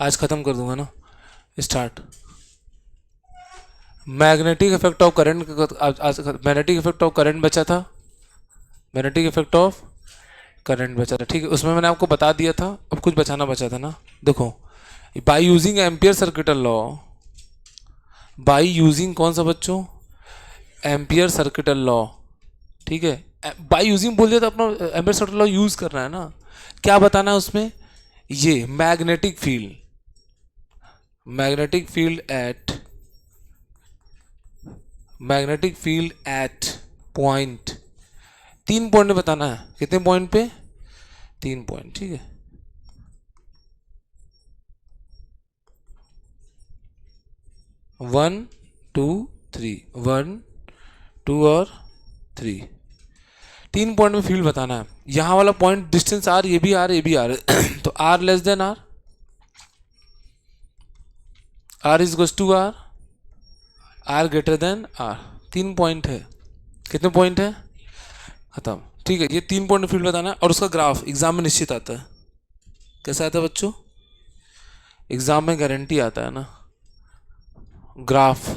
आज खत्म कर दूंगा ना। Start. Magnetic effect of current, magnetic effect of current बचा था, मैग्नेटिक इफेक्ट ऑफ करंट बचा था, ठीक है। उसमें मैंने आपको बता दिया था, अब कुछ बचाना बचा था ना। देखो, by using ampere circuital law, by using कौन सा बच्चों, एम्पियर सर्किटल लॉ, ठीक है। बाई यूजिंग बोल दिया तो अपना एम्पियर सर्किटल लॉ यूज करना है ना। क्या बताना है उसमें, ये magnetic field, magnetic field at, magnetic field at point, 3 point में बताना है। कितने पॉइंट पे, 3 पॉइंट, ठीक है। वन टू थ्री, 1 2 और 3, 3 पॉइंट में फील्ड बताना है। यहां वाला पॉइंट डिस्टेंस आर, ये भी आर, ये भी आर तो R less than R, R is goes to R, R greater than R. 3 point है। कितने पॉइंट है, खत्म, ठीक है। ये 3 पॉइंट में फील्ड बताना है और उसका ग्राफ एग्जाम में निश्चित आता है। कैसा आता है बच्चों, एग्जाम में गारंटी आता है ना। Graph,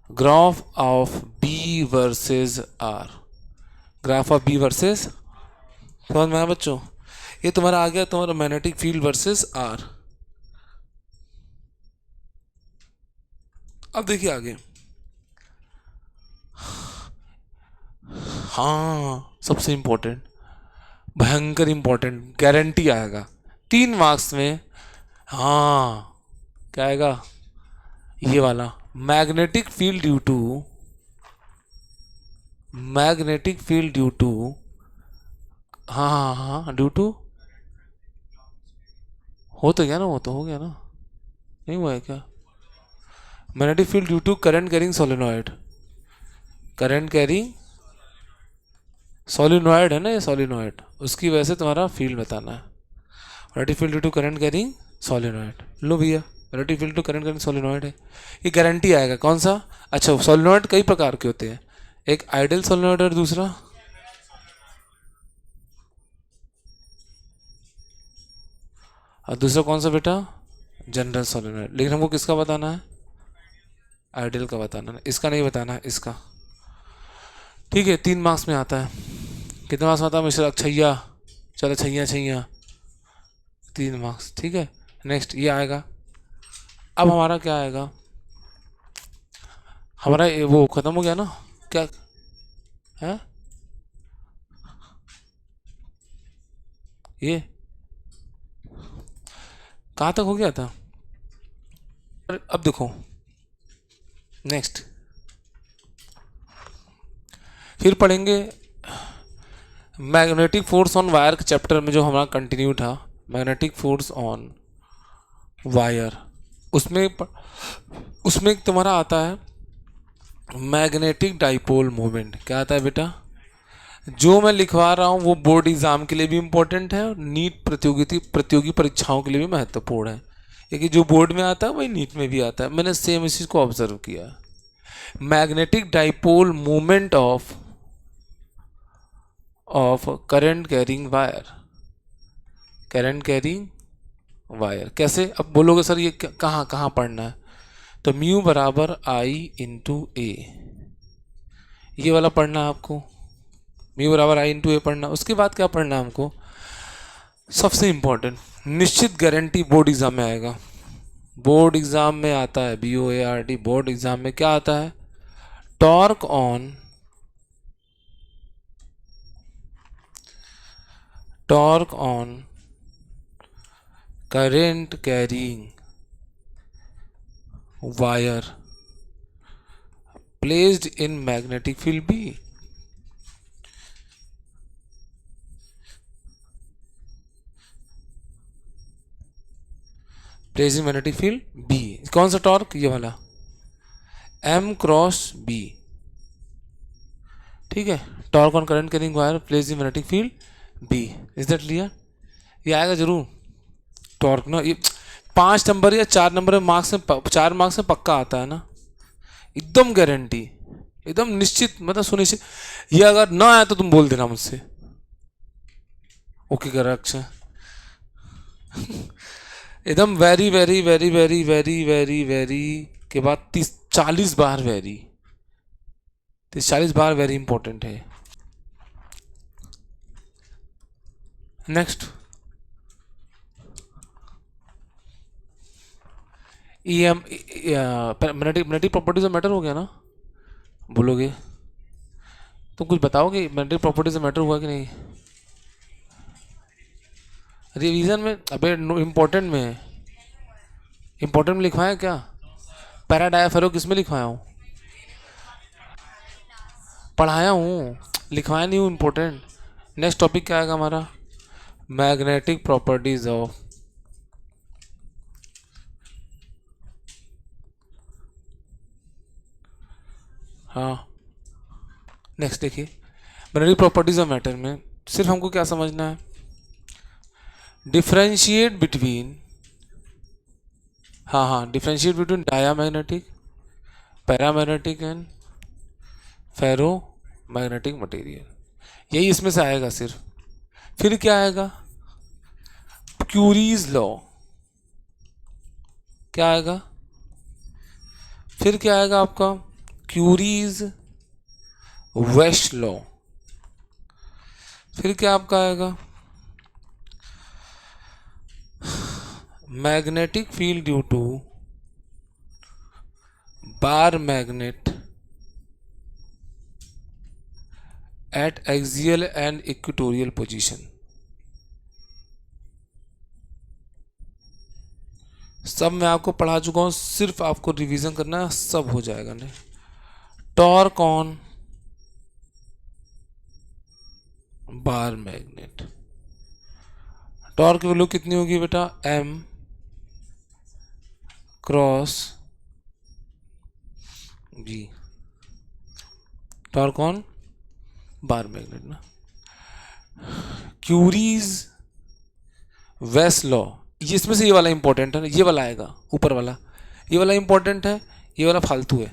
graph of B versus R, graph of B versus, समझ में आया बच्चों। ये तुम्हारा आ गया, तुम्हारा मैग्नेटिक फील्ड वर्सेस आर। अब देखिए आगे, हाँ सबसे इंपॉर्टेंट, भयंकर इंपॉर्टेंट, गारंटी आएगा 3 मार्क्स में। हाँ क्या आएगा, ये वाला, magnetic field due to, magnetic field due to, हाँ हाँ हाँ, ड्यू टू, हो तो गया ना, वो तो हो गया ना, नहीं हुआ है क्या, magnetic field due to current carrying solenoid, current carrying solenoid है ना, ये सोलिनॉइड, उसकी वजह से तुम्हारा फील्ड बताना है। Magnetic field due to current carrying solenoid, लो भैया, magnetic field to current carrying solenoid है, ये गारंटी आएगा। कौन सा, अच्छा सोलिनॉइड कई प्रकार के होते हैं, एक आइडियल सोलिनॉइड और दूसरा, और दूसरा कौन सा बेटा, जनरल सोलिनॉइड। लेकिन हमको किसका बताना है, आइडियल का बताना है, इसका नहीं बताना है, इसका, ठीक है। 3 मार्क्स में आता है। कितने मार्क्स में आता है मिश्र, छैया, चलो छैया छैया, 3 मार्क्स, ठीक है। नेक्स्ट ये आएगा। अब हमारा क्या आएगा, हमारा वो खत्म हो गया ना, क्या है ये, कहाँ तक हो गया था। अब देखो नेक्स्ट, फिर पढ़ेंगे मैग्नेटिक फोर्स ऑन वायर के चैप्टर में, जो हमारा कंटिन्यू था, मैग्नेटिक फोर्स ऑन वायर, उसमें उसमें तुम्हारा आता है मैग्नेटिक डाइपोल मोमेंट। क्या आता है बेटा, जो मैं लिखवा रहा हूँ वो बोर्ड एग्जाम के लिए भी इम्पोर्टेंट है और नीट प्रतियोगी परीक्षाओं के लिए भी महत्वपूर्ण है, क्योंकि जो बोर्ड में आता है वही नीट में भी आता है। मैंने सेम इस चीज़ को ऑब्जर्व किया। Magnetic dipole moment of current carrying wire, current carrying wire कैसे, अब बोलोगे सर ये कहाँ कहाँ पढ़ना है, तो म्यू बराबर आई इंटू ए, ये वाला पढ़ना है आपको, म्यू बराबर आई इंटू ए पढ़ना। उसके बाद क्या पढ़ना है हमको, सबसे इंपॉर्टेंट, निश्चित गारंटी बोर्ड एग्जाम में आएगा, बोर्ड एग्जाम में आता है, BOARD बोर्ड एग्जाम में क्या आता है, torque on, torque on current carrying wire placed in magnetic field B, placed in magnetic field B। कौन सा टॉर्क, ये वाला M क्रॉस B, ठीक है। Torque on current carrying wire placed in magnetic field B, is that clear. ये आएगा जरूर torque ना, ये 5 नंबर या 4 नंबर मार्क्स में, 4 मार्क्स में पक्का आता है ना, एकदम गारंटी, एकदम निश्चित, मतलब सुनिश्चित। ये अगर ना आया तो तुम बोल देना मुझसे, ओके कर, अच्छा एकदम very very very very very very very के बाद 30 40 बार वेरी, 30 40 बार वेरी इंपॉर्टेंट है। Next, E M magnetic properties matter हो गया ना, बोलोगे तुम कुछ बताओगे मैग्नेटिक प्रॉपर्टीज मैटर हुआ कि नहीं? रिवीजन में अबे इम्पोर्टेंट में है, इम्पोर्टेंट में लिखवाया क्या? पैरा डायाफेरो किस में लिखवाया हूँ? पढ़ाया हूँ, लिखवाया नहीं हूँ इम्पोर्टेंट। नेक्स्ट टॉपिक क्या आएगा हमारा? मैग्नेटिक प्रॉपर्टीज ऑफ, हाँ नेक्स्ट देखिए, मैग्नेटिक प्रॉपर्टीज ऑफ मैटर में सिर्फ हमको क्या समझना है? डिफरेंशिएट बिटवीन, हाँ differentiate between diamagnetic, paramagnetic and ferromagnetic material, यही इसमें से आएगा सिर्फ। फिर क्या आएगा? क्यूरीज लॉ, क्या आएगा? फिर क्या आएगा आपका? Curie's Weiss law. फिर क्या आपका आएगा? Magnetic field due to bar magnet at axial and equatorial position. सब मैं आपको पढ़ा चुका हूँ, सिर्फ आपको रिवीजन करना है, सब हो जाएगा। नहीं, torque on bar magnet, torque की वैल्यू कितनी होगी बेटा? M cross G, torque on bar magnet ना। क्यूरीज वेस्ट लॉ, ये इसमें से ये वाला इंपॉर्टेंट है ना, ये वाला आएगा ऊपर वाला, ये वाला इंपॉर्टेंट है, ये वाला फालतू है।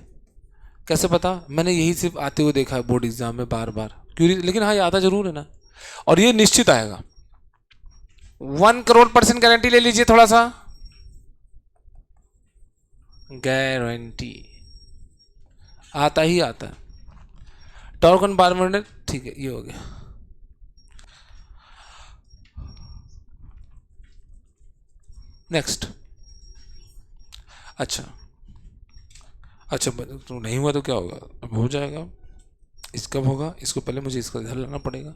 कैसे पता? मैंने यही सिर्फ आते हुए देखा है बोर्ड एग्जाम में बार बार क्यूरी, लेकिन हाँ ये आता जरूर है ना, और ये निश्चित आएगा। 1 करोड़% गारंटी ले लीजिए, थोड़ा सा गारंटी आता ही आता है। टॉर्क ऑन बार मैग्नेट, ठीक है ये हो गया। नेक्स्ट, अच्छा अच्छा तो नहीं हुआ तो क्या होगा? अब हो जाएगा। इस कब होगा? इसको पहले मुझे इसका ध्यान लाना पड़ेगा।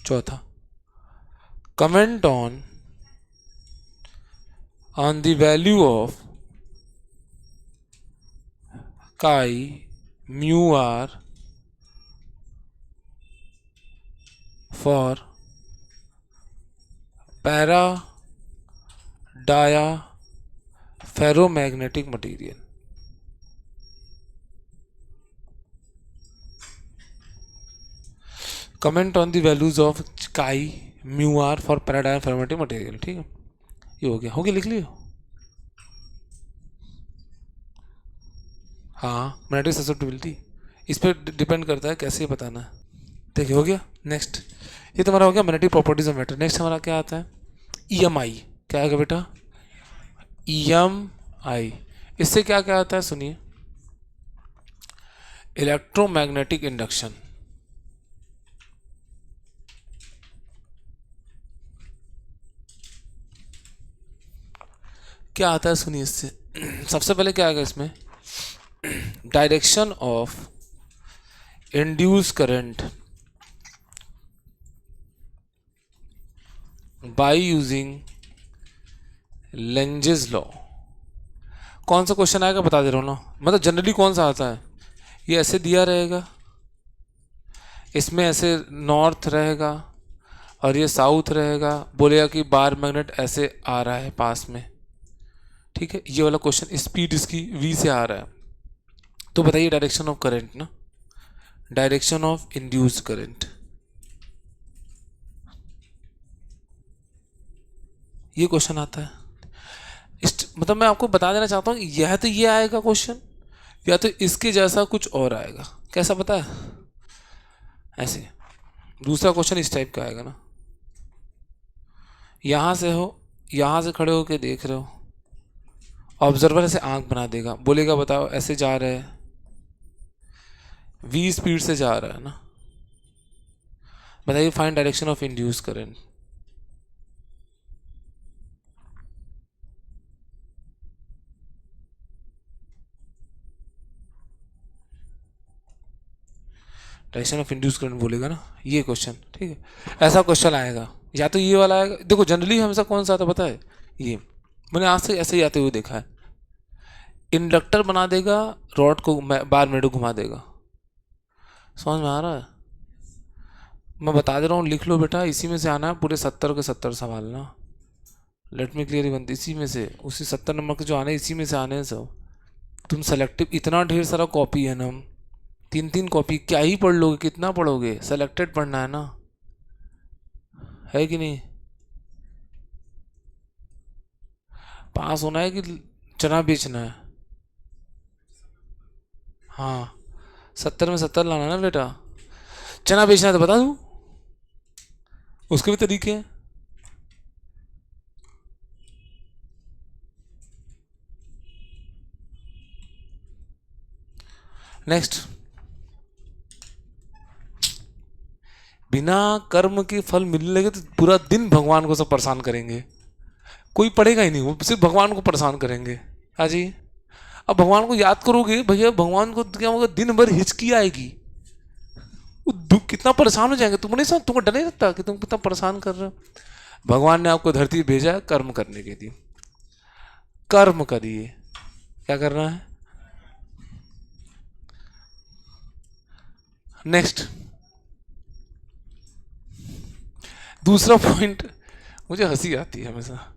चौथा, comment on the value of chi mu R for para dia ferromagnetic material. Comment on the values of chi mu R for para dia ferromagnetic material. ठीक है, ये हो गया लिख लियो। हाँ मैग्नेटिक ससेप्टिबिलिटी, इस पर डिपेंड करता है कैसे बताना है। देखिए हो गया। नेक्स्ट, ये तुम्हारा हो गया magnetic properties of matter. Next हमारा क्या आता है? ईएमआई। क्या आएगा बेटा? ईएमआई। इससे क्या क्या आता है सुनिए, इलेक्ट्रोमैग्नेटिक इंडक्शन। क्या आता है सुनिए इससे। सबसे पहले क्या आएगा इसमें? Direction of induce current by using Lenz's law. कौन सा क्वेश्चन आएगा बता दे रहा हूँ ना, मतलब जनरली कौन सा आता है? ये ऐसे दिया रहेगा, इसमें ऐसे नॉर्थ रहेगा और ये साउथ रहेगा, बोलेगा कि बार मैग्नेट ऐसे आ रहा है पास में। ठीक है, ये वाला क्वेश्चन स्पीड इसकी v से आ रहा है, तो बताइए डायरेक्शन ऑफ करंट ना, डायरेक्शन ऑफ इंड्यूस्ड करंट, ये क्वेश्चन आता है। मतलब मैं आपको बता देना चाहता हूँ, यह तो ये आएगा क्वेश्चन, या तो इसके जैसा कुछ और आएगा। कैसा पता है? ऐसे दूसरा क्वेश्चन इस टाइप का आएगा ना, यहां से हो, यहां से खड़े होके देख रहे हो, ऑब्जर्वर ऐसे आंख बना देगा, बोलेगा बताओ ऐसे जा रहे हैं, v स्पीड से जा रहा है ना, बताइए find direction of induce current. Direction of induce current बोलेगा ना, ये क्वेश्चन, ठीक है। ऐसा क्वेश्चन आएगा, या तो ये वाला आएगा। देखो जनरली हमेशा कौन सा आता पता है, ये मैंने आज से ऐसे ही आते हुए देखा है। इंडक्टर बना देगा, रॉड को बार में घुमा देगा। समझ में आ रहा है? मैं बता दे रहा हूँ, लिख लो बेटा, इसी में से आना है पूरे 70 के 70 सवाल ना। लेट मी क्लियर इवन, इसी में से, उसी 70 नंबर के जो आने इसी में से आने हैं सब। तुम सेलेक्टिव, इतना ढेर सारा कॉपी है ना, 3-3 कॉपी क्या ही पढ़ लोगे, कितना पढ़ोगे? सेलेक्टेड पढ़ना है ना, है कि नहीं? पास होना है कि चना बेचना है? हाँ, 70 में 70 लाना है ना बेटा। चना बेचना है तो बता दूँ, उसके भी तरीके हैं। नेक्स्ट, बिना कर्म के फल मिलने लगे तो पूरा दिन भगवान को सब परेशान करेंगे, कोई पढ़ेगा ही नहीं, वो सिर्फ भगवान को परेशान करेंगे। हाँ जी, अब भगवान को याद करोगे भैया, भगवान को क्या होगा, दिन भर हिचकी आएगी, वो कितना परेशान हो जाएंगे। तुम नहीं समझ, तुमको डर नहीं लगता कि तुम कितना परेशान कर रहे हो? भगवान ने आपको धरती भेजा है कर्म करने के लिए, कर्म करिए। क्या करना है? नेक्स्ट, दूसरा पॉइंट, मुझे हंसी आती है हमेशा,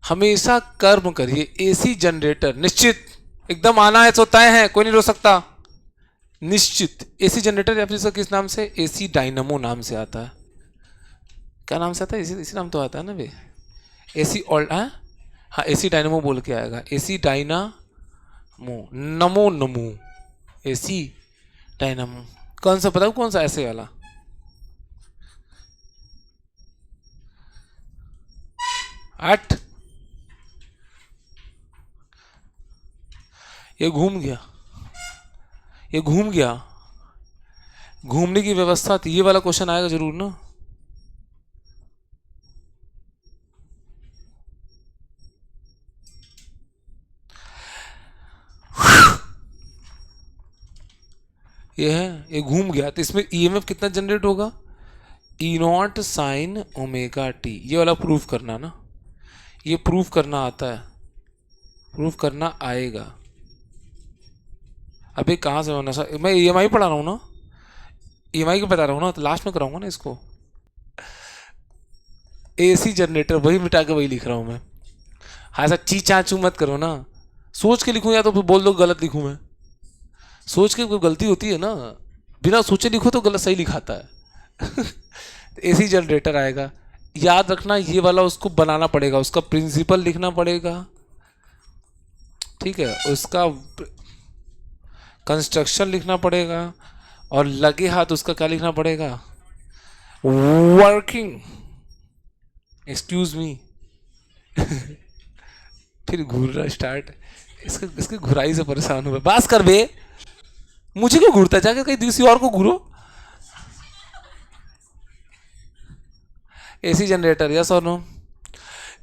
हमेशा कर्म करिए। एसी जनरेटर निश्चित एकदम आना है तो तय है, कोई नहीं रोक सकता, निश्चित। एसी जनरेटर या फिर किस नाम से, एसी डायनामो नाम से आता है। क्या नाम से आता है? इसी नाम तो आता है ना भाई, एसी ऑल, हाँ एसी डायनामो बोल के आएगा, AC dynamo, Namo Namo, AC dynamo. कौन सा पता, कौन सा ऐसे वाला? आठ, ये घूम गया, ये घूम गया, घूमने की व्यवस्था थी, ये वाला क्वेश्चन आएगा जरूर ना। ये है, ये घूम गया, तो इसमें ईएमएफ कितना जनरेट होगा? ई नॉट साइन ओमेगा टी, ये वाला प्रूफ करना ना, ये प्रूफ करना आता है, प्रूफ करना आएगा। अभी कहाँ से होना सर, मैं ईएमआई पढ़ा रहा हूँ ना, ईएमआई को बता रहा हूँ ना, तो लास्ट में कराऊंगा ना इसको। एसी जनरेटर वही मिटा के वही लिख रहा हूँ मैं। हाँ ऐसा ची चाचू मत करो ना, सोच के लिखूँ या तो फिर बोल दो गलत लिखूँ मैं। सोच के कोई गलती होती है ना, बिना सोचे लिखो तो गलत सही लिखाता है। एसी जनरेटर आएगा, याद रखना ये वाला उसको बनाना पड़ेगा, उसका प्रिंसिपल लिखना पड़ेगा, ठीक है, उसका कंस्ट्रक्शन लिखना पड़ेगा, और लगे हाथ उसका क्या लिखना पड़ेगा, वर्किंग। Excuse me. फिर घूरना स्टार्ट, इसके घुराई से परेशान हुआ, बास कर बे, मुझे क्यों घूरता, जाके कहीं किसी और को घूरो। एसी जनरेटर, यस और no?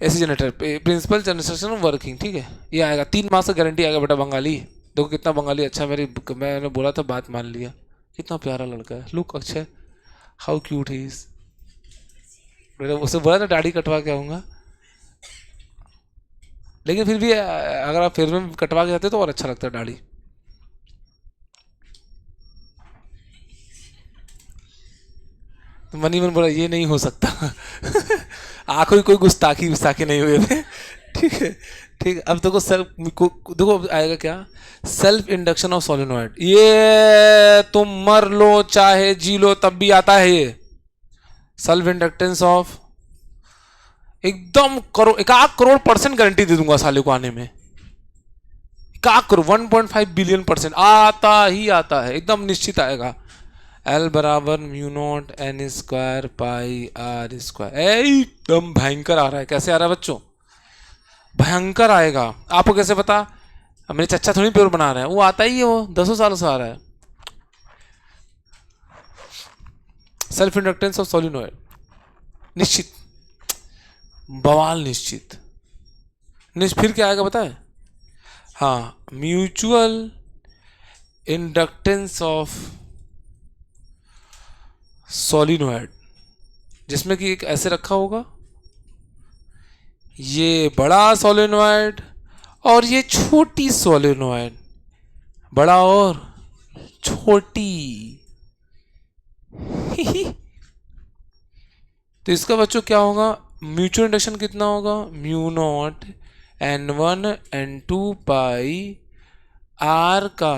AC generator principle construction working, ठीक है, ये आएगा 3 माह से गारंटी आएगा बेटा। बंगाली देखो कितना बंगाली अच्छा, मैंने बोला था बात मान लिया, कितना प्यारा लड़का है, लुक अच्छा, हाउ क्यूट ही इज। मैंने उसे बोला था दाढ़ी कटवा के आऊँगा, लेकिन फिर भी अगर आप फिर में कटवा के जाते तो और अच्छा लगता है दाढ़ी। तो मनी मन बोला ये नहीं हो सकता। आंखों की कोई गुस्ताखी गुस्ताखी नहीं हुए थे। ठीक है, ठीक है। अब देखो सेल्फ, देखो अब आएगा क्या, सेल्फ इंडक्शन ऑफ सोलिनॉइड। ये तुम मर लो चाहे जी लो तब भी आता है ये, सेल्फ इंडक्टेंस ऑफ, एकदम करो 1 करोड़ % गारंटी दे दूंगा साले को आने में। क्या करो 1.5 बिलियन% आता ही आता है, एकदम निश्चित आएगा। L बराबर mu naught N square pi R square, एकदम भयंकर आ रहा है। कैसे आ रहा है बच्चों? भयंकर आएगा। आपको कैसे पता? अब मेरे चच्चा थोड़ी प्योर बना रहे हैं, वो आता ही है, वो 10 सालों से आ रहा है। सेल्फ इंडक्टेंस ऑफ सोलिनॉइड निश्चित, बवाल निश्चित। फिर क्या आएगा बताए? हाँ, म्यूचुअल इंडक्टेंस ऑफ सोलिनॉइड, जिसमें कि एक ऐसे रखा होगा, ये बड़ा सोलिनॉइड और ये छोटी सोलिनॉइड, बड़ा और छोटी। तो इसका बच्चों क्या होगा? म्यूचुअल इंडक्शन कितना होगा? Mu naught N1 N2 pi are का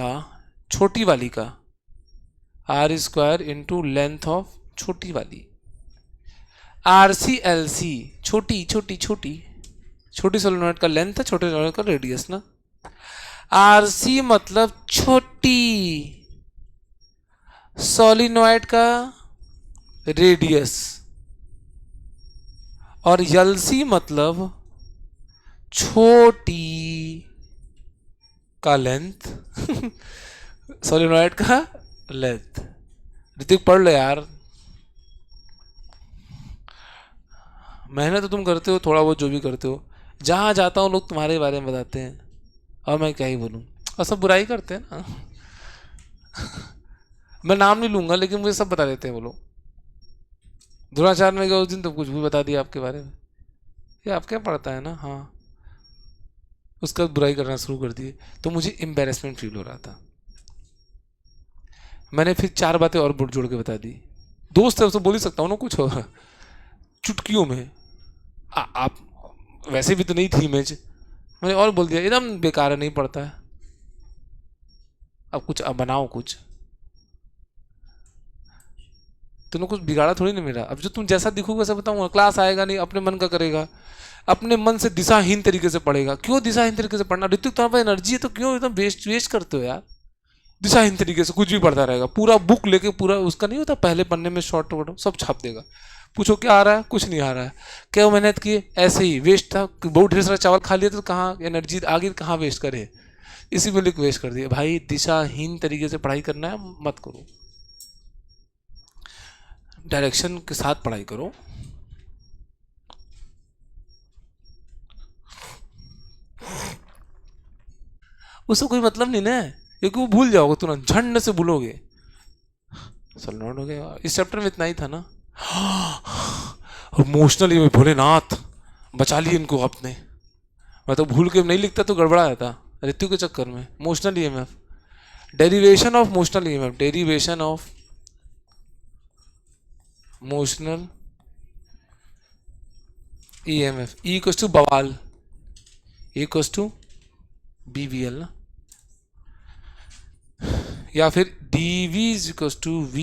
छोटी वाली का R square into length of छोटी वाली, RCLC छोटी छोटी छोटी छोटी सोलेनॉइड का लेंथ है, छोटे सोलेनॉइड का रेडियस ना। RC मतलब छोटी सोलिनॉइड का रेडियस, और LC मतलब छोटी का लेंथ सोलिनॉइड का लेंथ। ऋतिक पढ़ लो यार, मेहनत तो तुम करते हो थोड़ा बहुत, जो भी करते हो। जहाँ जाता हूँ लोग तुम्हारे बारे में बताते हैं, और मैं क्या ही बोलूँ, और सब बुराई करते हैं ना। मैं नाम नहीं लूंगा, लेकिन मुझे सब बता देते हैं वो लोग। द्रोणाचार्य में गया उस दिन तो कुछ भी बता दिया आपके बारे में, ये आप क्या पढ़ता है ना। हाँ, उसका बुराई करना शुरू कर दिए, तो मुझे एम्बेरसमेंट फील हो रहा था। मैंने फिर 4 बातें और जोड़ के बता दी। दोस्त है, उसको बोल ही सकता हूँ ना कुछ होगा चुटकियों में। आप वैसे भी तो नहीं थी इमेज, मैंने और बोल दिया, एकदम बेकार है, नहीं पड़ता है। अब कुछ अब बनाओ कुछ, तुमने कुछ बिगाड़ा थोड़ी नहीं मेरा। अब जो तुम जैसा दिखोगे वैसा बताऊंगा। क्लास आएगा नहीं, अपने मन का करेगा, अपने मन से दिशाहीन तरीके से पढ़ेगा। क्यों दिशाहीन तरीके से पढ़ना? ऋतिक तुम्हारे पास एनर्जी है तो क्यों एकदम वेस्ट वेस्ट करते हो यार? दिशाहीन तरीके से कुछ भी पढ़ता रहेगा, पूरा बुक लेके, पूरा उसका नहीं होता पहले पन्ने में शॉर्ट वर्ड सब छाप देगा। पूछो क्या आ रहा है? कुछ नहीं आ रहा है। क्या मेहनत की? ऐसे ही वेस्ट था, बहुत ढेर सारा चावल खा लिया तो कहाँ एनर्जी आगे, कहाँ वेस्ट करे, इसी में लिख वेस्ट कर दिया। भाई दिशाहीन तरीके से पढ़ाई करना है मत करो, डायरेक्शन के साथ पढ़ाई करो। उससे कोई मतलब नहीं ना, क्योंकि वो भूल जाओगे तुरंत, झंड से भूलोगे। सलमान हो गया, इस चैप्टर में इतना ही था ना। इमोशनली में भोलेनाथ बचा लिए इनको आपने। मैं तो भूल के नहीं लिखता तो गड़बड़ा जाता ऋतु के चक्कर में। Motional EMF, derivation of motional EMF, derivation of motional EMF, E equals to बवाल, इक्वल्स टू BVL ना, या फिर DV equals to V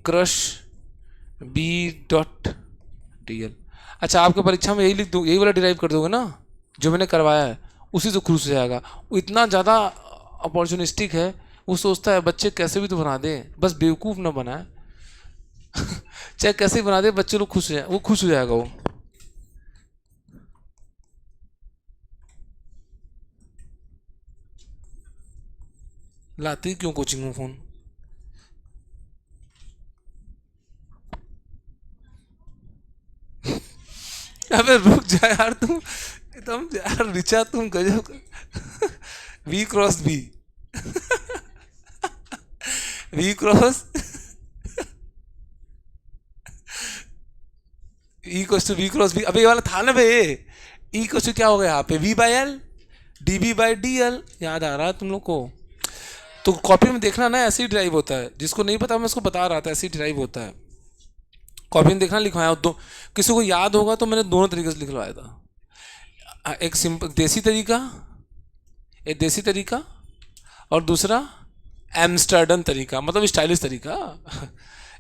cross B.DL। अच्छा, आपके परीक्षा में यही लिख दो, यही वाला डिराइव कर दोगे ना जो मैंने करवाया है, उसी से खुश हो जाएगा। वो इतना ज़्यादा अपॉर्चुनिस्टिक है, वो सोचता है बच्चे कैसे भी तो बना दे, बस बेवकूफ़ ना बनाए। चाहे कैसे ही बना दे, बच्चे लोग खुश हो जाए, वो खुश हो जाएगा वो। लाती क्यों कोचिंग में फोन? अबे रुक जा यार तुम यार रिचा, तुम गजब। V cross B, V cross E equals to V cross B। अबे ये वाला था ना बे, E इक्वल्स टू क्या हो गया यहाँ पे? V/L, DB/DL। याद आ रहा है तुम लोग को? तो कॉपी में देखना ना, ऐसे ही ड्राइव होता है। जिसको नहीं पता मैं उसको बता रहा था, ऐसे ही ड्राइव होता है। कॉपी में देखना लिखवाया दो, किसी को याद होगा तो मैंने दोनों तरीके से लिखवाया था। एक सिंपल देसी तरीका, एक देसी तरीका, और दूसरा एम्स्टर्डम तरीका, मतलब स्टाइलिश तरीका।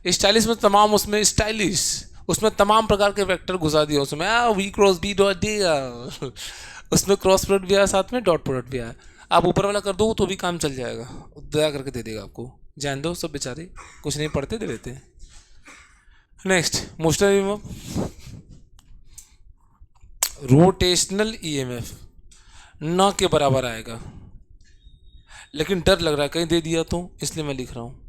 स्टाइलिश में तमाम, उसमें स्टाइलिश, उसमें तमाम प्रकार के वेक्टर घुसा दिया उसमें। V क्रॉस B.D, उसमें क्रॉस प्रोडक्ट भी आया, साथ में डॉट प्रोडक्ट भी आया। आप ऊपर वाला कर दो तो भी काम चल जाएगा, दया करके दे देगा आपको। जान दो, सब बेचारे कुछ नहीं पढ़ते, दे देते हैं। Next, motional EMF, rotational EMF न के बराबर आएगा, लेकिन डर लग रहा है कहीं दे दिया तो, इसलिए मैं लिख रहा हूँ।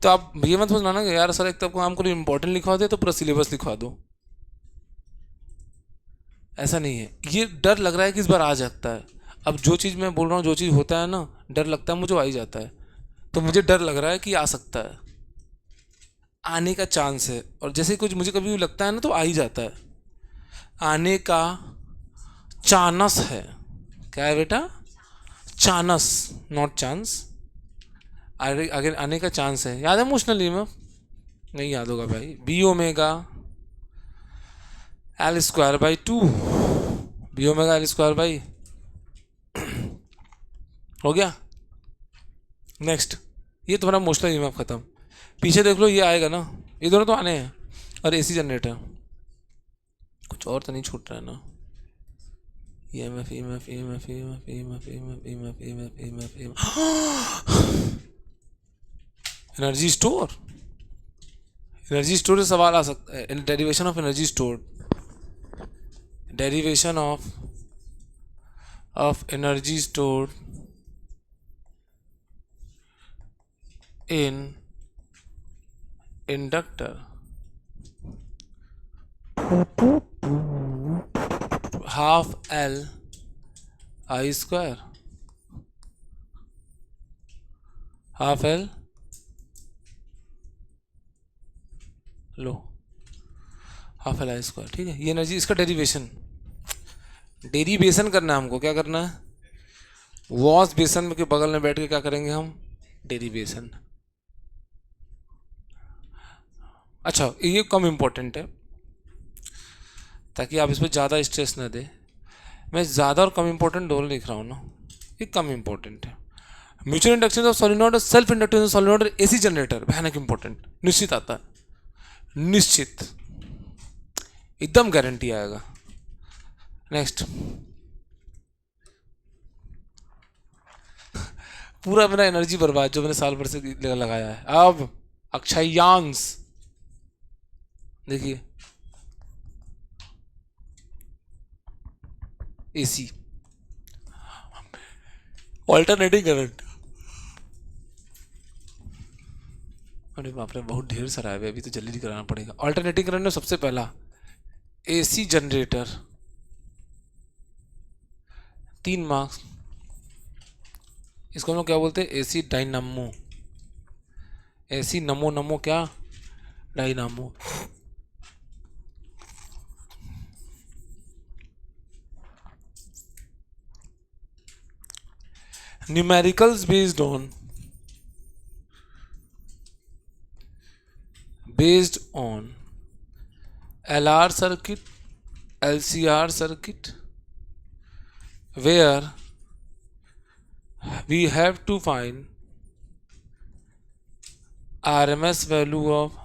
तो आप ये मत सोचना ना कि यार सर एक तो आपको काम को इंपॉर्टेंट लिखवा दे तो पूरा सिलेबस लिखवा दो, ऐसा नहीं है। ये डर लग रहा है कि इस बार आ जाता है। अब जो चीज़ मैं बोल रहा हूँ, जो चीज़ होता है ना, डर लगता है मुझे, आ ही जाता है। तो मुझे डर लग रहा है कि आ सकता है, आने का चांस है। और जैसे कुछ मुझे कभी लगता है ना तो आ ही जाता है, आने का चानस है। क्या है बेटा? Chance, not chance. आगे आने का चांस है। याद है इमोशनली में? नहीं याद होगा भाई। B omega L square by 2, B omega L square by, हो गया। नेक्स्ट, ये तुम्हारा इमोशनल ईएमएफ खत्म। पीछे देख लो, ये आएगा ना, ये दोनों तो आने हैं। और एसी जनरेटर, कुछ और तो नहीं छूट रहा है ना? EMF EMF EMF EMF EMF EMF EMF EMF EMF energy store, energy store से सवाल आ सकता है। Derivation of energy store, derivation of energy store in inductor, half L I square, half L, low half L I square, ठीक है। ये energy, इसका derivation, derivation करना है हमको। क्या करना है? वॉश बेसन के बगल में बैठ के क्या करेंगे हम? डेरिवेशन। अच्छा, ये कम इम्पोर्टेंट है, ताकि आप इस पर ज़्यादा स्ट्रेस ना दें। मैं ज़्यादा और कम इम्पोर्टेंट दोनों लिख रहा हूँ ना, ये कम इम्पोर्टेंट है। Mutual induction of solenoid, self inductance of solenoid, AC generator, भयानक इंपॉर्टेंट, निश्चित आता है, निश्चित, एकदम गारंटी आएगा। नेक्स्ट, पूरा मेरा एनर्जी बर्बाद जो मैंने साल भर से लगाया है। अब अक्षयांश देखिए, एसी, ऑल्टरनेटिंग करंट, अरे बाप रे, बहुत ढेर सारा है अभी तो जल्दी कराना पड़ेगा। ऑल्टरनेटिंग करंट में सबसे पहला एसी जनरेटर, 3 मार्क्स। इसको हम लोग क्या बोलते हैं? AC dynamo, AC Namo Namo क्या? Dynamo. Numericals based on LR circuit, LCR circuit, where we have to find RMS value of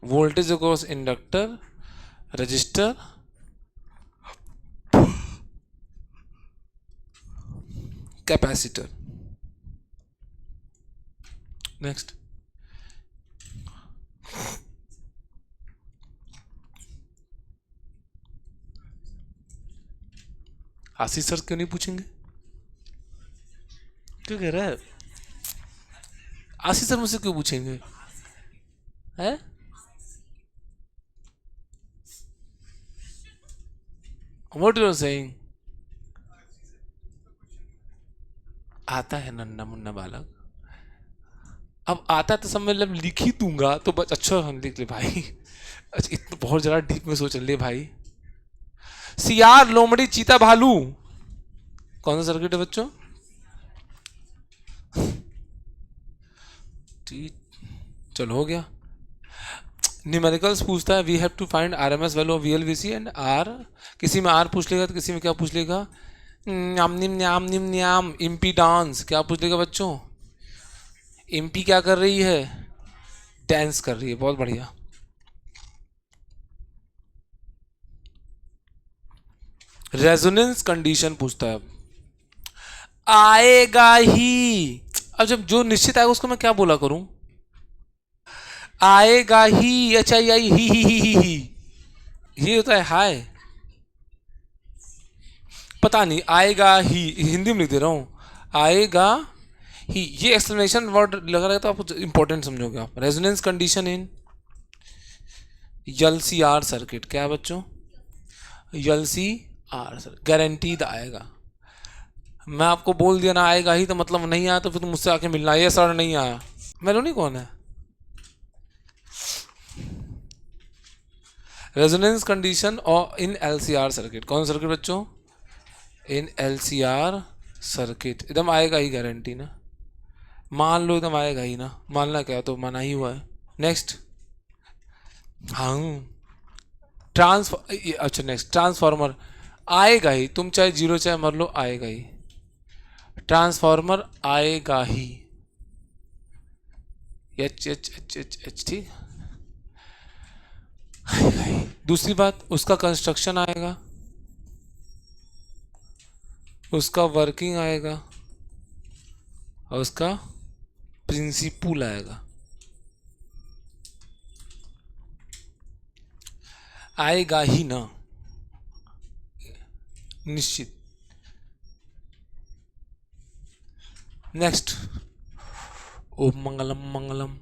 voltage across inductor, resistor, capacitor. Next, Ashish sir क्यों नहीं पूछेंगे? क्यों कह रहा है? आशीष सर मुझसे क्यों पूछेंगे? है व्हाट यू आर सेइंग? आता है नन्ना मुन्ना बालक, अब आता है तो सब मतलब लिख ही दूंगा तो बस। अच्छा हम लिख ले भाई, अच्छा इतना बहुत ज़्यादा डीप में सोच ले भाई। सियार, लोमड़ी, चीता, भालू, कौन सा सर्किट है बच्चों? ठीक, चलो हो गया। न्यूमेरिकल्स पूछता है we have to find RMS value of VLVC and R. किसी में आर पूछ लेगा तो किसी में क्या पूछ लेगा? न्याम निम न्याम निम न्याम। इम्पीडांस क्या पूछ लेगा बच्चों? इम्पी क्या कर रही है? डांस कर रही है, बहुत बढ़िया। रेजोनेंस कंडीशन पूछता है। आएगा ही। अब जब जो निश्चित आएगा उसको मैं क्या बोला करूं? आएगा ही, अच्छा आई ही ये होता है हाय। पता नहीं, आएगा ही हिंदी में लिख दे रहा हूं, आएगा ही। ये एक्सप्लेनेशन वर्ड लगा रहेगा तो आप इंपॉर्टेंट समझोगे आप। Resonance condition in LCR circuit, क्या है बच्चों? एलसीआर सर्किट गारंटीड आएगा। मैं आपको बोल दिया ना आएगा ही, तो मतलब नहीं आया तो फिर तुम मुझसे आके मिलना, ये सर नहीं आया। मेलोनी कौन है? रेजोनेंस कंडीशन और इन एलसीआर सर्किट, कौन सर्किट बच्चों? इन एलसीआर सर्किट। एकदम आएगा ही गारंटी ना, मान लो एकदम आएगा ही ना, मानना क्या, तो माना ही हुआ है। नेक्स्ट। हाँ, ट्रांसफर, अच्छा नेक्स्ट, ट्रांसफॉर्मर आएगा ही, तुम चाहे जीरो चाहे मर लो आएगा ही। ट्रांसफॉर्मर आएगा ही, H H H H H, ठीक। आएगा ही। दूसरी बात, उसका कंस्ट्रक्शन आएगा, उसका वर्किंग आएगा, और उसका प्रिंसिपल आएगा। आएगा ही ना, निश्चित। नेक्स्ट, ओम मंगलम मंगलम।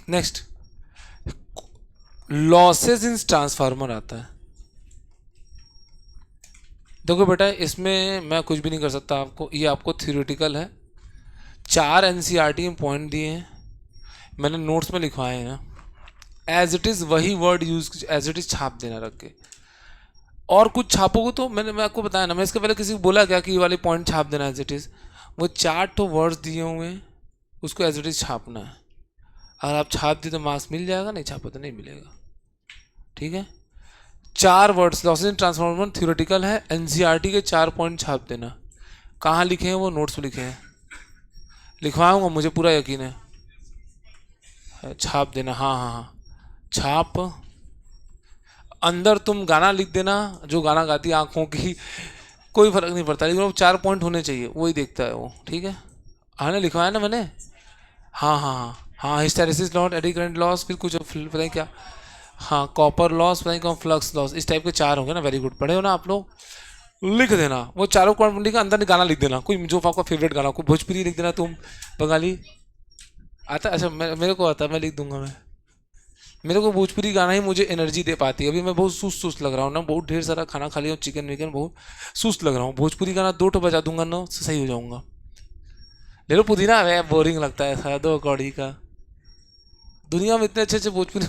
नेक्स्ट, लॉसेस इन ट्रांसफार्मर आता है। देखो बेटा, इसमें मैं कुछ भी नहीं कर सकता आपको, ये आपको थ्योरेटिकल है। 4 एनसीईआरटी में पॉइंट दिए हैं, मैंने नोट्स में लिखवाए हैं ना। एज इट इज़ वही word use, as it is छाप देना रख के। और कुछ छापोगे तो मैं आपको बताया ना, मैं इसके पहले किसी को बोला क्या कि ये वाले पॉइंट छाप देना एज इट इज़? वो 4 तो वर्ड्स दिए हुए हैं, उसको एज इट इज़ छापना है। अगर आप छाप दिए तो मार्क्स मिल जाएगा, नहीं छापा तो नहीं मिलेगा, ठीक है। 4 words, losses in transformer theoretical है, एनसीईआरटी के 4 पॉइंट छाप देना। कहाँ लिखे हैं वो? नोट्स में लिखे हैं, लिखवाऊंगा, मुझे पूरा यकीन है। छाप देना, हाँ हाँ हाँ, छाप। अंदर तुम गाना लिख देना, जो गाना गाती है आंखों की, कोई फर्क नहीं पड़ता, लेकिन वो 4 पॉइंट होने चाहिए, वही देखता है वो, ठीक है। हाँ ना, लिखवाया ना मैंने। हाँ हाँ हाँ हाँ, hysteresis loss, eddy current loss, फिर कुछ पता नहीं क्या, हाँ कॉपर लॉस, पता नहीं कौन, फ्लक्स लॉस, इस टाइप के 4 होंगे ना। वेरी गुड, पढ़े हो ना आप लोग। लिख देना वो चारों क्वांटिटी का, अंदर गाना लिख देना, कोई जो आपका फेवरेट गाना, कोई भोजपुरी लिख देना, तुम बंगाली आता, अच्छा मेरे को आता है, मैं लिख दूंगा मैं। मेरे को भोजपुरी गाना ही मुझे एनर्जी दे पाती है। अभी मैं बहुत सुस्त सुस्त लग रहा हूँ ना, बहुत ढेर सारा खाना खा लिया हूँ, चिकन विकन, बहुत सुस्त लग रहा हूँ। भोजपुरी गाना 2 तो बजा दूंगा ना, सही हो जाऊंगा। ले लो पुदीना है, बोरिंग लगता है सारा 2 कौड़ी का। दुनिया में इतने अच्छे अच्छे भोजपुरी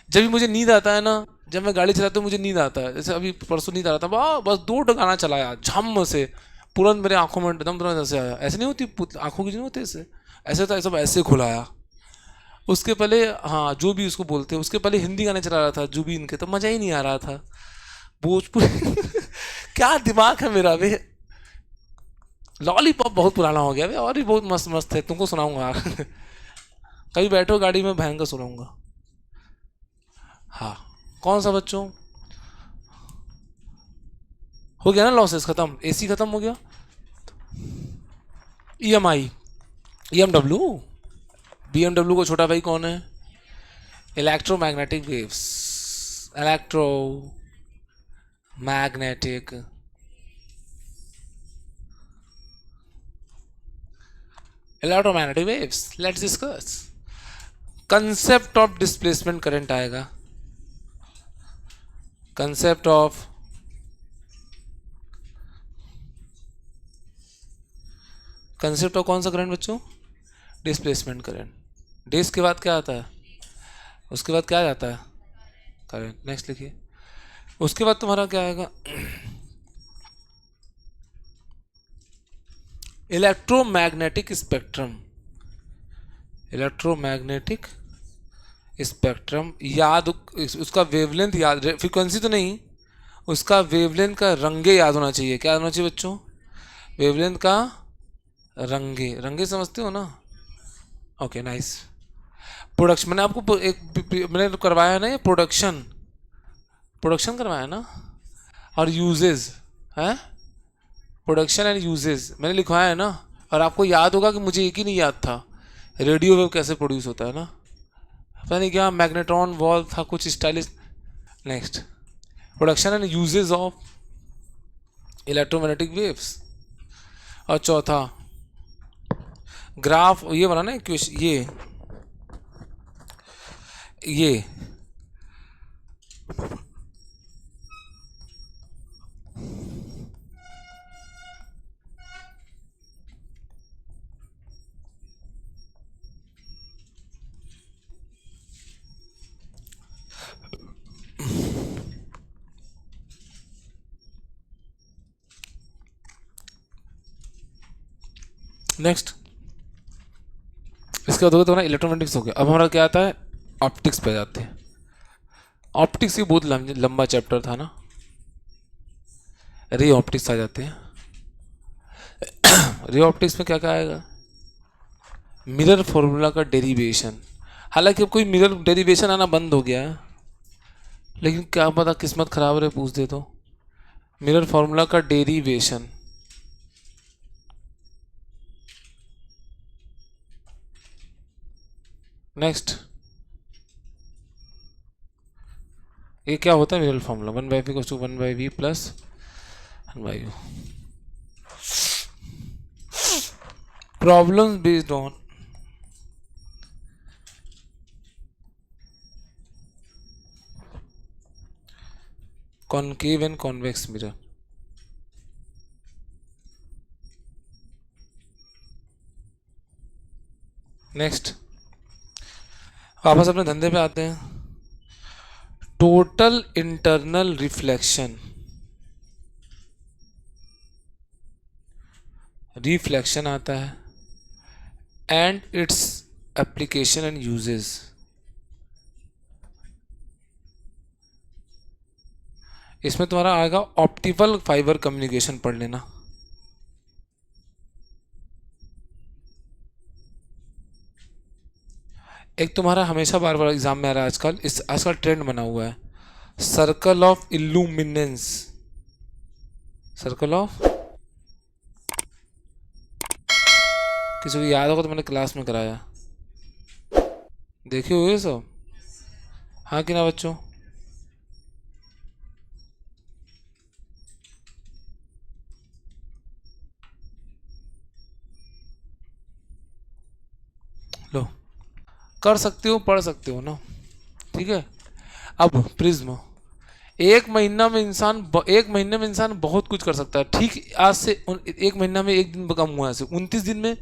जब भी मुझे नींद आता है ना, जब मैं गाड़ी चलाता हूँ मुझे नींद आता है, जैसे अभी परसों नींद आ रहा था, बस 2 गाना चलाया झम से, तुरंत मेरे आंखों में एकदम तुरंत ऐसे आया। ऐसे नहीं होती आंखों की, नहीं होती ऐसे, ऐसे था सब, ऐसे खुलाया। उसके पहले, हाँ जो भी उसको बोलते हैं, उसके पहले हिंदी गाने चला रहा था जुबीन के, तो मज़ा ही नहीं आ रहा था। भोजपुरी क्या दिमाग है मेरा बे। लॉलीपॉप बहुत पुराना हो गया बे, और भी बहुत मस्त मस्त है, तुमको सुनाऊंगा कभी बैठो गाड़ी में, भयंकर सुनाऊंगा। हाँ, कौन सा बच्चों? हो गया ना लॉसेस खत्म, एसी खत्म हो गया। ईएमआई, ईएमडब्ल्यू, बीएमडब्ल्यू को छोटा भाई कौन है? Electromagnetic waves, electro magnetic, electromagnetic waves. Let's discuss concept of displacement current आएगा, कंसेप्ट ऑफ कौन सा करंट बच्चों? Displacement current. डिस के बाद क्या आता है? उसके बाद क्या आ जाता है? करंट। नेक्स्ट लिखिए, उसके बाद तुम्हारा क्या आएगा? Electromagnetic spectrum, electromagnetic spectrum. याद उसका वेवलेंथ याद, फ्रीक्वेंसी तो नहीं, उसका वेवलेंथ का रंगे याद होना चाहिए। क्या होना चाहिए बच्चों? वेवलेंथ का रंगे, रंगे समझते हो ना? Okay nice. प्रोडक्शन मैंने आपको मैंने तो करवाया है ना, ये प्रोडक्शन प्रोडक्शन करवाया ना, और यूजेस है, प्रोडक्शन एंड यूजेस मैंने लिखवाया है ना। और आपको याद होगा कि मुझे एक ही नहीं याद था, रेडियो वेव कैसे प्रोड्यूस होता है ना, पता नहीं क्या मैग्नेट्रॉन वॉल था कुछ stylish. Next, production and uses of electromagnetic waves. और चौथा ग्राफ, ये बना ना क्वेश्चन, ये नेक्स्ट, इसके बाद हो गया तुम्हारा इलेक्ट्रोमैग्नेटिक्स हो गया। अब हमारा क्या आता है, ऑप्टिक्स पे जाते हैं। ऑप्टिक्स भी बहुत लंबा चैप्टर था ना, रे ऑप्टिक्स आ जाते हैं। रे ऑप्टिक्स में क्या क्या आएगा, मिरर फॉर्मूला का डेरिवेशन। हालांकि अब कोई मिरर डेरिवेशन आना बंद हो गया है, लेकिन क्या पता किस्मत खराब रहे पूछ दे तो। मिरर फॉर्मूला का डेरिवेशन। नेक्स्ट, ये क्या होता है mirror formula, 1/v = 1/v plus 1/u। Problems based on concave and convex mirror. Next, वापस अपने धंधे पे आते हैं। टोटल इंटरनल रिफ्लेक्शन, रिफ्लेक्शन आता है, and its application and uses. इसमें तुम्हारा आएगा ऑप्टिकल फाइबर कम्युनिकेशन, पढ़ लेना। एक तुम्हारा हमेशा बार बार एग्जाम में आ रहा है आजकल, आजकल ट्रेंड बना हुआ है, circle of illuminance. Circle of, किसी को याद होगा तो मैंने क्लास में कराया, देखे हुए सब, हाँ कि ना बच्चों। लो, कर सकते हो, पढ़ सकते हो ना, ठीक है। अब प्रिज्म, एक महीने में इंसान बहुत कुछ कर सकता है। ठीक आज से एक महीना में एक दिन कम हुआ है, 29 दिन में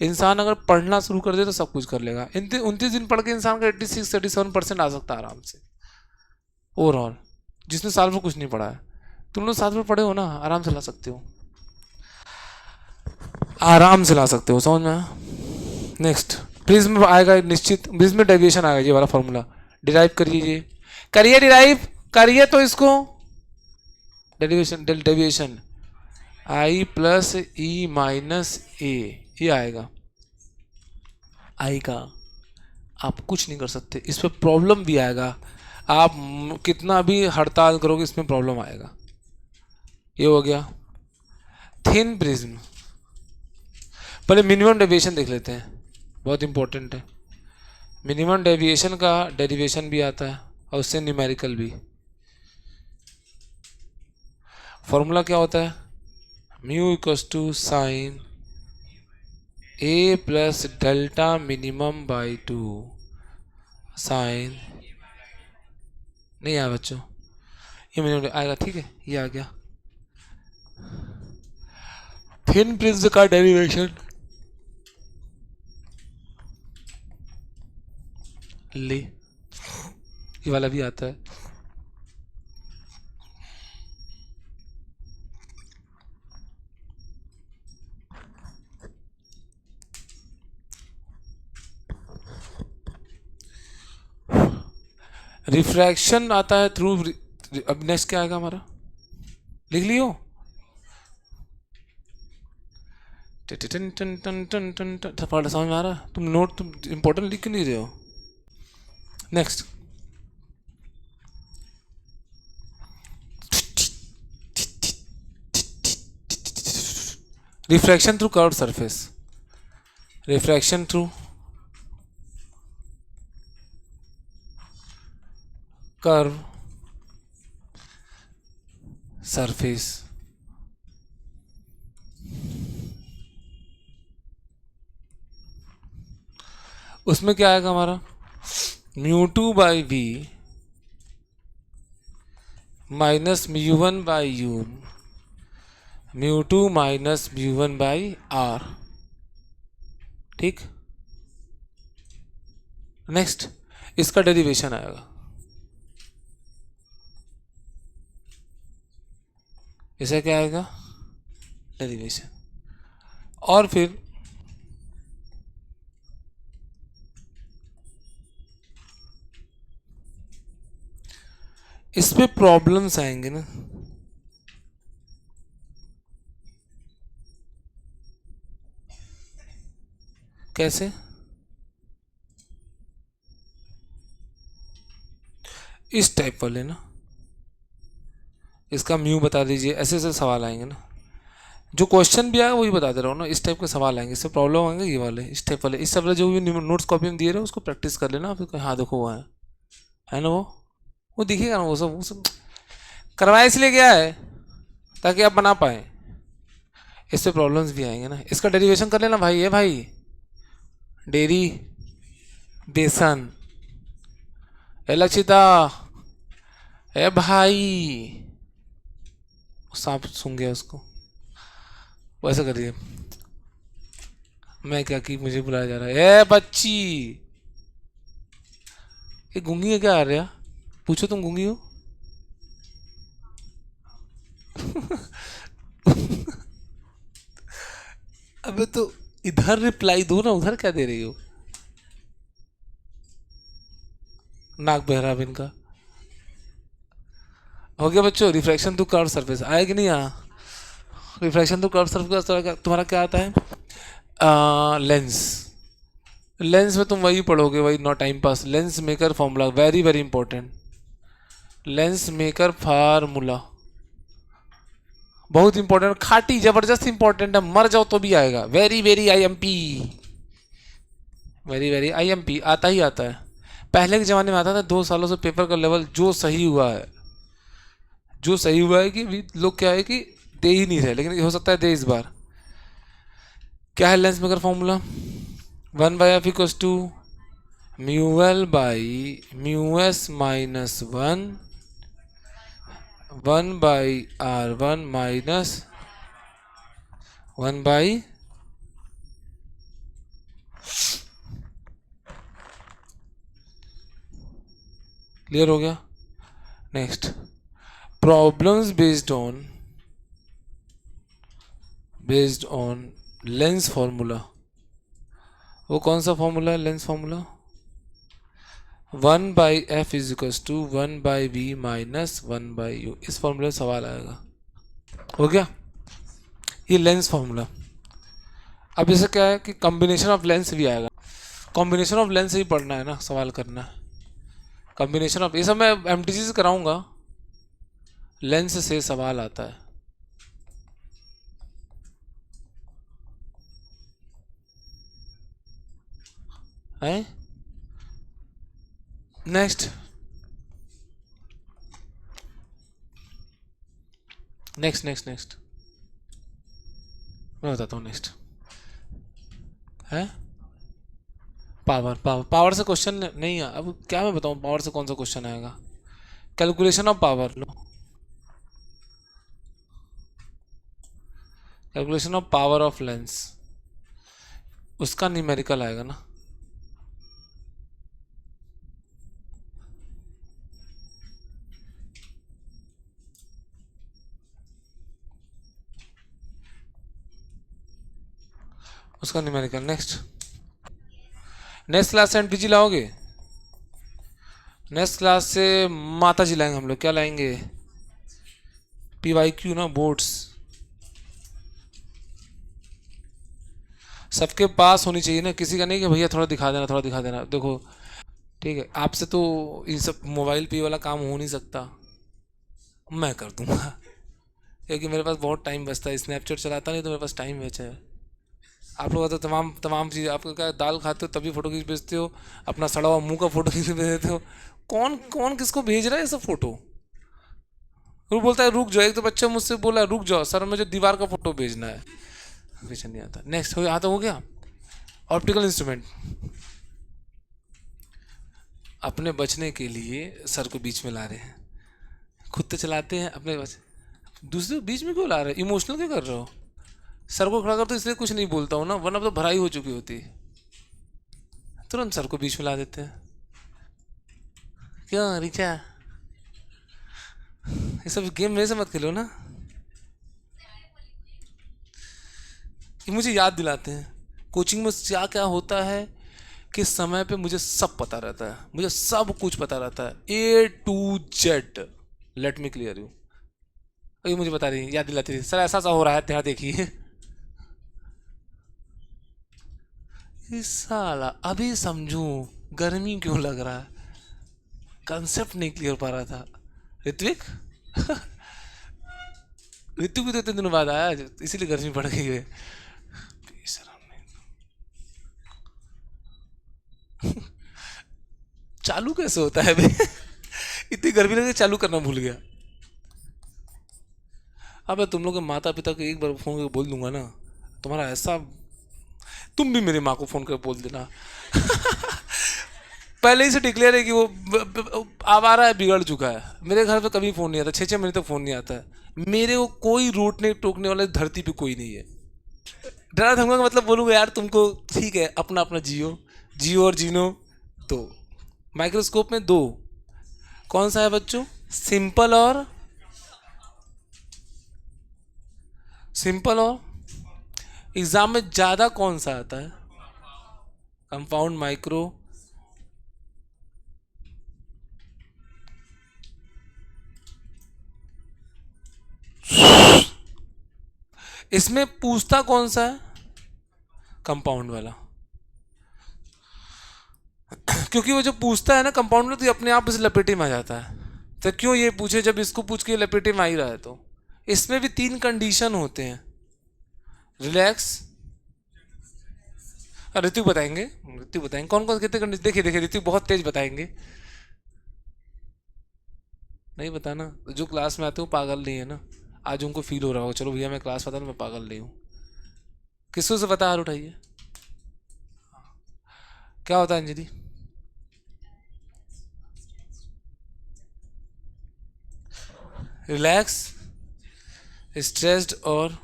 इंसान अगर पढ़ना शुरू कर दे तो सब कुछ कर लेगा। 29 दिन पढ़ के इंसान का 86-87% आ सकता है आराम से ओवरऑल, जिसने साल भर कुछ नहीं पढ़ा है। तुम लोग साल भर पढ़े हो ना, आराम से ला सकते हो, आराम से ला सकते हो, समझ में। नेक्स्ट, प्रिज्म आएगा निश्चित, प्रिज्म डेविएशन आएगा, ये वाला फॉर्मूला डिराइव करिए, ये करिए, डिराइव करिए तो इसको, डेरिवेशन डेविएशन आई प्लस ई माइनस ए, ये आएगा, आएगा। आप कुछ नहीं कर सकते, इस पर प्रॉब्लम भी आएगा, आप कितना भी हड़ताल करोगे इसमें प्रॉब्लम आएगा। ये हो गया थिन प्रिज्म। पहले मिनिमम डेविएशन देख लेते हैं, बहुत इंपॉर्टेंट है। मिनिमम डेविएशन का डेरिवेशन भी आता है और उससे न्यूमेरिकल भी। फॉर्मूला क्या होता है, mu equals to sine A plus delta minimum by 2 sine, नहीं आया बच्चों, ये मिनिमम आएगा, ठीक है, ये आ गया। थिन प्रिज्म का डेरिवेशन ले, ये वाला भी आता है। रिफ्रैक्शन आता है थ्रू, अब नेक्स्ट क्या आएगा हमारा, लिख लियो, टन टन टन टन टन टन पढ़ समझ में आ रहा है? तुम नोट तुम इंपॉर्टेंट लिख क्यों नहीं रहे हो? Next, refraction through curved surface, refraction through curve surface, उसमें क्या आएगा हमारा μ2/v minus μ1/u, μ2 minus μ1/r। ठीक, नेक्स्ट इसका डेरिवेशन आएगा, इसका क्या आएगा डेरिवेशन, और फिर इस पे प्रॉब्लम्स आएंगे ना, कैसे? इस टाइप वाले ना, इसका म्यू बता दीजिए, ऐसे ऐसे सवाल आएंगे ना, जो क्वेश्चन भी आएगा वही बता दे रहा हूँ ना, इस टाइप के सवाल आएंगे, इससे प्रॉब्लम आएंगे ये वाले, इस टाइप वाले, इस सब वाले जो भी नोट्स कॉपी में दिए रहे उसको प्रैक्टिस कर लेना, फिर हाँ देखो वो है ना, वो दिखेगा ना, वो सब करवाया इसलिए गया है ताकि आप बना पाए, इससे प्रॉब्लम्स भी आएंगे ना। इसका डेरिवेशन कर लेना भाई, ये भाई डेरी बेसन, ए लक्षिता, ए भाई, सांप सूंघ गया उसको, वैसा करिए, मैं क्या की मुझे बुलाया जा रहा है, ए बच्ची, ये गूंगी है क्या आ रहा? पूछो तुम गूंगी हो? अबे तो इधर रिप्लाई दो ना, उधर क्या दे रही हो? नाक बहरा भी इनका। हो गया बच्चों, रिफ्रैक्शन टू कर्व सरफेस आया कि नहीं? रिफ्रैक्शन टू कर्व सरफेस तुम्हारा क्या आता है? लेंस, लेंस में तुम वही पढ़ोगे, वही not time pass, lens maker formula, very very important, lens maker formula बहुत इंपॉर्टेंट, खाटी जबरदस्त इंपॉर्टेंट है, मर जाओ तो भी आएगा, very very IMP, very very IMP, आता ही आता है। पहले के ज़माने में आता था, 2 सालों से पेपर का लेवल जो सही हुआ है, जो सही हुआ है कि लोग क्या है कि दे ही नहीं रहे, लेकिन हो सकता है दे इस बार। क्या है lens maker formula? 1/f equals to μl/μs minus 1/r1 minus 1 by clear हो गया? Next, problems based on lens formula, वो कौन सा फॉर्मूला है lens formula? 1/f is equals to 1/v minus 1/u, इस फॉर्मूले से सवाल आएगा। हो गया ये लेंस फॉर्मूला। अब इसे क्या है कि कॉम्बिनेशन ऑफ लेंस भी आएगा, कॉम्बिनेशन ऑफ लेंस ही पढ़ना है ना, सवाल करना है, कॉम्बिनेशन ऑफ, ये सब मैं MTC से कराऊंगा, लेंस से सवाल आता है। नेक्स्ट नेक्स्ट नेक्स्ट नेक्स्ट मैं बताता हूँ। नेक्स्ट है पावर, पावर से क्वेश्चन नहीं है, अब क्या मैं बताऊँ पावर से कौन सा क्वेश्चन आएगा? Calculation of power, low calculation of power of lens, उसका न्यूमेरिकल आएगा ना। उसका न्यूमेरिकल नेक्स्ट क्लास से MTG लाओगे? नेक्स्ट क्लास से माता जी लाएंगे हम लोग, क्या लाएंगे? PYQ ना, बोर्ड्स, सबके पास होनी चाहिए ना, किसी का नहीं कि भैया थोड़ा दिखा देना, थोड़ा दिखा देना। देखो ठीक है, आपसे तो ये सब मोबाइल पे वाला काम हो नहीं सकता, मैं कर दूंगा। क्योंकि मेरे पास बहुत टाइम बचता है, स्नैपचैट चलाता नहीं तो मेरे पास टाइम बचा है। आप लोग तो तमाम तमाम चीज़, आपको क्या दाल खाते हो तभी फोटो खींच भेजते हो, अपना सड़ा हुआ मुंह का फोटो खींच भेज देते हो। कौन कौन किसको भेज रहा है ये सब फोटो? वो बोलता है रुक जाओ, एक तो बच्चा मुझसे बोला रुक जाओ सर मुझे दीवार का फोटो भेजना है, भेज नहीं आता। नेक्स्ट हो आता हो गया। ऑप्टिकल इंस्ट्रूमेंट, अपने बचने के लिए सर को बीच में ला रहे हैं, खुद तो चलाते हैं अपने बच, दूसरे को बीच में क्यों ला रहे हैं? इमोशनल क्यों कर रहे हो? सर को खड़ा कर तो इसलिए कुछ नहीं बोलता हूँ ना, वरना तो भराई हो चुकी होती, तुरंत सर को बीच में ला देते हैं। क्यों रिचा, ये सब गेम मेरे से मत खेलो ना, ये मुझे याद दिलाते हैं कोचिंग में क्या क्या होता है, कि समय पे मुझे सब पता रहता है, मुझे सब कुछ पता रहता है, A to Z। Late me clear you. ये मुझे बता रही याद दिलाती थी सर ऐसा सा हो रहा है, ध्यान देखिए। इस साला अभी समझू गर्मी क्यों लग रहा है, कंसेप्ट नहीं क्लियर पा रहा था। ऋत्विक, ऋतु भी तो इतने दिनों बाद आया, इसीलिए गर्मी पड़ गई है। बेशरम नहीं। चालू कैसे होता है बे? इतनी गर्मी लगे चालू करना भूल गया। अब तुम लोग के माता पिता को एक बार फोन करके बोल दूंगा ना, तुम्हारा ऐसा, तुम भी मेरी माँ को फोन कर बोल देना। पहले ही से डिक्लेयर है कि वो आवारा है, बिगड़ चुका है। मेरे घर पे कभी फोन नहीं आता, 6 6 महीने तक फोन नहीं आता है मेरे को, कोई रोटने टोकने वाले धरती पे कोई नहीं है। डरा धमका का मतलब बोलूँगा यार तुमको, ठीक है अपना अपना जियो, जियो और जीनो। तो माइक्रोस्कोप में दो, कौन सा है बच्चों? सिंपल और, सिंपल और एग्जाम में ज्यादा कौन सा आता है? Compound, micro. इसमें पूछता कौन सा है? कंपाउंड वाला। क्योंकि वो जो पूछता है ना कंपाउंड में, तो ये अपने आप इस लपेटे में आ जाता है। तो क्यों ये पूछे जब इसको पूछ के लपेटे में आ ही रहा है? तो इसमें भी 3 कंडीशन होते हैं। रिलैक्स, ऋतिक बताएंगे, ऋतिक बताएंगे कौन कौन कितने कंडीशन। देखिए देखिए ऋतिक बहुत तेज बताएंगे। नहीं बताना, जो क्लास में आते हो पागल नहीं है ना, आज उनको फील हो रहा होगा चलो भैया मैं क्लास में आता मैं पागल नहीं हूँ। किसको से पता, हार उठाइए। क्या होता है अंजलि? रिलैक्स, स्ट्रेस्ड, और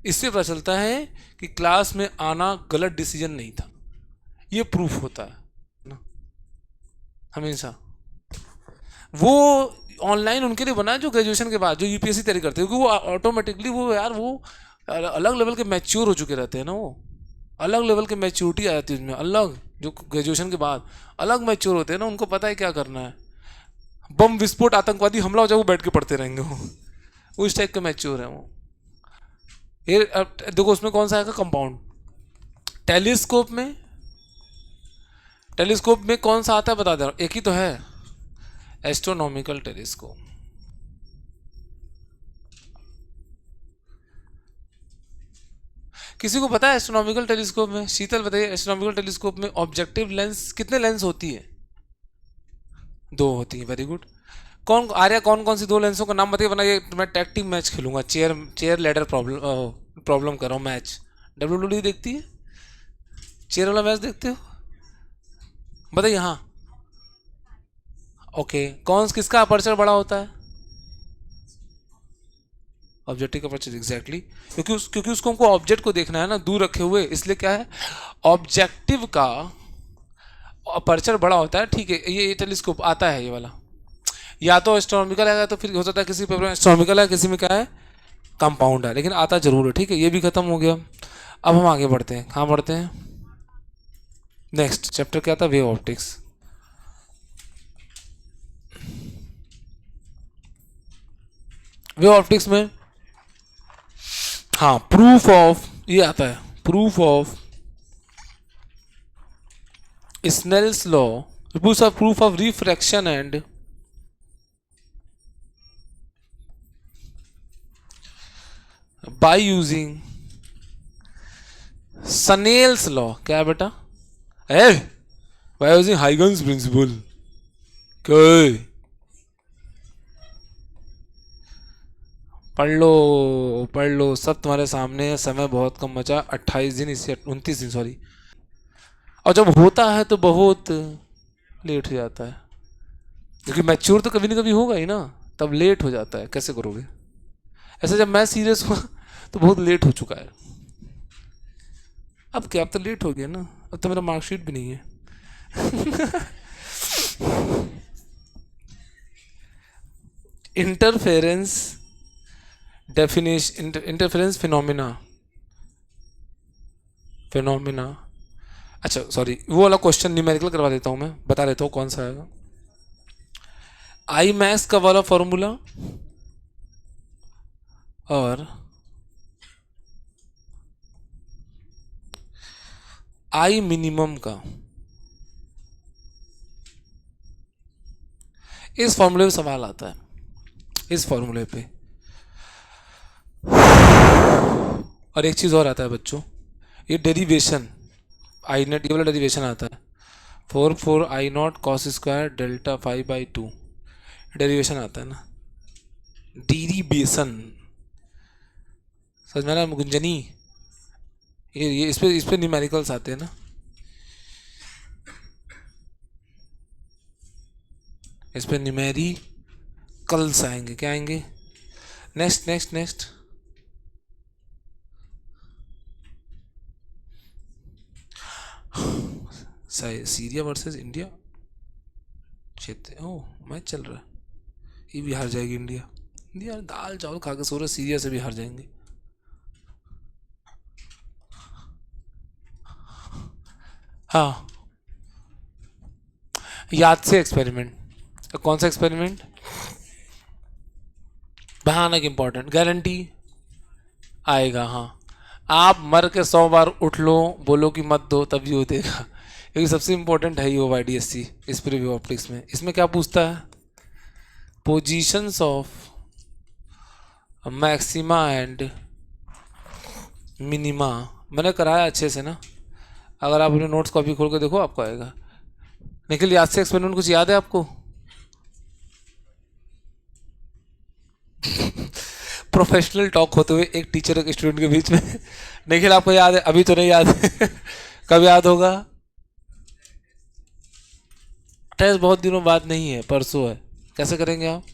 इससे पता चलता है कि क्लास में आना गलत डिसीजन नहीं था, ये प्रूफ होता है ना हमेशा। वो ऑनलाइन उनके लिए बना है जो ग्रेजुएशन के बाद जो यूपीएससी तैयारी करते हैं, क्योंकि वो ऑटोमेटिकली वो यार वो अलग लेवल के मैच्योर हो चुके रहते हैं ना, वो अलग लेवल के मैच्योरिटी आ जाती है उसमें, अलग जो ग्रेजुएशन के बाद अलग मैच्योर होते हैं ना, उनको पता है क्या करना है। बम विस्फोट आतंकवादी हमला हो जाए वो बैठ के पढ़ते रहेंगे वो इस टाइप के मैच्योर है वो। ये देखो उसमें कौन सा आएगा? कंपाउंड। टेलीस्कोप में, टेलीस्कोप में कौन सा आता है बता दे रहा हूँ, एक ही तो है, एस्ट्रोनॉमिकल टेलीस्कोप। किसी को पता है एस्ट्रोनॉमिकल टेलीस्कोप में? शीतल बताइए, एस्ट्रोनॉमिकल टेलीस्कोप में ऑब्जेक्टिव लेंस कितने लेंस होती है? 2 होती है, वेरी गुड। कौन आर्या कौन कौन सी 2 लेंसों का नाम बताइए, वरना ये मैं टैग टीम मैच खेलूंगा, chair chair ladder problem problem कर रहा हूँ मैच। WWE देखती है? चेयर वाला मैच देखते हो? बताइए हाँ। ओके, कौन किसका अपर्चर बड़ा होता है? ऑब्जेक्टिव का अपर्चर, एग्जैक्टली। क्योंकि उसको हमको ऑब्जेक्ट को देखना है ना दूर रखे हुए, इसलिए क्या है, ऑब्जेक्टिव का अपर्चर बड़ा होता है। ठीक है, ये टेलीस्कोप आता है ये वाला, या तो एस्ट्रोनॉमिकल है, तो फिर हो सकता है किसी पेपर में एस्ट्रोनॉमिकल है, किसी में क्या है कंपाउंड है, लेकिन आता जरूर है। ठीक है, ये भी खत्म हो गया। अब हम आगे बढ़ते हैं, कहाँ बढ़ते हैं? नेक्स्ट चैप्टर क्या था? Wave optics. वेव ऑप्टिक्स में हाँ, प्रूफ ऑफ ये आता है proof of Snell's law, proof of refraction and by using Snell's law. क्या है बेटा? है बाय यूजिंग हाइगन्स प्रिंसिपल। पढ़ लो, सब तुम्हारे सामने है, समय बहुत कम बचा, 28 दिन, इससे 29 दिन सॉरी। और जब होता है तो बहुत लेट हो जाता है, क्योंकि मैच्योर तो कभी ना कभी होगा ही ना, तब लेट हो जाता है, कैसे करोगे? ऐसे जब मैं सीरियस हुआ तो बहुत लेट हो चुका है। अब क्या, अब तो लेट हो गया ना, अब तो मेरा मार्कशीट भी नहीं है। Interference definition, interference phenomena, phenomena. अच्छा सॉरी, वो वाला क्वेश्चन न्यूमेरिकल करवा देता हूँ, मैं बता देता हूँ कौन सा आएगा। आई मैक्स का वाला फॉर्मूला और आई मिनिमम का, इस फॉर्मूले पे सवाल आता है, इस फॉर्मूले पे। और एक चीज़ और आता है बच्चों, ये डेरिवेशन, आई नेट, ये वाला डेरिवेशन आता है, 4 cos स्क्वायर डेल्टा 5/2, डेरिवेशन आता है ना, डेरिवेशन, समझ में ना गुंजनी? ये इस पे न्यूमेरिकल्स आते हैं ना। इस पे न्यूमेरिकल्स आएंगे, क्या आएंगे? Next next next. Syria versus India, क्षेत्र, ओ मैच चल रहा है, ये भी हार जाएगी इंडिया। इंडिया दाल चावल खा के सो रहे, सीरिया से भी हार जाएंगे। हाँ, याद से एक्सपेरिमेंट। कौन सा एक्सपेरिमेंट? भयानक इंपॉर्टेंट, गारंटी आएगा। हाँ, आप मर के 100 बार उठ लो, बोलो कि मत दो, तभी वो देगा, क्योंकि सबसे इंपॉर्टेंट है ही वो YDSC इस प्रीव्यू ऑप्टिक्स में। इसमें क्या पूछता है? Positions of maxima and minima. मैंने कराया अच्छे से ना, अगर आप अपने नोट्स कॉपी खोल के देखो आपको आएगा। निखिल, याद से एक्सपेरिमेंट कुछ याद है आपको? प्रोफेशनल टॉक होते हुए एक टीचर एक स्टूडेंट के बीच में। निखिल आपको याद है? अभी तो नहीं याद है। कब याद होगा? टेस्ट बहुत दिनों बाद नहीं है, परसों है। कैसे करेंगे आप?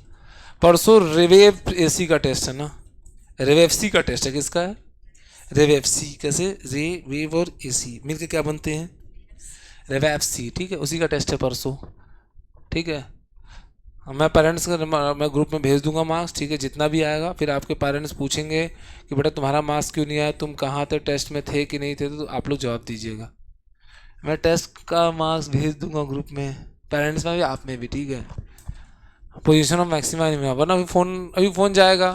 परसों रिवेव AC का टेस्ट है ना, रिवेवसी का टेस्ट है। किसका है? रिवेवसी। कैसे? रे वेव और AC मिलके क्या बनते हैं? रिवेवसी। ठीक है, उसी का टेस्ट है परसों। ठीक है, मैं पेरेंट्स का मैं ग्रुप में भेज दूंगा मार्क्स, ठीक है, जितना भी आएगा। फिर आपके पेरेंट्स पूछेंगे कि बेटा तुम्हारा मार्क्स क्यों नहीं आया, तुम कहाँ थे, टेस्ट में थे कि नहीं थे, तो आप लोग जवाब दीजिएगा। मैं टेस्ट का मार्क्स भेज दूंगा ग्रुप में, पेरेंट्स में भी, आप में भी, ठीक है। पोजीशन ऑफ मैक्सिमा नहीं, वरना अभी फ़ोन जाएगा,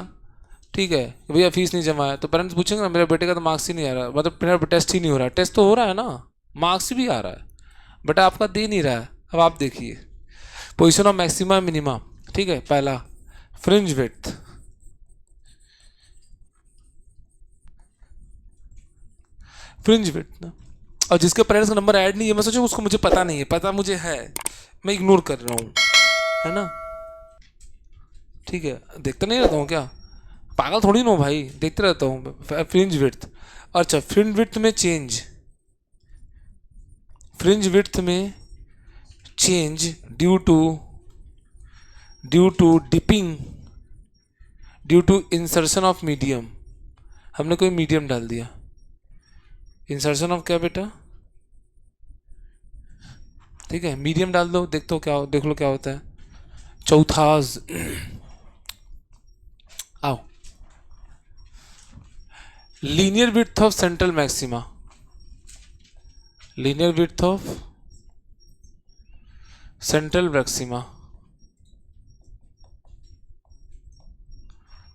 ठीक है, कि भैया फीस नहीं जमा है, तो पेरेंट्स पूछेंगे ना, मेरे बेटे का तो मार्क्स ही नहीं आ रहा, मतलब मेरा टेस्ट ही नहीं हो रहा। टेस्ट तो हो रहा है ना, मार्क्स भी आ रहा है, बेटा आपका दे नहीं रहा है। अब आप देखिए पोजीशन ऑफ मैक्सिमा मिनिमा, ठीक है। पहला फ्रिंज विड्थ, फ्रिंज विड्थ ना, और जिसके पेरेंट्स का नंबर ऐड नहीं है, मैं सोचूं उसको मुझे पता नहीं है, पता मुझे है, मैं इग्नोर कर रहा हूँ, है ना, ठीक है। देखते नहीं रहता हूँ क्या, पागल थोड़ी ना हूँ भाई, देखते रहता हूँ। फ्रिंज विड्थ, अच्छा फ्रिंज विड्थ में चेंज, फ्रिंज विड्थ में change due to dipping, due to insertion of medium. हमने कोई मीडियम डाल दिया, इंसर्शन ऑफ क्या बेटा, ठीक है, मीडियम डाल दो, देखते हो क्या, देख लो क्या होता है। चौथा आओ, linear width of central maxima, linear width of central maxima,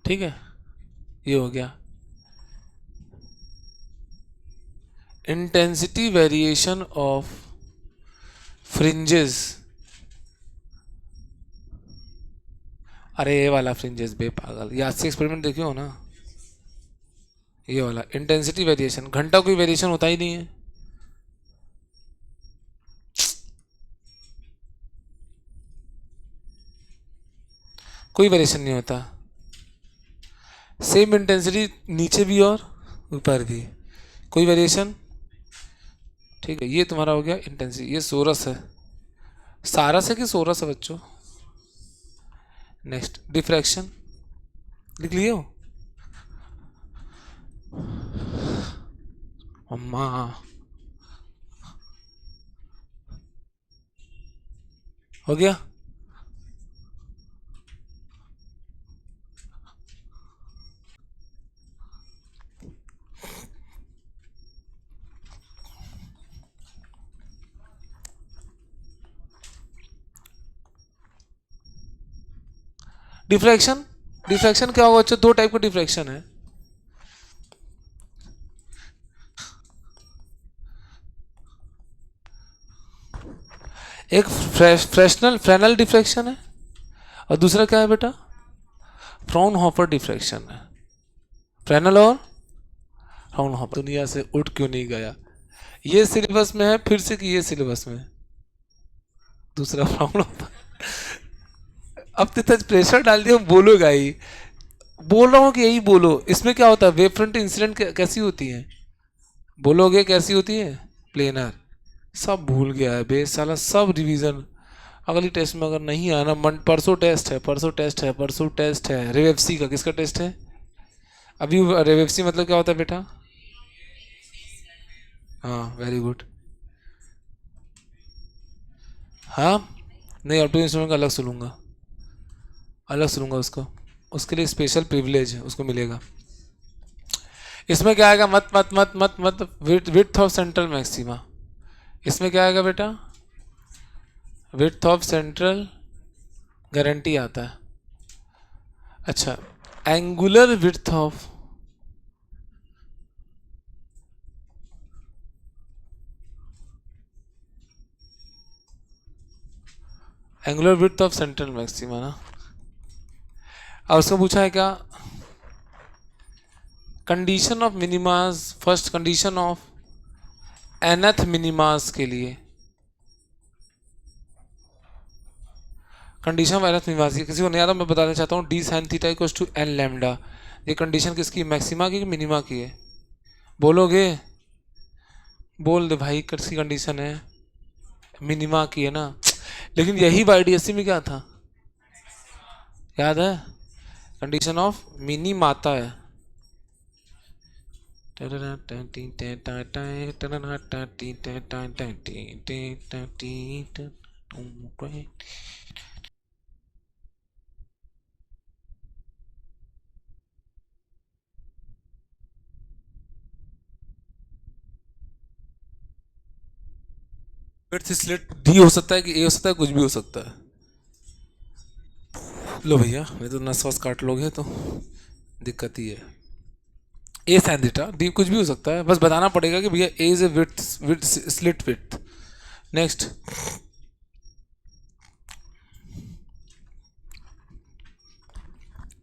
ठीक है, ये हो गया। इंटेंसिटी वेरिएशन ऑफ फ्रिंजेस, अरे ये वाला फ्रिंजेस बे पागल, याद से एक्सपेरिमेंट देखे हो ना, ये वाला इंटेंसिटी वेरिएशन, घंटा कोई वेरिएशन होता ही नहीं है, कोई वेरिएशन नहीं होता, सेम इंटेंसिटी नीचे भी और ऊपर भी, कोई वेरिएशन। ठीक है, ये तुम्हारा हो गया इंटेंसिटी, ये सोरस है, सारस है कि सोरस है बच्चों। नेक्स्ट डिफ्रैक्शन, लिख लिए अम्मा, हो गया। डिफ्रैक्शन, डिफ्रैक्शन क्या होगा बच्चों, दो टाइप का डिफ्रैक्शन है, एक फ्रेशनल फ्रेनल डिफ्रैक्शन है और दूसरा क्या है बेटा, फ्राउनहोफर डिफ्रैक्शन है। फ्रेनल और फ्राउनहोफर, दुनिया से उठ क्यों नहीं गया, ये सिलेबस में है फिर से कि ये सिलेबस में, दूसरा फ्राउनहोफर। अब तो प्रेशर डाल दिया, बोलोगा ही, बोल रहा हूँ कि यही बोलो, इसमें क्या होता है, वेव फ्रंट इंसिडेंट कैसी होती है, बोलोगे कैसी होती है, प्लेनर, सब भूल गया है बे साला, सब रिवीजन, अगली टेस्ट में अगर नहीं आना, परसों टेस्ट है, परसों टेस्ट है, परसों टेस्ट है, रेवेफसी का, किसका टेस्ट है अभी, रेवेफसी मतलब क्या होता है बेटा, हाँ वेरी गुड, हाँ नहीं ऑटो इंस्ट्रूमेंट का अलग सुनूंगा, अलग सुनूंगा उसको, उसके लिए स्पेशल प्रिविलेज है, उसको मिलेगा। इसमें क्या आएगा, मत मत मत मत मत विड्थ ऑफ सेंट्रल मैक्सिमा, इसमें क्या आएगा बेटा, विड्थ ऑफ सेंट्रल गारंटी आता है। अच्छा, angular width of, angular width of central maxima ना, और उसको पूछा है क्या, condition of मिनिमास, first condition of nth मिनिमास के लिए, कंडीशन ऑफ nth मिनिमास की किसी को नहीं आता, मैं बताना चाहता हूँ, d sine theta equals to n lambda, ये कंडीशन किसकी, मैक्सिमा की कि मिनिमा की है, बोलोगे, बोल दे भाई, किसकी कंडीशन है, मिनिमा की है ना, लेकिन यही वाईडीएससी में क्या था, याद है, कंडीशन ऑफ मिनिमाता है। विड्थ स्लिट डी हो सकता है कि ए हो सकता है, कुछ भी हो सकता है, लो भैया मैं तो नस वस काट लोगे तो दिक्कत ही है, ए साइन थीटा डी कुछ भी हो सकता है, बस बताना पड़ेगा कि भैया a is a width, width slit width. Next,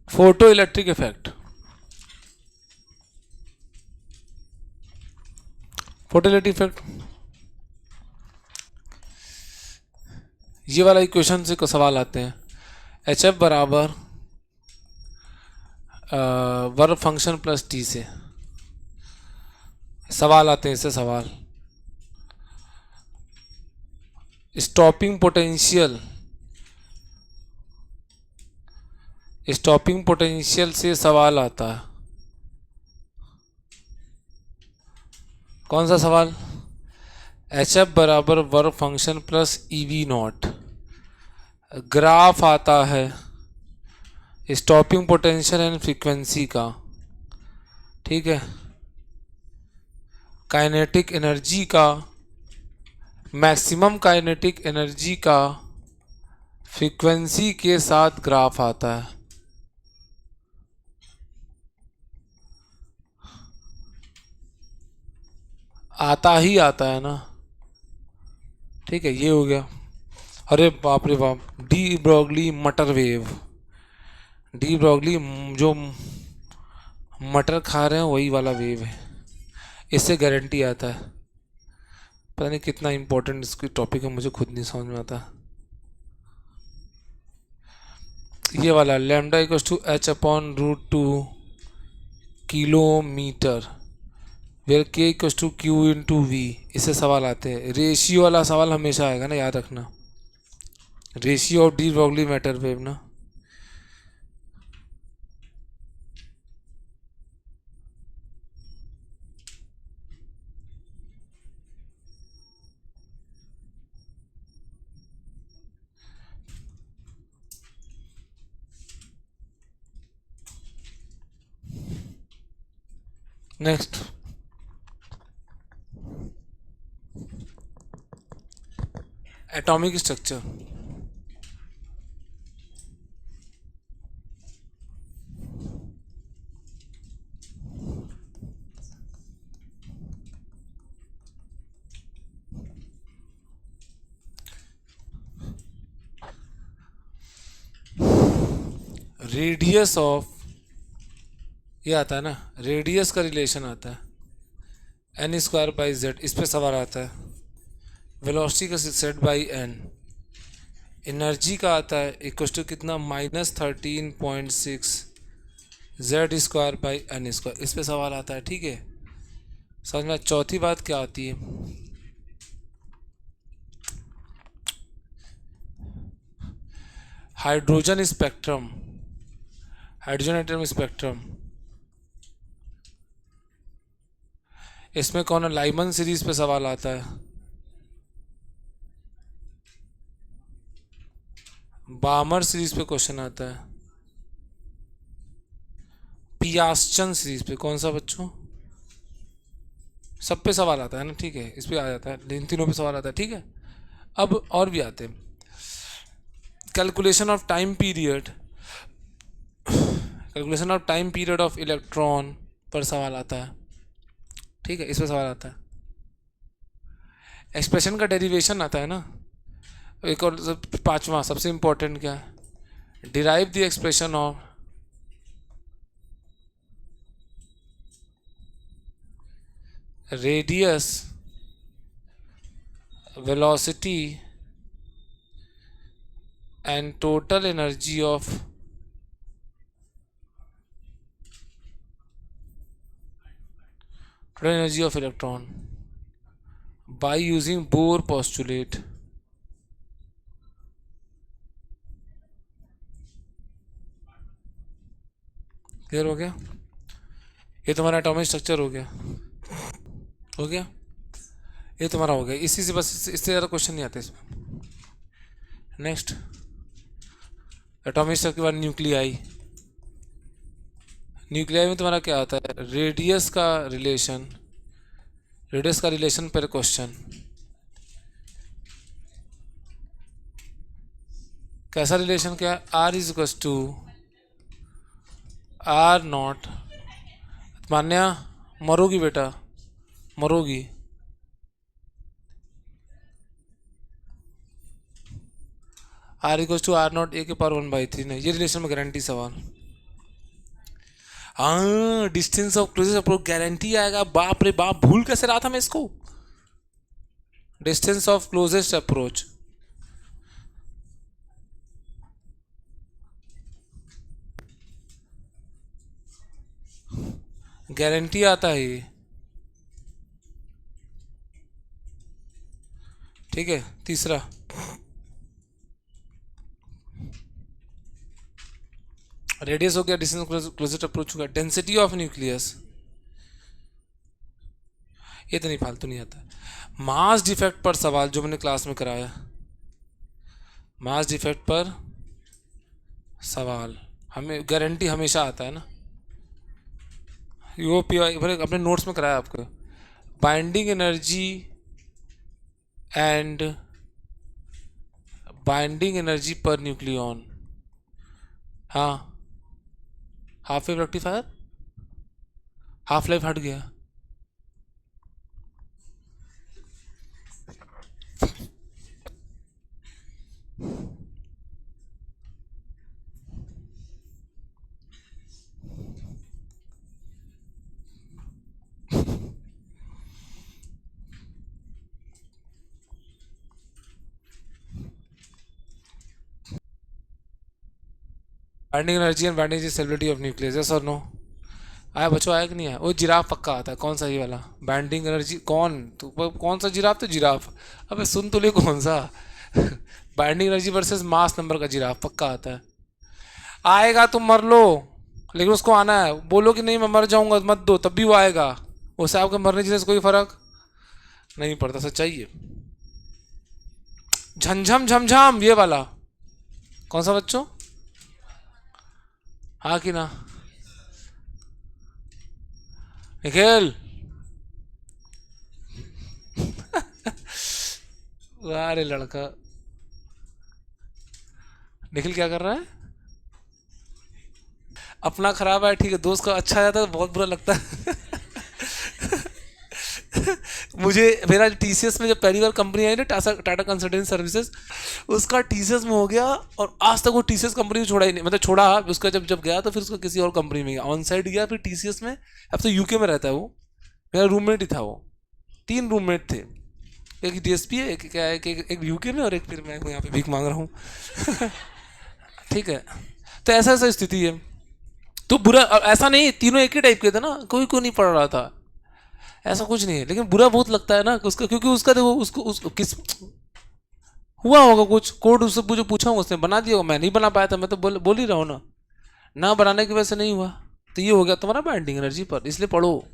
photoelectric effect, photoelectric effect, ये वाला इक्वेशन से को सवाल आते हैं, एच एफ बराबर वर्क फंक्शन प्लस टी से सवाल आते हैं, इससे सवाल, स्टॉपिंग पोटेंशियल, स्टॉपिंग पोटेंशियल से सवाल आता है, कौन सा सवाल, एच एफ बराबर work function plus E V not, graph आता है स्टॉपिंग पोटेंशियल एंड फ्रीक्वेंसी का, ठीक है, काइनेटिक एनर्जी का, मैक्सिमम काइनेटिक एनर्जी का फ्रीक्वेंसी के साथ ग्राफ आता है, आता ही आता है ना। ठीक है, ये हो गया। अरे बाप रे बाप, डी ब्रॉगली मटर वेव। डी ब्रॉगली जो मटर खा रहे हैं वही वाला वेव है, इससे गारंटी आता है। पता नहीं कितना इंपॉर्टेंट इसकी टॉपिक है, मुझे खुद नहीं समझ में आता। ये वाला lambda equals to H upon root 2 kilometre, where K equals to Q into V. इससे सवाल आते हैं, रेशियो वाला सवाल हमेशा आएगा ना, याद रखना। Ratio of de Broglie matter wave ना। Next, atomic structure. Radius of, ये आता है ना, रेडियस का रिलेशन आता है एन स्क्वायर बाई जेड, इस पे सवाल आता है। वेलोसिटी का सेट बाई एन। एनर्जी का आता है इक्वल टू कितना, -13.6 Z square by n square, इस पे सवाल आता है। ठीक है, समझ में। चौथी बात क्या आती है, hydrogen spectrum, hydrogen atom spectrum. इसमें कौन है, लाइमन सीरीज पे सवाल आता है। बामर सीरीज पे क्वेश्चन आता है। पियास्चन सीरीज पे, कौन सा बच्चों, सब पे सवाल आता है ना। ठीक है, इस पे आ जाता है, इन तीनों पे सवाल आता है। ठीक है, अब और भी आते हैं। Calculation of time period, calculation of time period of electron पर सवाल आता है। ठीक है, इस पर सवाल आता है। एक्सप्रेशन का डेरिवेशन आता है ना। एक और पांचवा सबसे इंपॉर्टेंट क्या है, derive the expression of radius, velocity and total energy of electron by using bore postulate. Clear हो गया, ये तुम्हारा एटॉमिक स्ट्रक्चर हो गया। हो गया, ये तुम्हारा हो गया। इसी से बस, इससे ज़्यादा क्वेश्चन नहीं आते इसमें। नेक्स्ट, एटॉमिक स्ट्रक्चर के बाद न्यूक्लियाई। न्यूक्लियाई में तुम्हारा क्या आता है, रेडियस का रिलेशन, रेडियस का रिलेशन पर क्वेश्चन। कैसा रिलेशन, क्या है, R is equal to R naught. Manya, मरोगी बेटा, मरोगी। R equal to R naught A के पावर 1/3 नहीं, ये रिलेशन में गारंटी सवाल। हाँ, distance of closest approach guarantee आएगा। बाप रे बाप, भूल कैसे रहा था मैं इसको। Distance of closest approach, guarantee आता है ये। ठीक है, तीसरा, रेडियस हो गया, डिस्टेंस क्लोजेस्ट अप्रोच हो गया, डेंसिटी ऑफ न्यूक्लियस, ये तो नहीं, फालतू नहीं आता। मास डिफेक्ट पर सवाल जो मैंने क्लास में कराया, मास डिफेक्ट पर सवाल हमें गारंटी हमेशा आता है ना। यो पी अपने नोट्स में कराया आपको। Binding energy and binding energy per nucleon. हाँ, half wave rectifier, half life हट गया। Binding energy and binding stability of nucleus, yes और नो? आया बच्चों, आया कि नहीं आया? वो जिराफ पक्का आता है, कौन सा ये वाला बाइंडिंग एनर्जी? कौन तो कौन सा जिराफ? तो जिराफ, अबे सुन तो ले कौन सा binding energy versus mass number का जिराफ पक्का आता है। आएगा तुम मर लो, लेकिन उसको आना है। बोलो कि नहीं मैं मर जाऊंगा मत दो, तब भी वो आएगा। उससे आपके मरने जिससे कोई फर्क नहीं पड़ता, सच्चाई है। झमझम झमझम ये वाला कौन सा बच्चों? हाँ कि ना? निखिल, अरे लड़का निखिल क्या कर रहा है? अपना खराब है ठीक है, दोस्त का अच्छा जाता है तो बहुत बुरा लगता है। मुझे मेरा टीसीएस में जब पहली बार कंपनी आई ना, टाटा कंसल्टेंसी सर्विसेज, उसका टीसीएस में हो गया और आज तक वो टीसीएस कंपनी छोड़ा ही नहीं। मतलब छोड़ा उसका, जब जब गया तो फिर उसका किसी और कंपनी में गया, ऑन साइड गया फिर टीसीएस में। अब तो यूके में रहता है वो, मेरा रूममेट ही था वो। 3 रूममेट थे, एक डीएसपी है, एक क्या है कि एक यूके में और एक फिर मैं यहाँ पे भीख मांग रहा हूँ। ठीक है, तो ऐसा ऐसा स्थिति है। तो बुरा ऐसा नहीं, तीनों एक ही टाइप के थे ना, कोई को नहीं पढ़ रहा था, ऐसा कुछ नहीं है। लेकिन बुरा बहुत लगता है ना उसका, क्योंकि उसका देखो उसको किस हुआ होगा कुछ कोड, उससे जो पूछा हूँ उसने बना दिया होगा, मैं नहीं बना पाया था। मैं तो बोल ही रहा हूँ ना बनाने की वजह से नहीं हुआ। तो ये हो गया तुम्हारा बाइंडिंग एनर्जी पर, इसलिए पढ़ो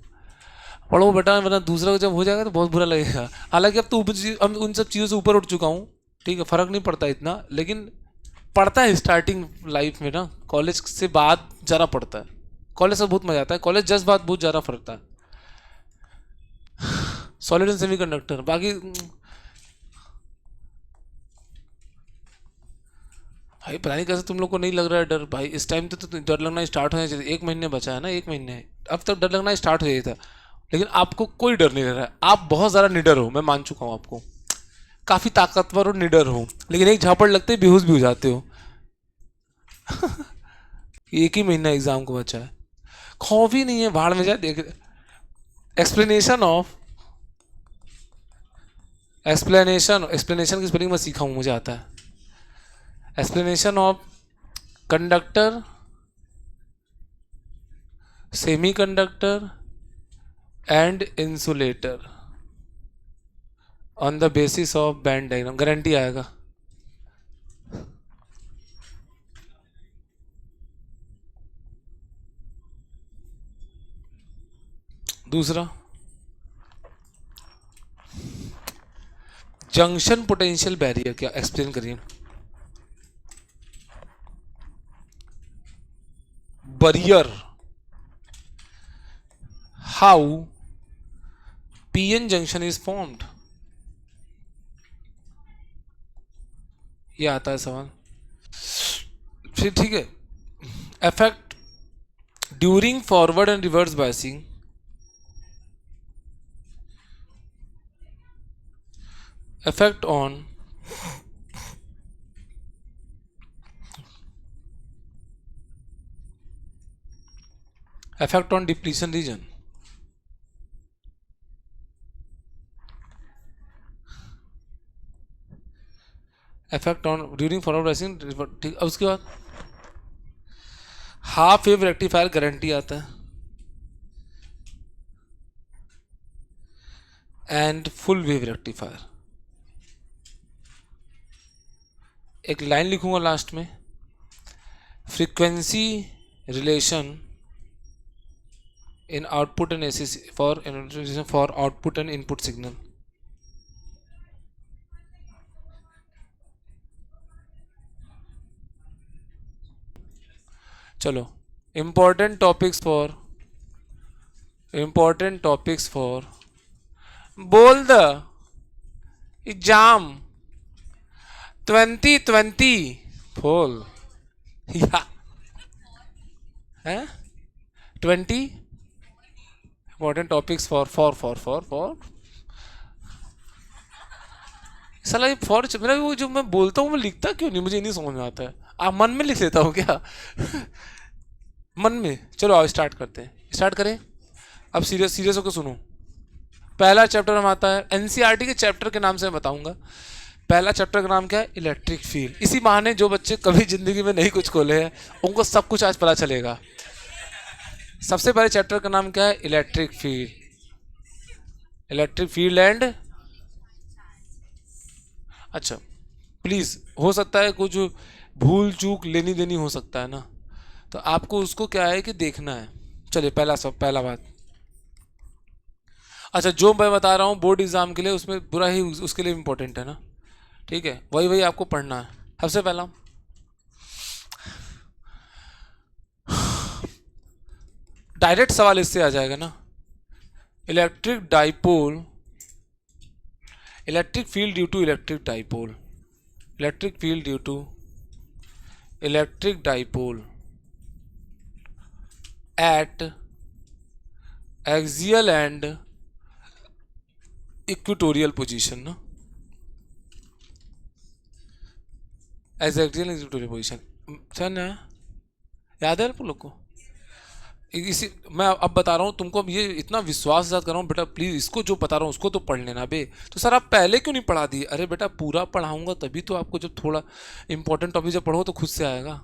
पढ़ो बेटा, वरना दूसरा को जब हो जाएगा तो बहुत बुरा लगेगा। हालांकि अब तो अब उन सब चीज़ों से ऊपर उठ चुका हूँ, ठीक है, फर्क नहीं पड़ता इतना, लेकिन पड़ता है स्टार्टिंग लाइफ में ना, कॉलेज से बाद ज़्यादा पड़ता है। कॉलेज से बहुत मजा आता है, कॉलेज जस्ट बाद बहुत ज़्यादा फरकता है। सॉलिड एंड सेमी कंडक्टर, बाकी भाई पता नहीं कैसे तुम लोग को नहीं लग रहा है डर। भाई इस टाइम तो डर लगना स्टार्ट होना चाहिए, 1 महीने बचा है ना, 1 महीने अब तक डर लगना स्टार्ट हो गया था। लेकिन आपको कोई डर नहीं लग रहा है, आप बहुत ज़्यादा निडर हो, मैं मान चुका हूँ आपको, काफ़ी ताकतवर और निडर हो। लेकिन एक झापड़ लगते ही बेहोश भी हो जाते हो। 1 ही महीना एग्जाम को बचा है, खौफ ही नहीं है, भाड़ में जाए देख। एक्सप्लेनेशन ऑफ एक्सप्लेनेशन की स्पेलिंग मैं सीखा हूँ, मुझे आता है। Explanation of conductor, semi conductor and insulator on the basis of band diagram, guarantee आएगा। दूसरा, जंक्शन पोटेंशियल बैरियर क्या, एक्सप्लेन करिए। Barrier, how PN junction is formed, ये आता है सवाल। फिर ठीक है, effect during forward and reverse biasing, effect on depletion region, effect on during forward pricing, ठीक। अब उसके बाद हाफ वेव रेक्टिफायर गारंटी आता है, एंड फुल वेव रेक्टिफायर। एक लाइन लिखूंगा लास्ट में, frequency relation in output and AC for output and input signal। चलो, important topics for बोल द एग्जाम 2020 बोल या है 20 important topics for साला ये फॉर मेरा वो जो मैं बोलता हूँ मैं लिखता क्यों नहीं, मुझे नहीं समझ में आता है। आप मन में लिख लेता हूँ क्या? मन में। चलो आओ स्टार्ट करते हैं, स्टार्ट करें। अब सीरियस सीरियस होकर सुनो। पहला चैप्टर हम आता है एनसीईआरटी के चैप्टर के नाम से मैं बताऊंगा। पहला चैप्टर का नाम क्या है? Electric field. इसी बहाने जो बच्चे कभी जिंदगी में नहीं कुछ खोले हैं उनको सब कुछ आज पता चलेगा। सबसे पहले चैप्टर का नाम क्या है? Electric field. Electric field and, अच्छा प्लीज, हो सकता है कुछ भूल चूक लेनी देनी हो सकता है ना, तो आपको उसको क्या है कि देखना है। चलिए पहला बात, अच्छा जो मैं बता रहा हूँ बोर्ड एग्जाम के लिए उसमें पूरा ही उसके लिए इम्पोर्टेंट है ना, ठीक है, वही वही आपको पढ़ना है। सबसे पहला डायरेक्ट सवाल इससे आ जाएगा ना, electric dipole, electric field due to electric dipole, electric field due to electric dipole at axial and equatorial position ना, as axial and equatorial position, समझ ना, याद है आप लोग को? इसी मैं अब बता रहा हूँ तुमको, अब ये इतना विश्वास के साथ कर रहा हूँ बेटा, प्लीज इसको जो बता रहा हूँ उसको तो पढ़ लेना बे। तो सर आप पहले क्यों नहीं पढ़ा दिए? अरे बेटा पूरा पढ़ाऊंगा तभी तो आपको, जब थोड़ा इंपॉर्टेंट टॉपिक जब पढ़ो तो खुद से आएगा।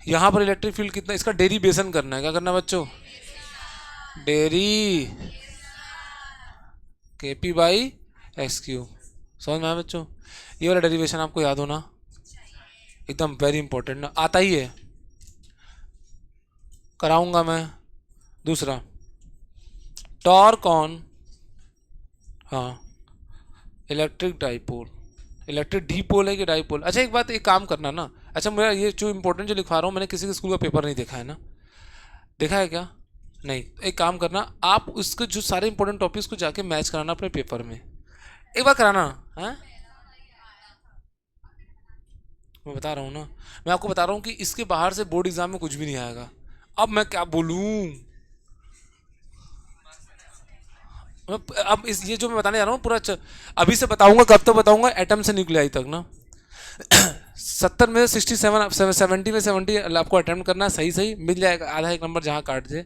यहाँ पर इलेक्ट्रिक फील्ड कितना, इसका डेरिवेशन करना है। क्या करना है बच्चों? डेरी के पी बाई एक्स क्यू। समझ में आया बच्चों? ये वाला डेरिवेशन आपको याद होना एकदम वेरी इंपॉर्टेंट ना, आता ही है, कराऊंगा मैं। दूसरा टॉर्क ऑन, हाँ इलेक्ट्रिक डाइपोल, इलेक्ट्रिक डीपोल है कि डाइपोल? अच्छा एक बात, एक काम करना ना, अच्छा मेरा ये जो इंपॉर्टेंट जो लिखवा रहा हूँ मैंने किसी के स्कूल का पेपर नहीं देखा है ना, देखा है क्या? नहीं, तो एक काम करना आप उसके जो सारे इंपॉर्टेंट टॉपिक्स को जाके मैच कराना अपने पेपर में, एक बार कराना है। मैं बता रहा हूँ ना, मैं आपको बता रहा हूँ कि इसके बाहर से बोर्ड एग्जाम में कुछ भी नहीं आएगा। अब मैं क्या बोलूँ, अब इस ये जो मैं बताने जा रहा हूँ पूरा अभी से बताऊंगा, कब तक बताऊंगा? एटम से न्यूक्लियाई तक ना। 70 में 67, 70 में 70 आपको अटेम्प्ट करना है, सही सही मिल जाएगा, आधा एक नंबर जहाँ काट दे।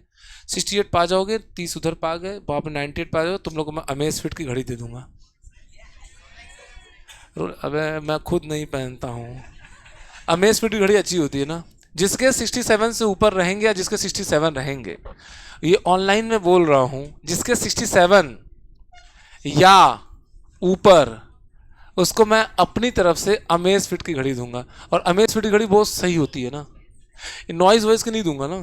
68 पा जाओगे, 30 उधर पा गए, वहाँ पे 98 पा जाओगे, तुम लोग को मैं अमेज फिट की घड़ी दे दूंगा। अबे मैं खुद नहीं पहनता हूँ। अमेज फिट की घड़ी अच्छी होती है ना, जिसके 67 से ऊपर रहेंगे या जिसके 67 रहेंगे, ये ऑनलाइन में बोल रहा हूँ, जिसके 67 या ऊपर उसको मैं अपनी तरफ से अमेज फिट की घड़ी दूंगा। और अमेज फिट की घड़ी बहुत सही होती है ना, नॉइज वॉइस की नहीं दूंगा ना।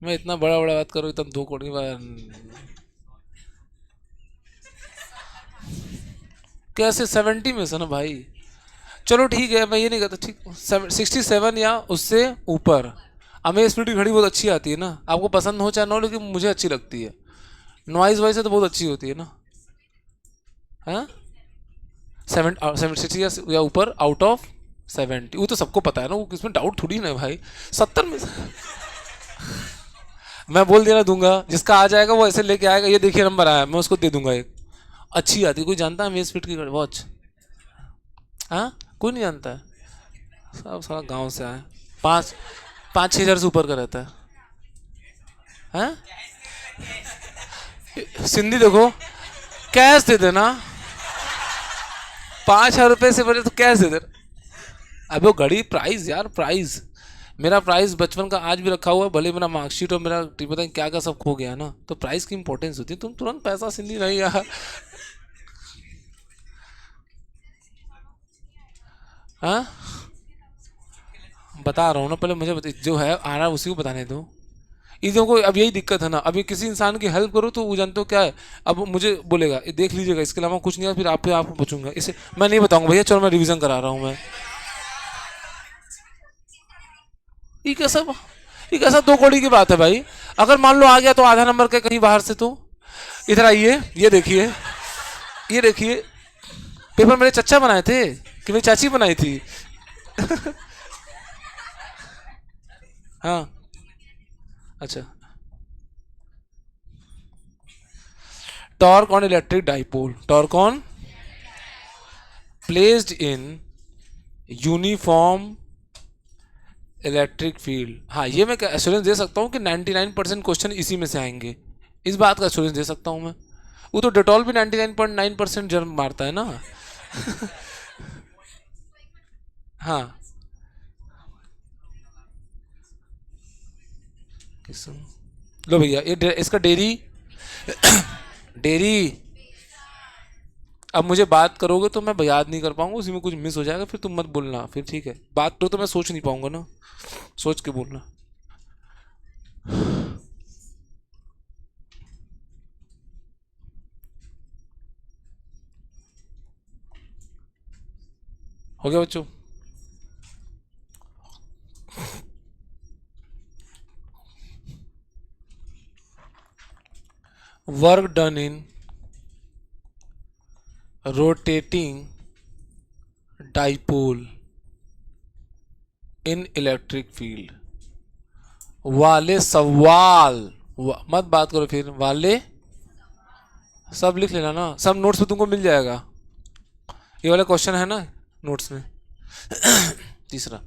मैं इतना बड़ा बड़ा बात करूँ, एकदम 2 करोड़ की बात कैसे? 70 में से ना भाई, चलो ठीक है, मैं ये नहीं कहता, ठीक 67 या उससे ऊपर हमें स्पीड की घड़ी बहुत अच्छी आती है ना, आपको पसंद हो चाहे ना हो, लेकिन मुझे अच्छी लगती है। नॉइज वाइज से तो बहुत अच्छी होती है ना। हाँ 60 या ऊपर आउट ऑफ 70, वो तो सबको पता है ना, वो इसमें डाउट थोड़ी ना है भाई। 70 में मैं बोल देना दूंगा, जिसका आ जाएगा वो ऐसे लेके आएगा, ये देखिए नंबर आया, मैं उसको दे दूंगा एक। अच्छी आती है, कोई जानता है मेज फिट की वॉच? हाँ कोई नहीं जानता है, सब सारा गांव से आए, 5-6 हज़ार से ऊपर का रहता है। हाँ सिंधी देखो, कैश दे देना, 5,000 रुपये से बड़े तो कैश दे देना। अब वो घड़ी प्राइस यार, प्राइस मेरा प्राइस बचपन का आज भी रखा हुआ है, भले मेरा मार्कशीट और मेरा पता नहीं क्या क्या सब खो गया ना, तो प्राइस की इंपॉर्टेंस होती है। तुम तुरंत पैसा सिंधी नहीं यार। हाँ बता रहा हूँ ना, पहले मुझे जो है आ रहा है उसी को बताने दो। इन को अब यही दिक्कत है ना, अभी किसी इंसान की हेल्प करो तो वो जानते हो क्या है, अब मुझे बोलेगा ये देख लीजिएगा, इसके अलावा कुछ नहीं है, फिर आप पे आपको पूछूंगा, इसे मैं नहीं बताऊंगा भैया, चलो मैं रिवीजन करा रहा हूँ मैं। ये कैसा, ये कैसा 2 कौड़ी की बात है भाई? अगर मान लो आ गया तो आधा नंबर का कहीं बाहर से, तो इधर आइए, ये देखिए, ये देखिए, पेपर मेरे चच्चा बनाए थे कि मेरी चाची बनाई थी? हाँ अच्छा, torque on electric dipole, torque on placed in uniform electric field, हाँ ये मैं एश्योरेंस दे सकता हूँ कि 99% क्वेश्चन इसी में से आएंगे, इस बात का एश्योरेंस दे सकता हूँ मैं। वो तो डेटॉल भी 99.9% जर्म मारता है ना। हाँ लो भैया ये इसका डेरी, डेरी। अब मुझे बात करोगे तो मैं याद नहीं कर पाऊंगा, उसी में कुछ मिस हो जाएगा, फिर तुम मत बोलना फिर, ठीक है? बात करो तो मैं सोच नहीं पाऊंगा ना, सोच के बोलना। हो गया बच्चों? Work done in rotating dipole in electric field, वाले सवाल, मत बात करो फिर, वाले सब लिख लेना ना, सब नोट्स में तुमको मिल जाएगा, ये वाला क्वेश्चन है ना नोट्स में। तीसरा,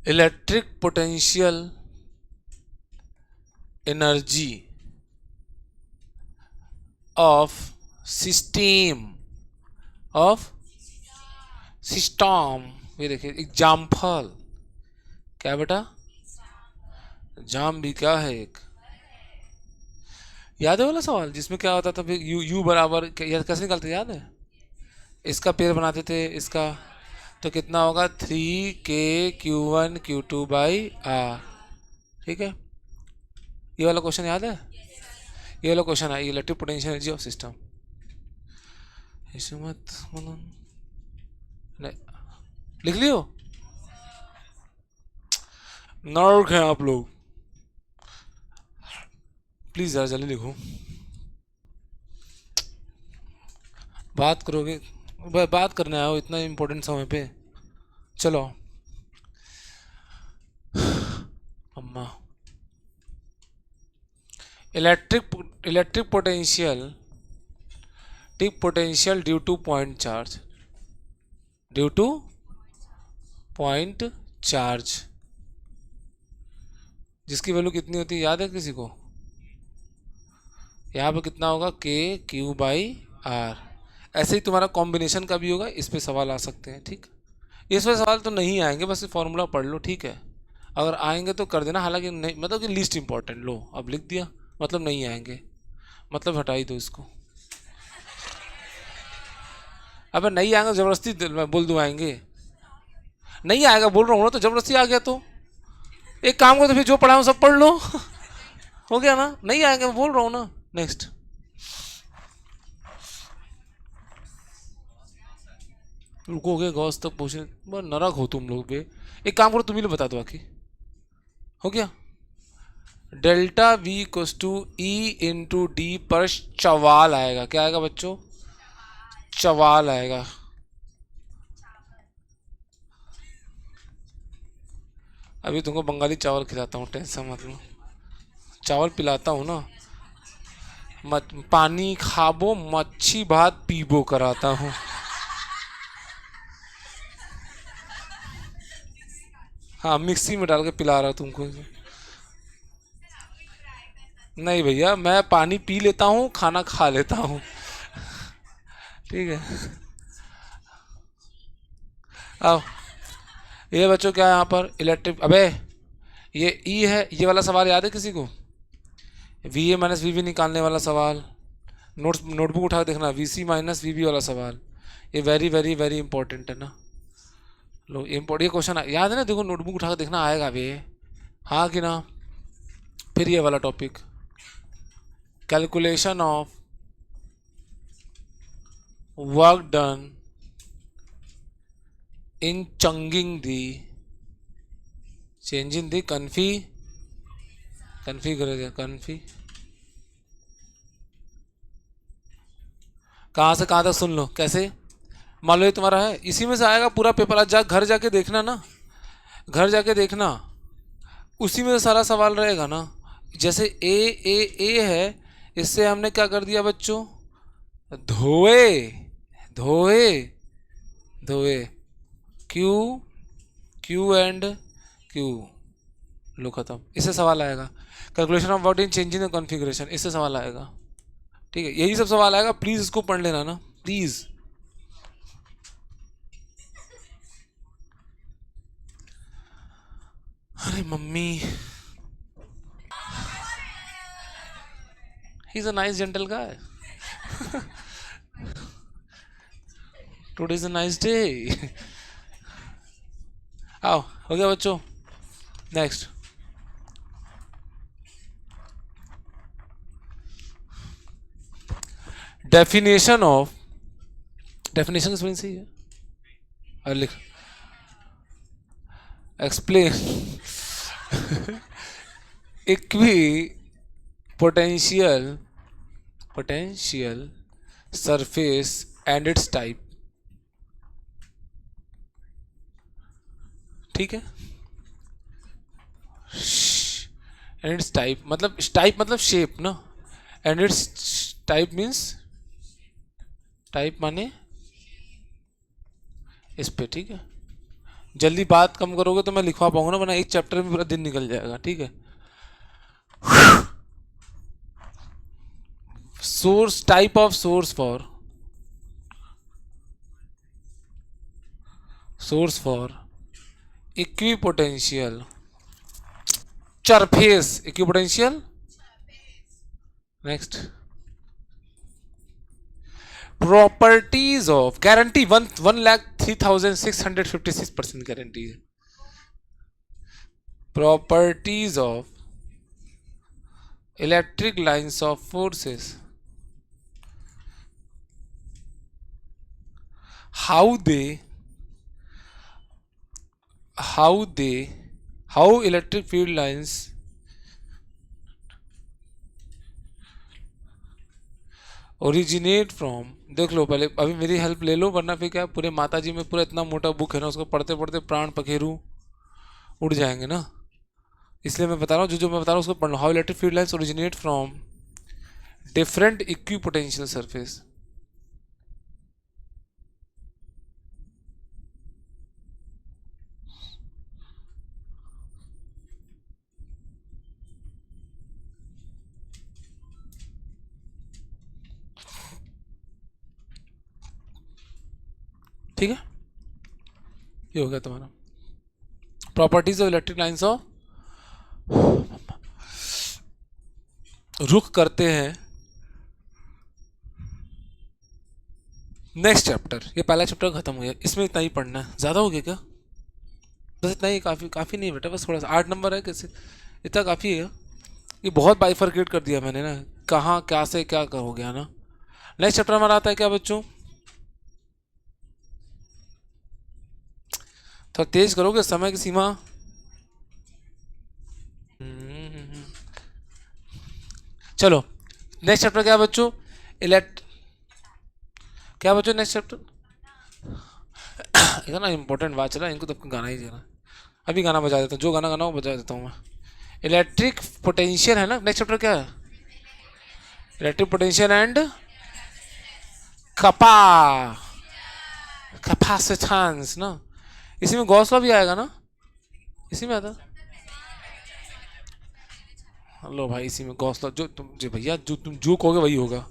electric potential energy of system of system, ये देखिए एग्जाम्पल, क्या बेटा? जाम भी क्या है एक, याद है वाला सवाल जिसमें क्या होता था फिर, यू यू बराबर कैसे निकालते, याद है? इसका पेड़ बनाते थे इसका, तो कितना होगा 3k Q1 Q2/R, ठीक है? ये वाला क्वेश्चन याद है? ये वाला क्वेश्चन है electric potential energy of system. इसे मत मतलब, नहीं लिख लियो, नर्क हैं आप लोग, प्लीज जरा जल्दी लिखो, बात करोगे, बात करने आओ इतना इम्पोर्टेंट समय पे। चलो अम्मा, इलेक्ट्रिक इलेक्ट्रिक पोटेंशियल, टिक potential due to point charge, due to point charge, जिसकी वैल्यू कितनी होती है याद है किसी को? यहाँ पे कितना होगा KQ/R। ऐसे ही तुम्हारा कॉम्बिनेशन का भी होगा, इस पे सवाल आ सकते हैं, ठीक? इस पे सवाल तो नहीं आएंगे, बस फॉर्मूला पढ़ लो, ठीक है? अगर आएंगे तो कर देना, हालांकि नहीं, मतलब कि लिस्ट इंपॉर्टेंट, लो अब लिख दिया, मतलब नहीं आएंगे, मतलब हटा ही दो इसको। अबे नहीं आएंगे जबरदस्ती मैं बोल दूँ आएंगे, नहीं आएगा बोल रहा हूँ ना, तो जबरदस्ती आ गया तो एक काम करो, तो फिर जो पढ़ा हूँ सब पढ़ लो। हो गया ना, नहीं आएगा बोल रहा हूँ ना। नेक्स्ट, रुकोगे गौस तक पूछने, बस नरक हो तुम लोग बे। एक काम करो तुम ही लोग बता दो बाकी, हो गया? डेल्टा V = E/D पर चवाल आएगा, क्या आएगा बच्चों? चवाल आएगा। अभी तुमको बंगाली चावल खिलाता हूँ, टेंशन मत लो, चावल पिलाता हूँ ना, पानी खाबो मच्छी भात पीबो कराता हूँ। हाँ मिक्सी में डाल के पिला रहा हूँ तुमको। नहीं भैया, मैं पानी पी लेता हूँ, खाना खा लेता हूँ, ठीक है? आओ, ये बच्चों क्या है यहाँ पर, इलेक्ट्रिक, अबे ये ई है, ये वाला सवाल याद है किसी को? VA - VB निकालने वाला सवाल, नोटबुक उठा के देखना, VC - VB वाला सवाल, ये वेरी वेरी वेरी इंपॉर्टेंट है ना। लो इम्पोर्ट, ये क्वेश्चन याद है ना, देखो नोटबुक उठा के देखना, आएगा भी, हाँ कि ना? फिर ये वाला topic, calculation of work done in changing the changing the कन्फी कहाँ से कहाँ तक सुन लो कैसे। मान लो ये तुम्हारा है, इसी में से आएगा पूरा पेपर। आज घर जाके देखना ना, घर जाके देखना, उसी में से सारा सवाल रहेगा ना। जैसे ए है, इससे हमने क्या कर दिया बच्चों, धोए, धोए, धोए, क्यू, क्यू एंड क्यू, लो खत्म। इससे सवाल आएगा। Calculation of word in changing the configuration, इससे सवाल आएगा। ठीक है, यही सब सवाल आएगा, प्लीज इसको पढ़ लेना ना प्लीज। अरे mummy, he is a nice gentle guy, today is a nice day. आओ, हो गया बच्चों, नेक्स्ट। डेफिनेशन ऑफ, डेफिनेशन की स्पेलिंग सही है, और लिख, explain equi potential, potential surface and it's type. ठीक है, एंड इट्स टाइप मतलब, टाइप मतलब शेप ना, and it's type means, type माने इस पे। ठीक है, जल्दी बात कम करोगे तो मैं लिखवा पाऊंगा ना, वरना एक चैप्टर में पूरा दिन निकल जाएगा। ठीक है, source, type of source for, source for equipotential surface, equipotential. Next, properties of, guarantee 1,03,656% guarantee है। Properties of electric lines of forces, how they, how they, how electric field lines originate from. देख लो पहले, अभी मेरी help ले लो, वरना फिर क्या, पूरे माता जी में पूरा इतना मोटा बुक है ना, उसको पढ़ते पढ़ते प्राण पखेरु उड़ जाएंगे ना। इसलिए मैं बता रहा हूँ, जो जो मैं बता रहा हूँ उसको पढ़ लो। How electric field lines originate from different equipotential surface. ठीक है, ये हो गया तुम्हारा properties of electric lines of, रुख करते हैं नेक्स्ट चैप्टर। ये पहला चैप्टर खत्म हो गया, इसमें इतना ही पढ़ना है। ज़्यादा हो गया क्या? बस इतना ही काफ़ी, काफ़ी नहीं बेटा, बस थोड़ा सा 8 नंबर है, कैसे इतना काफ़ी है। ये बहुत बाइफरकेट कर दिया मैंने ना, कहाँ क्या से क्या हो गया ना। नेक्स्ट चैप्टर हमारा आता है क्या बच्चों? थोड़ा तेज करोगे, समय की सीमा। चलो, नेक्स्ट चैप्टर क्या बच्चों? इलेक्ट, क्या बच्चों नेक्स्ट चैप्टर? इतना इंपॉर्टेंट बात चला, इनको तो गाना ही देना। अभी गाना बजा देता हूँ, जो गाना गाना वो बजा देता हूँ मैं। इलेक्ट्रिक पोटेंशियल है ना, नेक्स्ट चैप्टर क्या है? इलेक्ट्रिक पोटेंशियल एंड कपा, कैपेसिटेंस ना। इसी में गॉस लॉ भी आएगा ना, इसी में आता। लो भाई, इसी में गॉस लॉ, जो तुम, जो भैया जो तुम जो कहोगे वही होगा।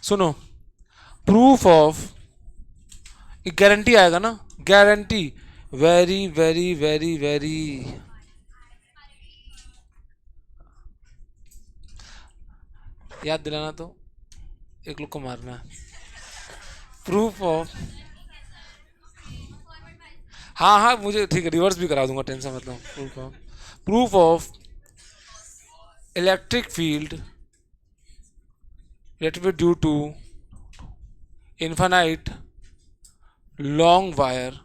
सुनो, प्रूफ ऑफ, गारंटी आएगा ना, guarantee, very very very very, याद दिलाना तो एक लोग को मारना है। प्रूफ ऑफ, हाँ हाँ मुझे ठीक है, रिवर्स भी करा दूंगा, टेंशन मतलब। Proof of, proof of electric field, electric field due to infinite long wire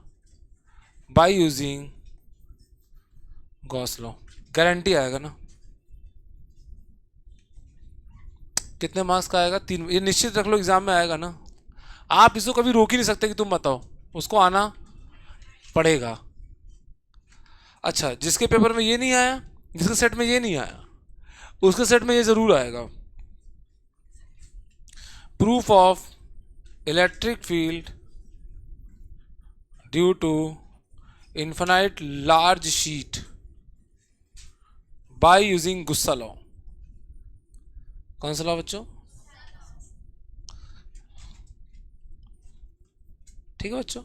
by using Gauss law. Guarantee आएगा ना, कितने मार्क्स का आएगा? 3। ये निश्चित रख लो, एग्जाम में आएगा ना। आप इसको कभी रोक ही नहीं सकते कि तुम बताओ, उसको आना पड़ेगा। अच्छा, जिसके पेपर में ये नहीं आया, जिसके सेट में ये नहीं आया, उसके सेट में ये जरूर आएगा। Proof of electric field due to infinite large sheet by using Gauss law. कौन सा लॉ बच्चों? ठीक है बच्चों।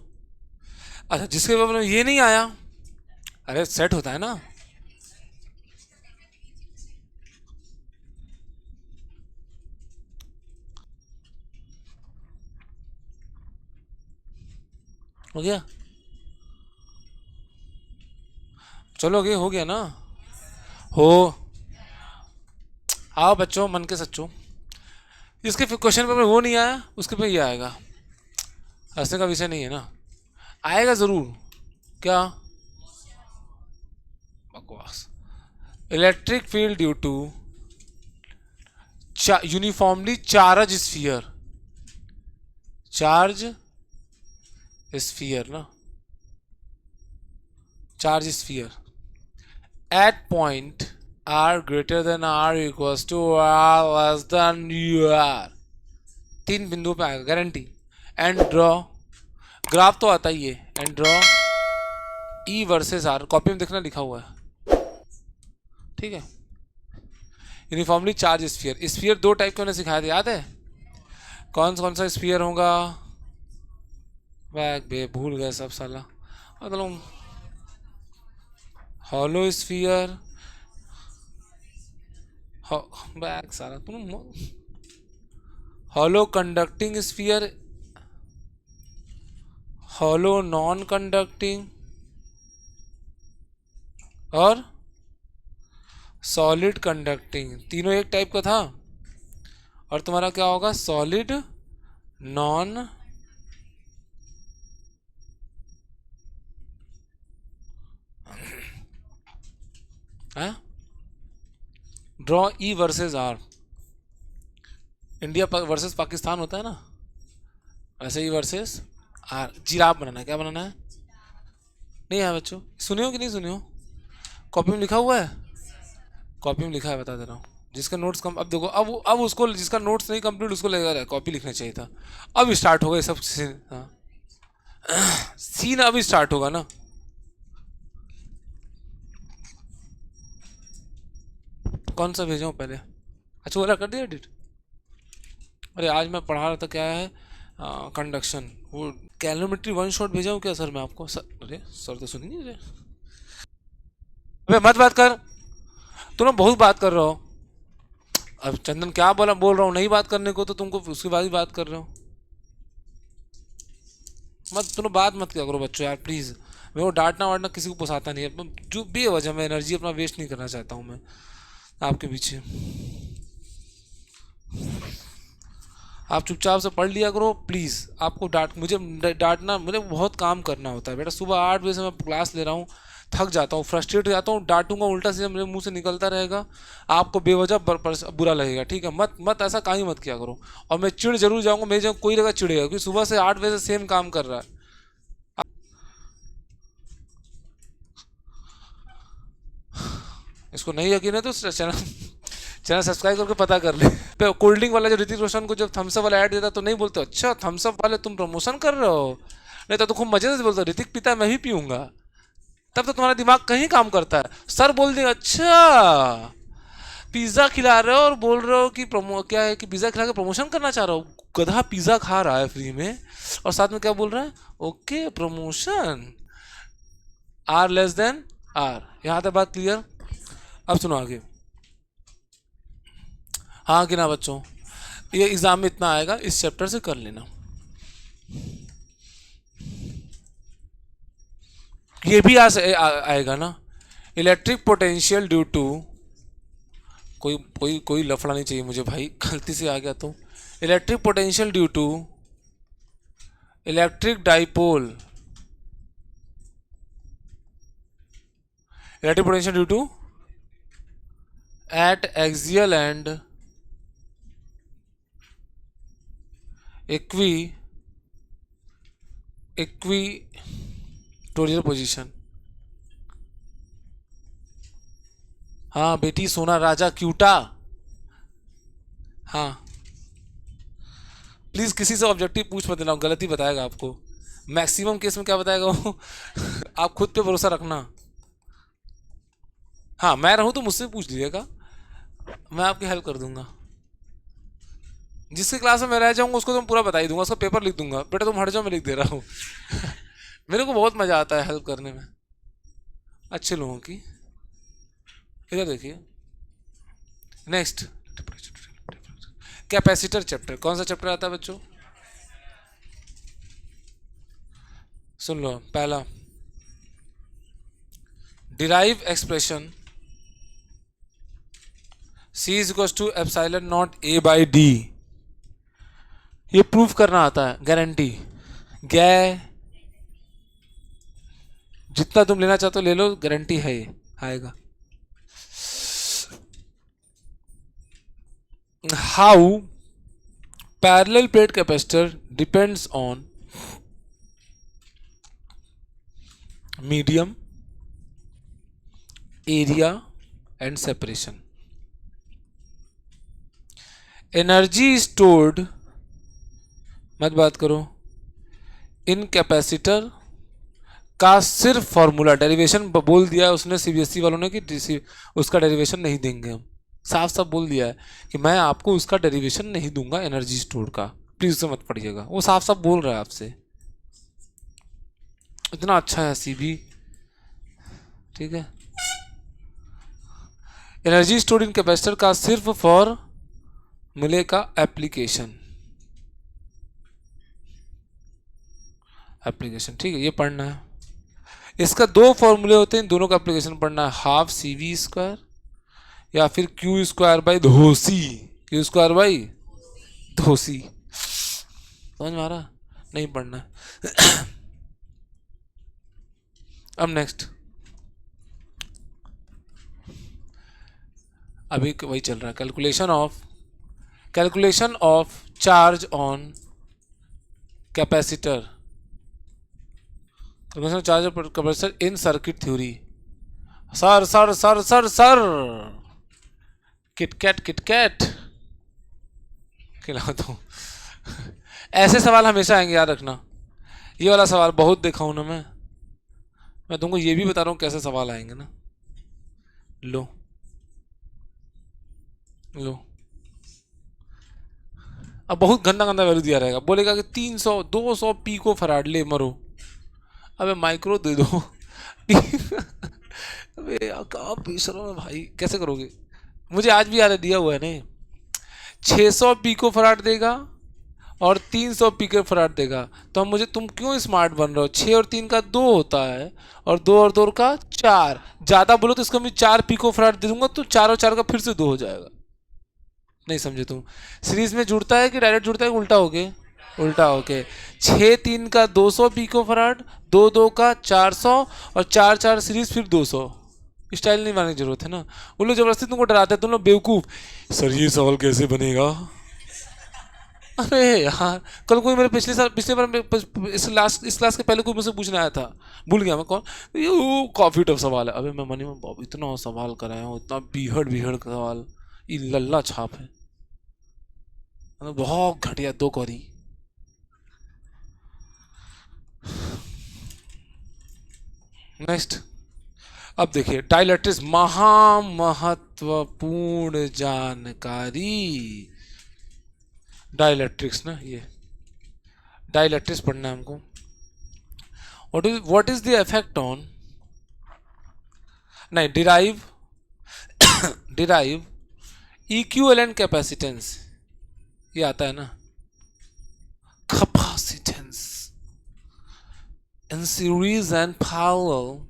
अच्छा, जिसके पेपर में ये नहीं आया, अरे सेट होता है ना, हो गया, चलोगे, हो गया ना? हो, आओ बच्चों मन के सच्चों, जिसके क्वेश्चन पेपर में वो नहीं आया उसके पे ये आएगा। हंसने का विषय नहीं है ना, आएगा जरूर। क्या बकवास। Electric field due to uniformly charge sphere, charge sphere ना, charge sphere at point R greater than R equals to R less than you R, 3 बिंदुओं पे आएगा गारंटी। एंड ड्रॉ, ग्राफ तो आता ही है, and draw E versus r, copy में देखना लिखा हुआ है, ठीक है। Uniformly charge sphere, sphere 2 type के उन्हें सिखाया था, याद है? कौन सा स्फीयर होगा? बैग बे भूल गए सब साला, मतलब हॉलो स्फीयर, बैग साला तुम, hollow conducting sphere, hollow non conducting, और सॉलिड कंडक्टिंग। तीनों एक टाइप का था। और तुम्हारा क्या होगा? सॉलिड, नॉन, है draw E versus r, India versus Pakistan होता है ना, ऐसे ही वर्सेस आर। जिराफ बनाना है, क्या बनाना है? नहीं है बच्चों, सुने हो कि नहीं सुने हो? कॉपी में लिखा हुआ है, कॉपी में लिखा है, बता दे रहा हूँ। जिसका नोट्स कम, अब देखो, अब उसको, जिसका नोट्स नहीं कंप्लीट उसको लगेगा कॉपी लिखना चाहिए था। अब स्टार्ट होगा ये सब सीन, हाँ सीन अभी स्टार्ट होगा ना। कौन सा भेजा हूँ पहले? अच्छा वाला कर दिया एडिट। अरे आज मैं पढ़ा रहा था, क्या है, कंडक्शन, वो कैलोमेट्री वन शॉट भेजा हूँ क्या सर मैं आपको? सर, अरे सर तो सुनी नहीं रहे। अबे मत बात कर, तुम ना बहुत बात कर रहे हो। अब चंदन क्या बोल रहा हूँ नहीं बात करने को, तो तुमको उसके बाद ही बात कर रहे हो। मत तुम बात मत किया करो बच्चों यार प्लीज़। मेरे को डांटना वाटना किसी को पसंद नहीं है, जो बेवजह मैं एनर्जी अपना वेस्ट नहीं करना चाहता हूँ मैं आपके पीछे। आप चुपचाप से पढ़ लिया करो प्लीज़। आपको मुझे डांटना, मुझे बहुत काम करना होता है बेटा। सुबह 8 बजे से मैं क्लास ले रहा हूँ, थक जाता हूँ, फ्रस्ट्रेट हो जाता हूँ, डांटूंगा उल्टा सीधा मेरे मुंह से निकलता रहेगा, आपको बेवजह बुरा लगेगा, ठीक है? मत मत ऐसा काम ही मत किया करो। और मैं चिढ़ जरूर जाऊँगा, मेरे जगह कोई जगह चिड़ेगा, क्योंकि सुबह से 8 बजे से सेम काम कर रहा है। इसको नहीं यकीन है तो चैनल चैनल सब्सक्राइब करके पता कर ले। पे कोल्ड ड्रिंक वाला जो ऋतिक रोशन को जब थम्सअप वाला ऐड देता तो नहीं बोलते अच्छा थम्सअप वाले तुम प्रमोशन कर रहे हो, नहीं तो खूब मजे से बोलते ऋतिक पीता है मैं भी पीऊंगा। तब तो तुम्हारा दिमाग कहीं काम करता है। सर बोल देगा अच्छा पिज्जा खिला रहे हो और बोल रहे हो कि क्या है कि पिज्जा खिला के प्रमोशन करना चाह रहा हो। गधा पिज्जा खा रहा है फ्री में और साथ में क्या बोल रहा है? Okay promotion, r less than r. यहाँ तक बात क्लियर? अब सुनो आगे। हाँ कि ना बच्चों, ये एग्जाम में इतना आएगा, इस चैप्टर से कर लेना। ये भी आएगा ना, इलेक्ट्रिक पोटेंशियल ड्यू टू, कोई कोई कोई लफड़ा नहीं चाहिए मुझे भाई, गलती से आ गया तो। Electric potential due to electric dipole, electric potential due to at axial and equi equatorial position. हाँ बेटी सोना राजा क्यूटा। हाँ प्लीज किसी से ऑब्जेक्टिव पूछ मत देना, गलत ही बताएगा आपको। मैक्सिमम केस में क्या बताएगा वो आप खुद पे भरोसा रखना। हाँ मैं रहूं तो मुझसे पूछ लीजिएगा, मैं आपकी हेल्प कर दूंगा। जिसके क्लास में मैं रह जाऊंगा उसको तो मैं पूरा बता ही दूंगा, उसका पेपर लिख दूंगा, बेटा तुम हट जाओ मैं लिख दे रहा हूँ मेरे को बहुत मजा आता है हेल्प करने में अच्छे लोगों की। इधर देखिए नेक्स्ट, कैपेसिटर चैप्टर। कौन सा चैप्टर आता है बच्चों? सुन लो पहला, derive expression C is equal to epsilon naught A by D। ये प्रूफ करना आता है, गारंटी गै, जितना तुम लेना चाहते हो ले लो, गारंटी है ये आएगा। How parallel plate capacitor depends on medium, area and separation. Energy stored, मत बात करो, इन कैपेसिटर का सिर्फ फॉर्मूला डेरिवेशन बोल दिया है उसने सीबीएसई वालों ने कि उसका डेरिवेशन नहीं देंगे हम। साफ साफ बोल दिया है कि मैं आपको उसका डेरिवेशन नहीं दूंगा एनर्जी स्टोर का, प्लीज उसे मत पढ़िएगा। वो साफ साफ बोल रहा है आपसे, इतना अच्छा है सीबी। ठीक है, एनर्जी स्टोर इन कैपेसिटर का सिर्फ फॉर्मूले का एप्लीकेशन, ठीक है ये पढ़ना है। इसका दो फॉर्मूले होते हैं, इन दोनों का एप्लीकेशन पढ़ना है, हाफ सी वी स्क्वायर या फिर क्यू स्क्वायर बाई दो सी, क्यू स्क्वायर बाई दो सी। समझ में आ रहा? नहीं पढ़ना है अब नेक्स्ट, अभी वही चल रहा है, calculation of charge on capacitor, calculation charge of capacitor in circuit theory. Sir sir sir sir sir KitKat KitKat खिला दो ऐसे सवाल हमेशा आएंगे, याद रखना। ये वाला सवाल बहुत देखा हूं ना मैं तुमको ये भी बता रहा हूँ कैसे सवाल आएंगे ना। लो लो, अब बहुत गंदा गंदा वैल्यू दिया रहेगा, बोलेगा कि 300 200 पीको फराड ले मरो, अबे माइक्रो दे दो अबे कहाँ बेशर्म है भाई, कैसे करोगे? मुझे आज भी याद है, दिया हुआ है नहीं, 600 पीको फराड देगा और 300 पीको फराड देगा, तो हम मुझे तुम क्यों स्मार्ट बन रहे हो? 6 और 3 का 2 होता है और 2 और 2 का 4, ज़्यादा बोलो तो इसका मैं 4 पीको फराड दे दूंगा, तो 4 और 4 का फिर से 2 हो जाएगा। नहीं समझे तुम? सीरीज में जुड़ता है कि डायरेक्ट जुड़ता है, उल्टा हो गया, उल्टा हो के 6 3 का 200 पीको फराड, 2 2 का 400 और 4 4 सीरीज फिर 200। स्टाइल नहीं मानने की जरूरत है ना, वो लोग जबरदस्ती तुमको डराते हैं, तुम लोग बेवकूफ। सर ये सवाल कैसे बनेगा? अरे यार कल कोई मेरे पिछले बार इस क्लास के पहले कोई मुझसे पूछने आया था, भूल गया मैं कौन, ये काफी टफ सवाल है। अबे मैं मनी में बाबू इतना सवाल कराया हूँ, इतना बीहड़ बीहड़ का सवाल, ये लल्ला छाप है, मतलब बहुत घटिया दो कौरी। नेक्स्ट, अब देखिए डाइलेक्ट्रिक्स, महत्वपूर्ण जानकारी। डाइलेक्ट्रिक्स ना, ये डाइलेक्ट्रिक्स पढ़ना है हमको। What is the effect on, नहीं डिराइव डिराइव इक्विवेलेंट कैपेसिटेंस, ये आता है ना, capacitance in series and parallel,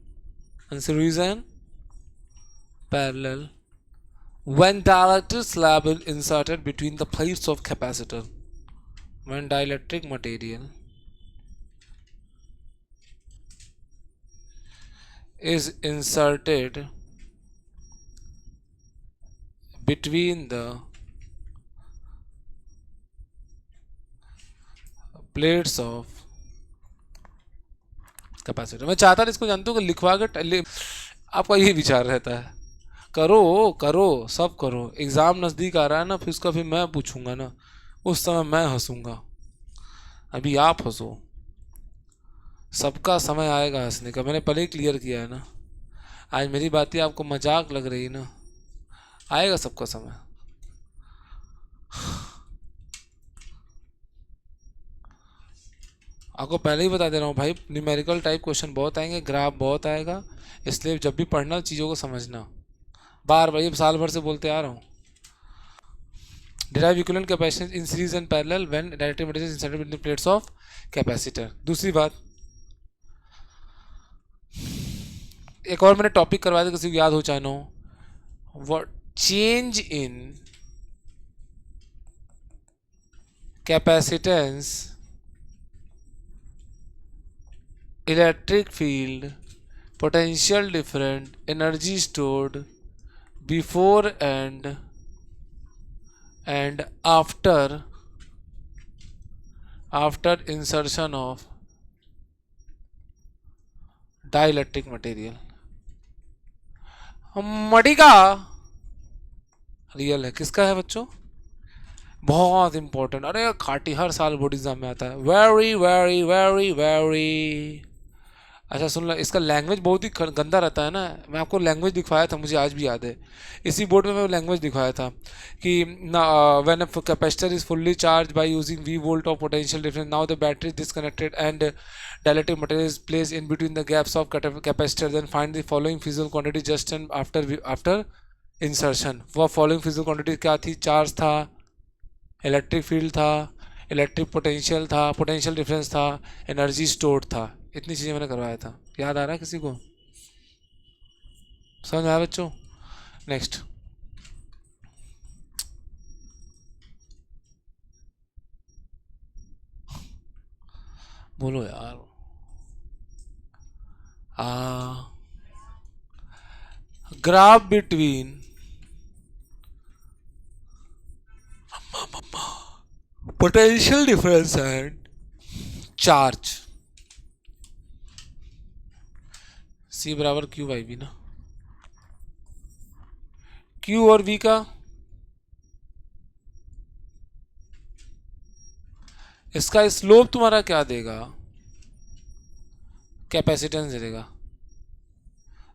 in series and parallel when dielectric slab is inserted between the plates of capacitor, when dielectric material is inserted between the plates of capacitor मैं चाहता था इसको, जानते हो कि लिखवा के आपका ये विचार रहता है, करो करो सब करो, एग्जाम नजदीक आ रहा है ना, फिर उसका फिर मैं पूछूंगा ना, उस समय मैं हंसूंगा, अभी आप हंसो। सबका समय आएगा हंसने का, मैंने पहले ही क्लियर किया है ना। आज मेरी बातें आपको मजाक लग रही है ना, आएगा सबका समय। आपको पहले ही बता दे रहा हूँ भाई, न्यूमेरिकल टाइप क्वेश्चन बहुत आएंगे, ग्राफ बहुत आएगा, इसलिए जब भी पढ़ना चीज़ों को समझना। बार बार ये साल भर से बोलते आ रहा हूँ। Derive equivalent capacitance in series and parallel when directly material inserted between plates of capacitor. दूसरी बात, एक और मैंने टॉपिक करवाया था, किसी को याद हो चाहे ना हो, what change in capacitance, electric field, potential different, energy stored before and after insertion of dielectric material। Muddy का रियल है, किसका है बच्चों? बहुत इंपॉर्टेंट, अरे खाटी हर साल बोर्ड एग्जाम में आता है, वेरी वेरी वेरी वेरी। अच्छा सुन लो, इसका लैंग्वेज बहुत ही गंदा रहता है ना, मैं आपको लैंग्वेज दिखवाया था, मुझे आज भी याद है, इसी बोर्ड में मैं लैंग्वेज दिखवाया था कि when a capacitor is fully charge by using V volt of potential difference, now the battery is disconnected and dielectric material is placed in between the gaps of capacitor, then find the following physical quantity just and after insertion. वह following physical quantity क्या थी? Charge था, electric field था, electric potential था, potential difference था, energy stored था। इतनी चीज़ें मैंने करवाया था, याद आ रहा है किसी को? समझ आया बच्चों? नेक्स्ट, बोलो यार। Graph between potential difference and charge, C बराबर क्यू बाई वी ना, क्यू और वी का इसका स्लोप तुम्हारा क्या देगा? कैपेसिटेंस दे देगा।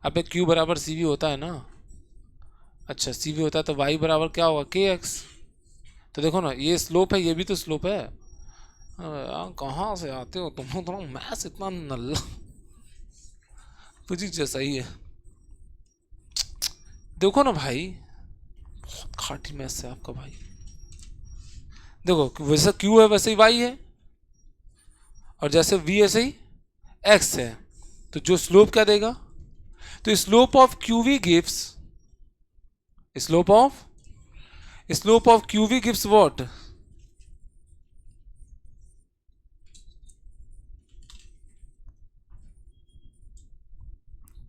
अबे क्यू बराबर सी वी होता है ना, अच्छा सी वी होता है तो वाई बराबर क्या होगा? के एक्स। तो देखो ना, ये स्लोप है, ये भी तो स्लोप है। अरे यार कहाँ से आते हो तुम लोग, थोड़ा मैथ्स इतना नल्ला, फिजिक्स जैसा ही है। देखो ना भाई, बहुत खाटी मैथ्स है आपका भाई। देखो वैसे क्यू है वैसे ही वाई है, और जैसे वी ऐसे ही एक्स है, तो जो स्लोप क्या देगा? तो slope of Q V gives, slope of Q V gives what?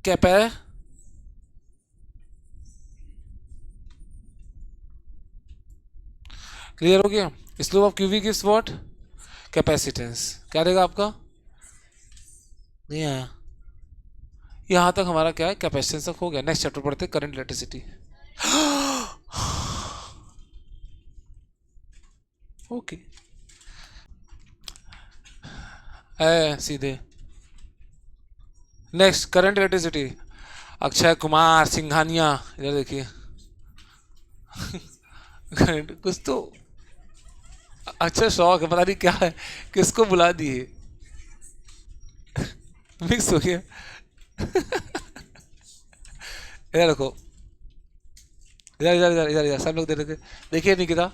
कैपे क्लियर हो गया? Slope of Q V gives what? Capacitance. क्या देगा आपका? नहीं आया। यहां तक हमारा क्या है? कैपेसिटेंस तक हो गया। नेक्स्ट चैप्टर पढ़ते, करंट इलेक्ट्रिसिटी। ओके सीधे next, current electricity. Akshay Kumar Singhania, इधर देखिए। करंट कुछ तो अच्छा शौक है, पता नहीं क्या है, किसको बुला दिए, मिक्स हो गया। इधर देखो, इधर इधर इधर इधर इधर सब लोग दे रखे। देखिए निकिता,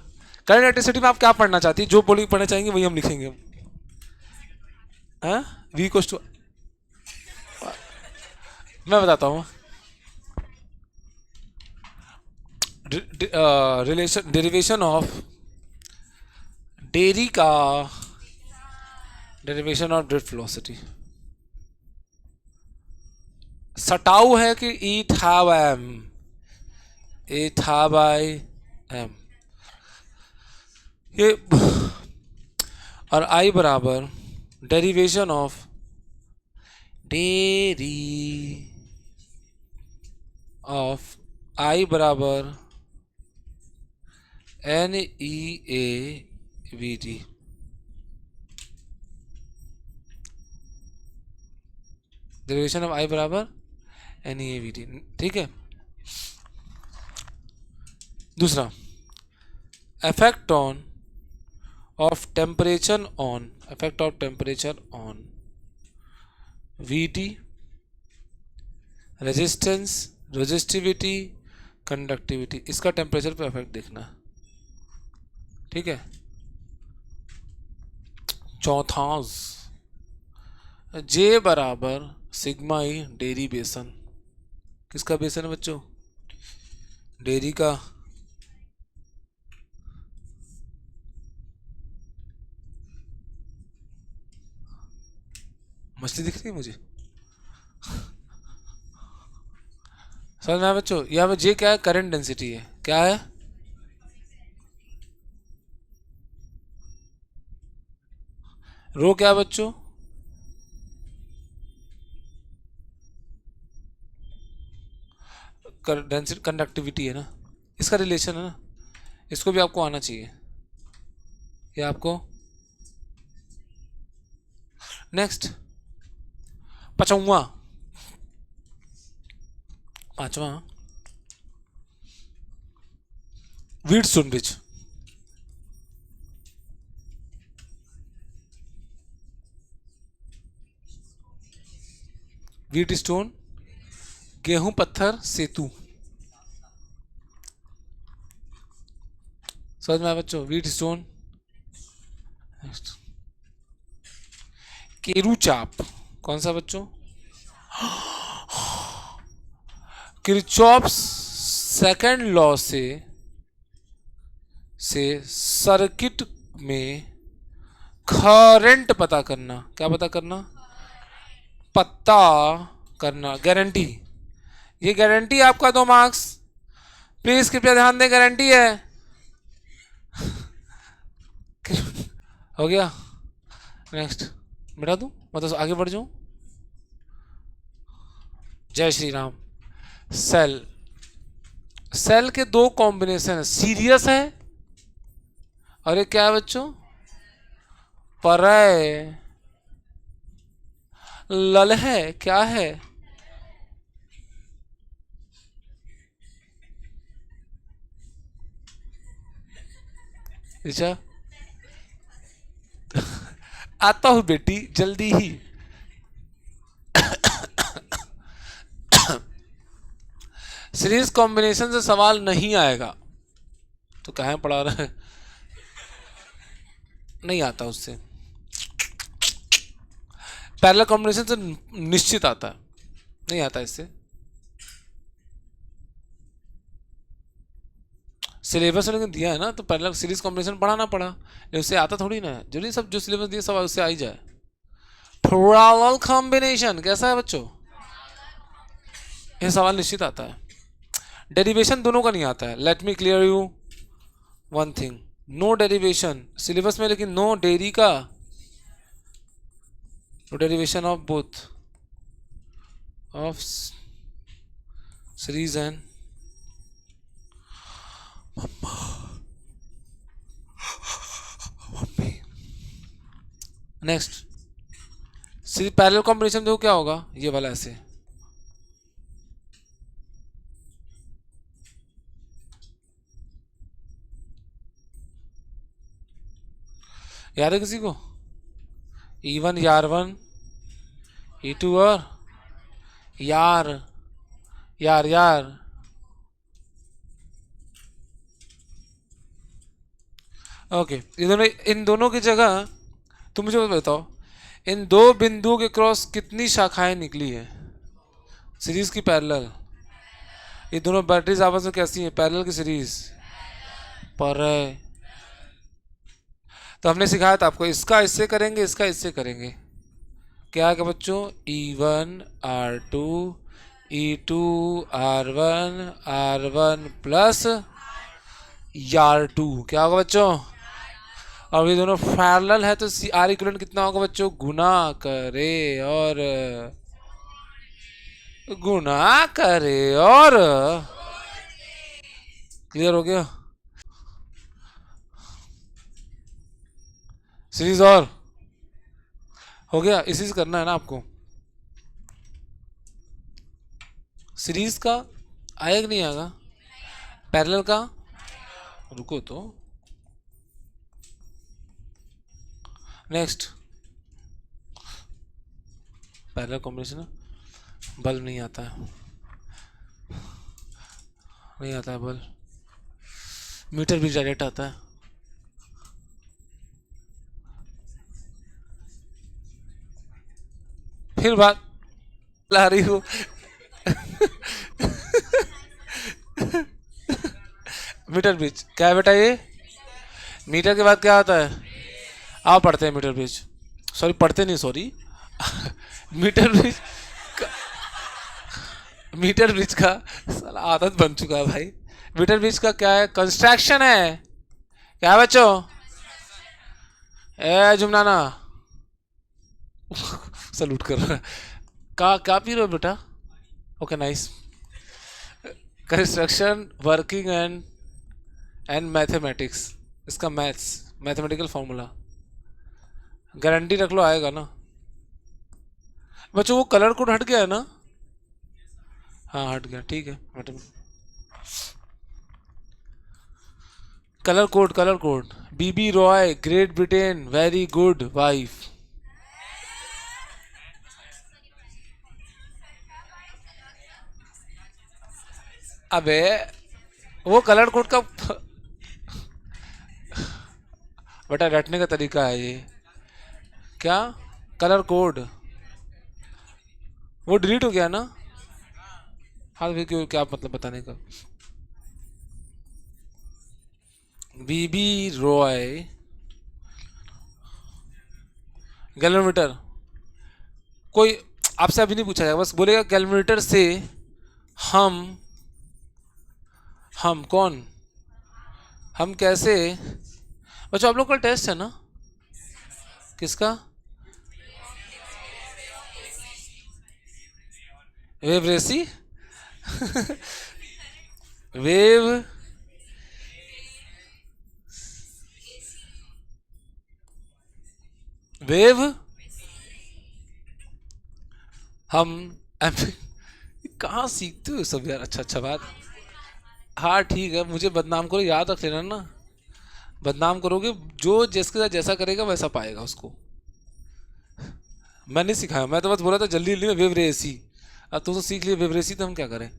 करंट इलेक्ट्रिसिटी में आप क्या पढ़ना चाहती है? जो बोली पढ़ना चाहेंगे वही हम लिखेंगे। हाँ, वी कोस टू, मैं बताता हूँ। रिलेशन, डेरिवेशन ऑफ डेरी का, डेरिवेशन ऑफ ड्रिफ्ट वेलोसिटी। सटाउ है कि it have M, it have I M, ये, और आई बराबर डेरिवेशन ऑफ डेरी ऑफ आई बराबर NEAVD। डेरिवेशन ऑफ आई बराबर NEAVD, ठीक है। दूसरा, effect of temperature on VT, resistance, resistivity, conductivity, इसका टेम्परेचर पे इफेक्ट देखना, ठीक है। चौथा, J बराबर सिग्मा ई डेरिवेशन, किसका बेसन है बच्चों? डेरी का। मछली दिख रही है मुझे? समझ में आया बच्चों? यहाँ पे जे क्या है? करंट डेंसिटी है। क्या है? रो क्या है बच्चों? डेंसिटी, कंडक्टिविटी है ना, इसका रिलेशन है ना, इसको भी आपको आना चाहिए, ये आपको। नेक्स्ट, पांचवा, व्हीटस्टोन ब्रिज। व्हीटस्टोन गेहूं पत्थर सेतु, समझ में आया बच्चों? व्हीटस्टोन। केरूचाप, कौन सा बच्चों? किरचॉप्स सेकंड लॉ से सर्किट में करंट पता करना। क्या पता करना? पता करना, गारंटी। ये गारंटी आपका 2 मार्क्स, प्लीज कृपया ध्यान दें, गारंटी है। हो गया। नेक्स्ट मिटा दूं, मतलब आगे बढ़ जाऊं? जय श्री राम। सेल, सेल के 2 कॉम्बिनेशन है, सीरियस है और ये क्या है बच्चों? परय लल है। क्या है? अच्छा, आता हूं बेटी जल्दी ही। सीरीज कॉम्बिनेशन से सवाल नहीं आएगा तो कहाँ पढ़ा रहा है? नहीं आता उससे। पैरेलल कॉम्बिनेशन से निश्चित आता है, नहीं आता इससे। सिलेबस में लेकिन दिया है ना, तो पैरेलल सीरीज कॉम्बिनेशन पढ़ाना पड़ा, लेकिन उससे आता थोड़ी ना है। जरूरी सब जो सिलेबस दिया सब उससे आ ही जाए। पैरेलल कॉम्बिनेशन कैसा है बच्चों? ये सवाल निश्चित आता है। डेरिवेशन दोनों का नहीं आता है। Let me clear you one thing, no derivation syllabus में, लेकिन नो डेरी का, no derivation of both of series and next. Series parallel combination देखो क्या होगा, ये वाला ऐसे, याद है किसी को? E1 यार 1, E2 और यार यार यार। ओके, इन दोनों की जगह तुम मुझे बताओ, इन 2 बिंदुओं के क्रॉस कितनी शाखाएं निकली है सीरीज की पैरेलल? ये दोनों बैटरीज आपस में कैसी हैं? पैरेलल की सीरीज पर। तो हमने सिखाया था आपको, इसका इससे करेंगे, इसका इससे करेंगे। क्या है बच्चों? E1 R2 E2 R1 R1 plus R2, क्या होगा बच्चों? और ये दोनों पैरेलल है तो R इक्विवेलेंट कितना होगा बच्चों? गुना करे और गुनाह करे और क्लियर हो गया सीरीज और हो गया इसी से करना है ना आपको सीरीज का आएगा कि नहीं आएगा पैरेलल का रुको तो नेक्स्ट पैरेलल कॉम्बिनेशन बल्ब नहीं आता है नहीं आता है बल्ब मीटर भी डायरेक्ट आता है फिर बात ला रही हो मीटर ब्रिज क्या है बेटा ये मीटर के बाद क्या आता है आप पढ़ते हैं मीटर ब्रिज सॉरी पढ़ते नहीं sorry metre bridge metre bridge का साला आदत बन चुका है भाई मीटर ब्रिज का क्या है कंस्ट्रक्शन है क्या है बच्चों ए जुमनाना सलूट कर रहा है का क्या पी रहे हो बेटा okay nice construction working and mathematics इसका मैथ्स मैथमेटिकल फॉर्मूला गारंटी रख लो आएगा ना बच्चों वो कलर कोड हट गया है ना हाँ हट गया ठीक है colour code BB Roy Great Britain very good wife अबे वो कलर कोड का बेटा रटने का तरीका है ये क्या कलर कोड वो डिलीट हो गया ना हाँ फिर क्यों क्या मतलब बताने का बीबी रॉय गैलोमीटर कोई आपसे अभी नहीं पूछा जाएगा बस बोलेगा गैलोमीटर से हम हम कौन हम कैसे बच्चों आप लोग का टेस्ट है ना किसका वेव रेसी वेव वेव हम कहाँ सीखते हो सब यार अच्छा अच्छा बात हाँ ठीक है मुझे बदनाम करो याद रख लेना ना बदनाम करोगे जो जिसके साथ जैसा करेगा वैसा पाएगा उसको मैं नहीं सिखाया मैं तो बस बोला था जल्दी जल्दी में वेव रेसी अब तू तो सीख लिया वेव रेसी तो हम क्या करें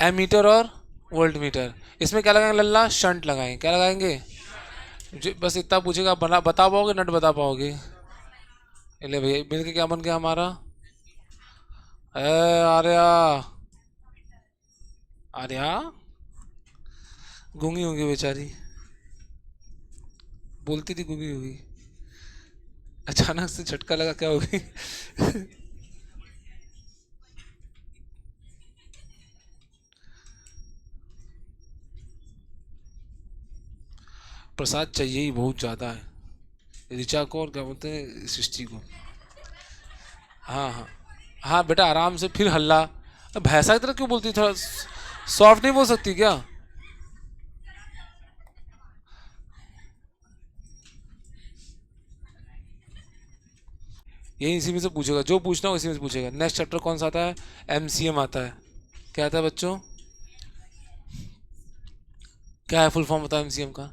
एमीटर और वोल्ट मीटर इसमें क्या लगाएंगे लल्ला शंट लगाएंगे क्या लगाएंगे बस इतना पूछेगा बना बता पाओगे नट बता पाओगे ले भैया मिल के क्या बन गया हमारा आर्या आर्या गूंगी होगी बेचारी बोलती थी गूंगी होगी अचानक से झटका लगा क्या होगी प्रसाद चाहिए ही बहुत ज़्यादा है ऋचा को और क्या बोलते हैं सृष्टि को हाँ हाँ हाँ बेटा आराम से फिर हल्ला भैंसा की तरह क्यों बोलती थोड़ा सॉफ्ट नहीं बोल सकती क्या यही इसी में से पूछेगा जो पूछना हो इसी में से पूछेगा नेक्स्ट चैप्टर कौन सा आता है एमसीएम आता है क्या आता है बच्चों क्या है फुल फॉर्म होता है एमसीएम का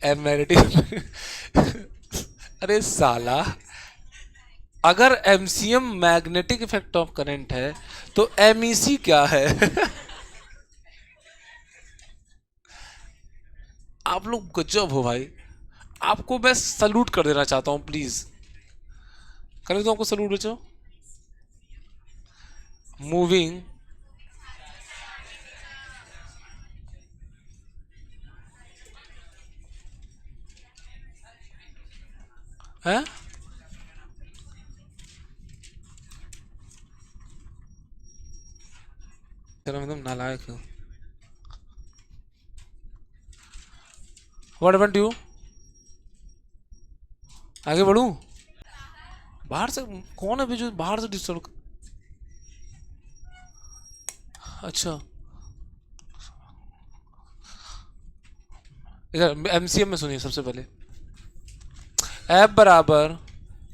एमैग्नेटिक अरे साला अगर MCM magnetic effect of current है तो एमईसी क्या है आप लोग गजब हो भाई आपको मैं सल्यूट कर देना चाहता हूं प्लीज कर दो आपको सल्यूट बच्चों मूविंग है चलो एकदम नालायक हूँ व्हाट हैपेंड टू यू आगे बढ़ूं बाहर से कौन है जो बाहर से डिस्टर्ब? अच्छा, इधर एमसीएम में सुनिए सबसे पहले। एफ बराबर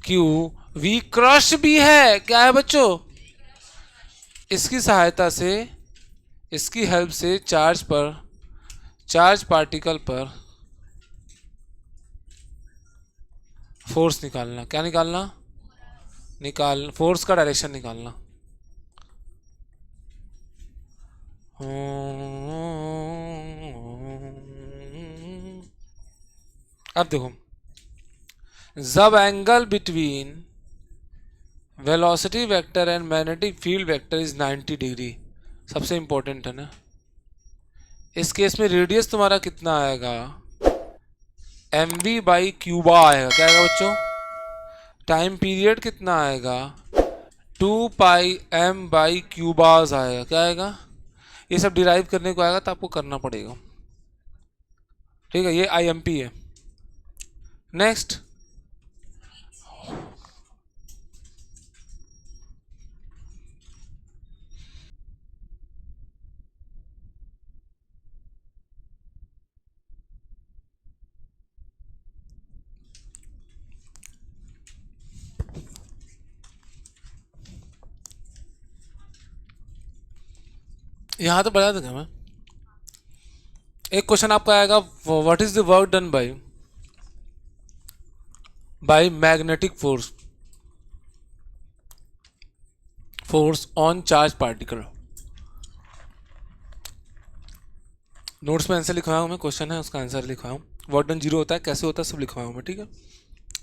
क्यू, वी क्रश भी है, क्या है बच्चों? इसकी सहायता से, इसकी हेल्प से चार्ज पर, चार्ज पार्टिकल पर फोर्स निकालना। क्या निकालना? फोर्स का डायरेक्शन निकालना। अब देखो, जब angle between velocity vector and magnetic field vector is 90 degree, सबसे इंपॉर्टेंट है ना, इस केस में रेडियस तुम्हारा कितना आएगा? एम वी बाई क्यूबा आएगा। क्या आएगा बच्चों? टाइम पीरियड कितना आएगा? 2 पाई m/क्यूबास आएगा। क्या आएगा? ये सब डिराइव करने को आएगा तो आपको करना पड़ेगा, ठीक है? ये IMP है। नेक्स्ट, यहां तो बता दूंगा मैं। एक क्वेश्चन आपका आएगा, what is the work done by magnetic force, force on charge particle. Notes में आंसर लिखवाया हूँ मैं, क्वेश्चन है उसका आंसर लिखवाया हूँ। वर्क डन 0 होता है, कैसे होता है सब लिखवाया हूँ मैं, ठीक है?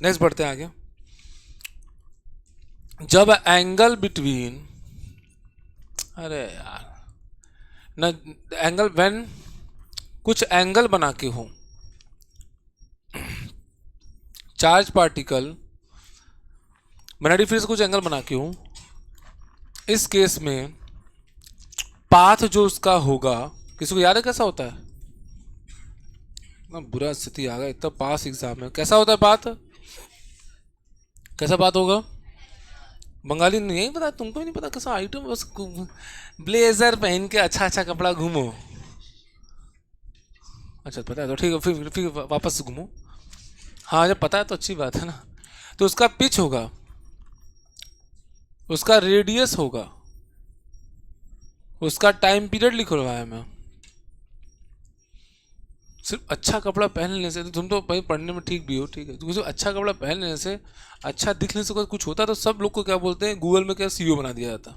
नेक्स्ट बढ़ते हैं आगे। जब एंगल बिटवीन, अरे यार ना, एंगल व्हेन, कुछ एंगल बना के हो चार्ज पार्टिकल, मैग्नेटिक फील्ड से कुछ एंगल बना के हो, इस केस में पाथ जो उसका होगा, किसी को याद है कैसा होता है? ना बुरा स्थिति आ गया, इतना पास एग्जाम में कैसा होता है पाथ? कैसा बात होगा? बंगाली नहीं पता तुमको? नहीं पता कैसा आइटम? बस ब्लेजर पहन के अच्छा अच्छा कपड़ा घूमो। अच्छा पता है तो ठीक है, फिर वापस से घूमो। हाँ जब पता है तो अच्छी बात है ना। तो उसका पिच होगा, उसका रेडियस होगा, उसका टाइम पीरियड लिख रहा है मैं। सिर्फ अच्छा कपड़ा पहन लेने से, तो तुम तो भाई पढ़ने में ठीक भी हो, ठीक है, तो सिर्फ अच्छा कपड़ा पहन लेने से, अच्छा दिखने से कुछ होता तो सब लोग को क्या बोलते हैं, गूगल में क्या CEO बना दिया जाता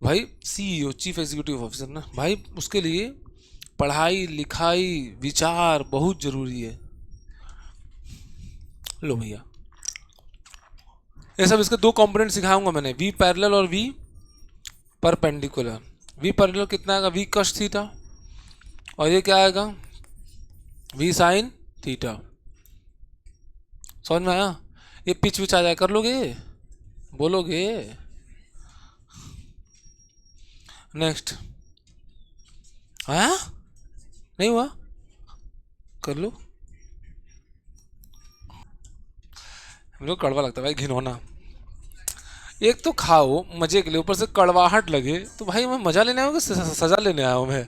भाई। CEO, चीफ एग्जीक्यूटिव ऑफिसर ना भाई, उसके लिए पढ़ाई लिखाई विचार बहुत जरूरी है। लो भैया, ये सब इसके दो कंपोनेंट सिखाऊंगा मैंने, वी पैरेलल और वी परपेंडिकुलर। वी पैरेलल कितना आएगा? वी कश थीटा, और ये क्या आएगा? V sine theta. समझ में आया? ये पिच विच आ जाए, कर लोगे? बोलोगे? नेक्स्ट, आया नहीं हुआ? कर लो। मेरे को कड़वा लगता है भाई, घिनौना। एक तो खाओ मजे के लिए, ऊपर से कड़वाहट लगे, तो भाई मैं मजा लेने आया हूँ कि सजा लेने आया हूँ मैं?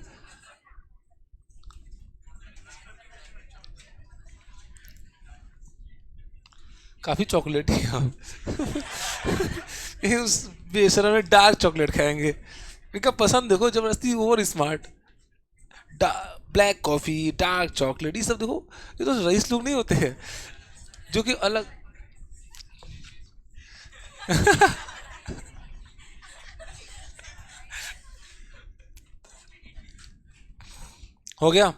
काफी चॉकलेटी है हम। उस बेशरम में डार्क चॉकलेट खाएंगे। इनका पसंद देखो, जबरदस्ती over smart. Black coffee, dark chocolate, ये सब देखो, ये तो रईस लोग नहीं होते हैं जो कि अलग। हो गया?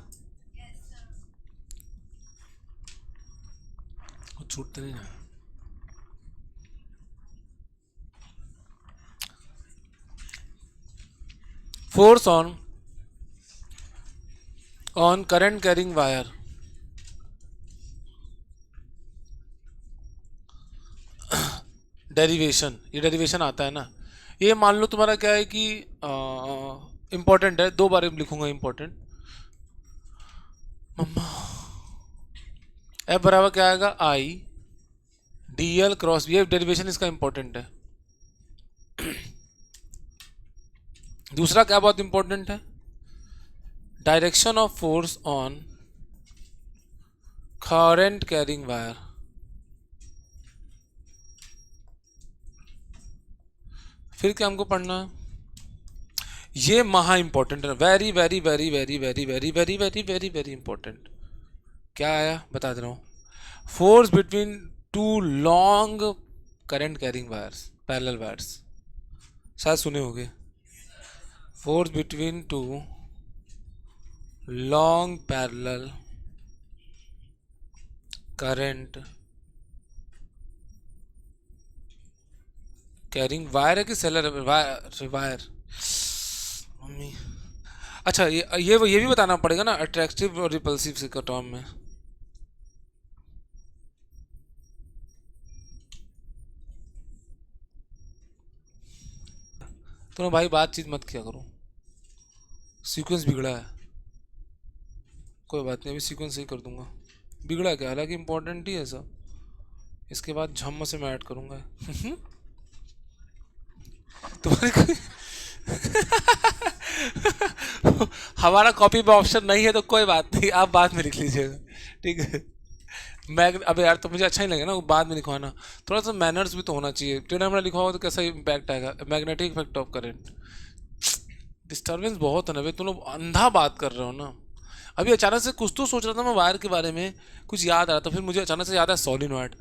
छूटते नहीं है। Force on current carrying wire, derivation, ये डेरिवेशन आता है ना, ये मान लो तुम्हारा क्या है कि इंपॉर्टेंट है, दो बार लिखूंगा इंपॉर्टेंट। मम्मा, एफ बराबर क्या आएगा? I डीएल क्रॉस, ये डेरिवेशन इसका इंपॉर्टेंट है। दूसरा क्या बहुत इंपॉर्टेंट है, direction of force on current carrying wire. फिर क्या हमको पढ़ना है, ये महा इंपॉर्टेंट है, very very very very very very very very very very important. क्या आया बता दे रहा हूँ, force between two long current carrying wires, parallel wires, शायद सुने होंगे। Force between two long parallel current carrying wire है कि सेलर वायर, वायर मम्मी। अच्छा ये भी बताना पड़ेगा ना, अट्रैक्टिव और रिपल्सिव से टर्म में। तो ना भाई बातचीत मत किया करो, सीक्वेंस बिगड़ा है। कोई बात नहीं, अभी सीक्वेंस सही कर दूंगा। बिगड़ा क्या, हालांकि इंपॉर्टेंट ही है सब। इसके बाद झम्म से मैं ऐड करूंगा। तुम्हारे कोई हमारा कॉपी में ऑप्शन नहीं है तो कोई बात नहीं, आप बाद में लिख लीजिएगा, ठीक है। मैग अबे यार, तो मुझे अच्छा ही लगे ना वो बाद में लिखवाना। थोड़ा सा मैनर्स भी तो होना चाहिए। टेढ़ा मेढ़ा लिखा होगा तो कैसा इम्पैक्ट आएगा, magnetic effect of current. Disturbance बहुत है ना भाई, तुम लोग अंधा बात कर रहे हो ना। अभी अचानक से कुछ तो सोच रहा था मैं वायर के बारे में, कुछ याद आ रहा था, फिर मुझे अचानक से याद आया सोलिनॉइड।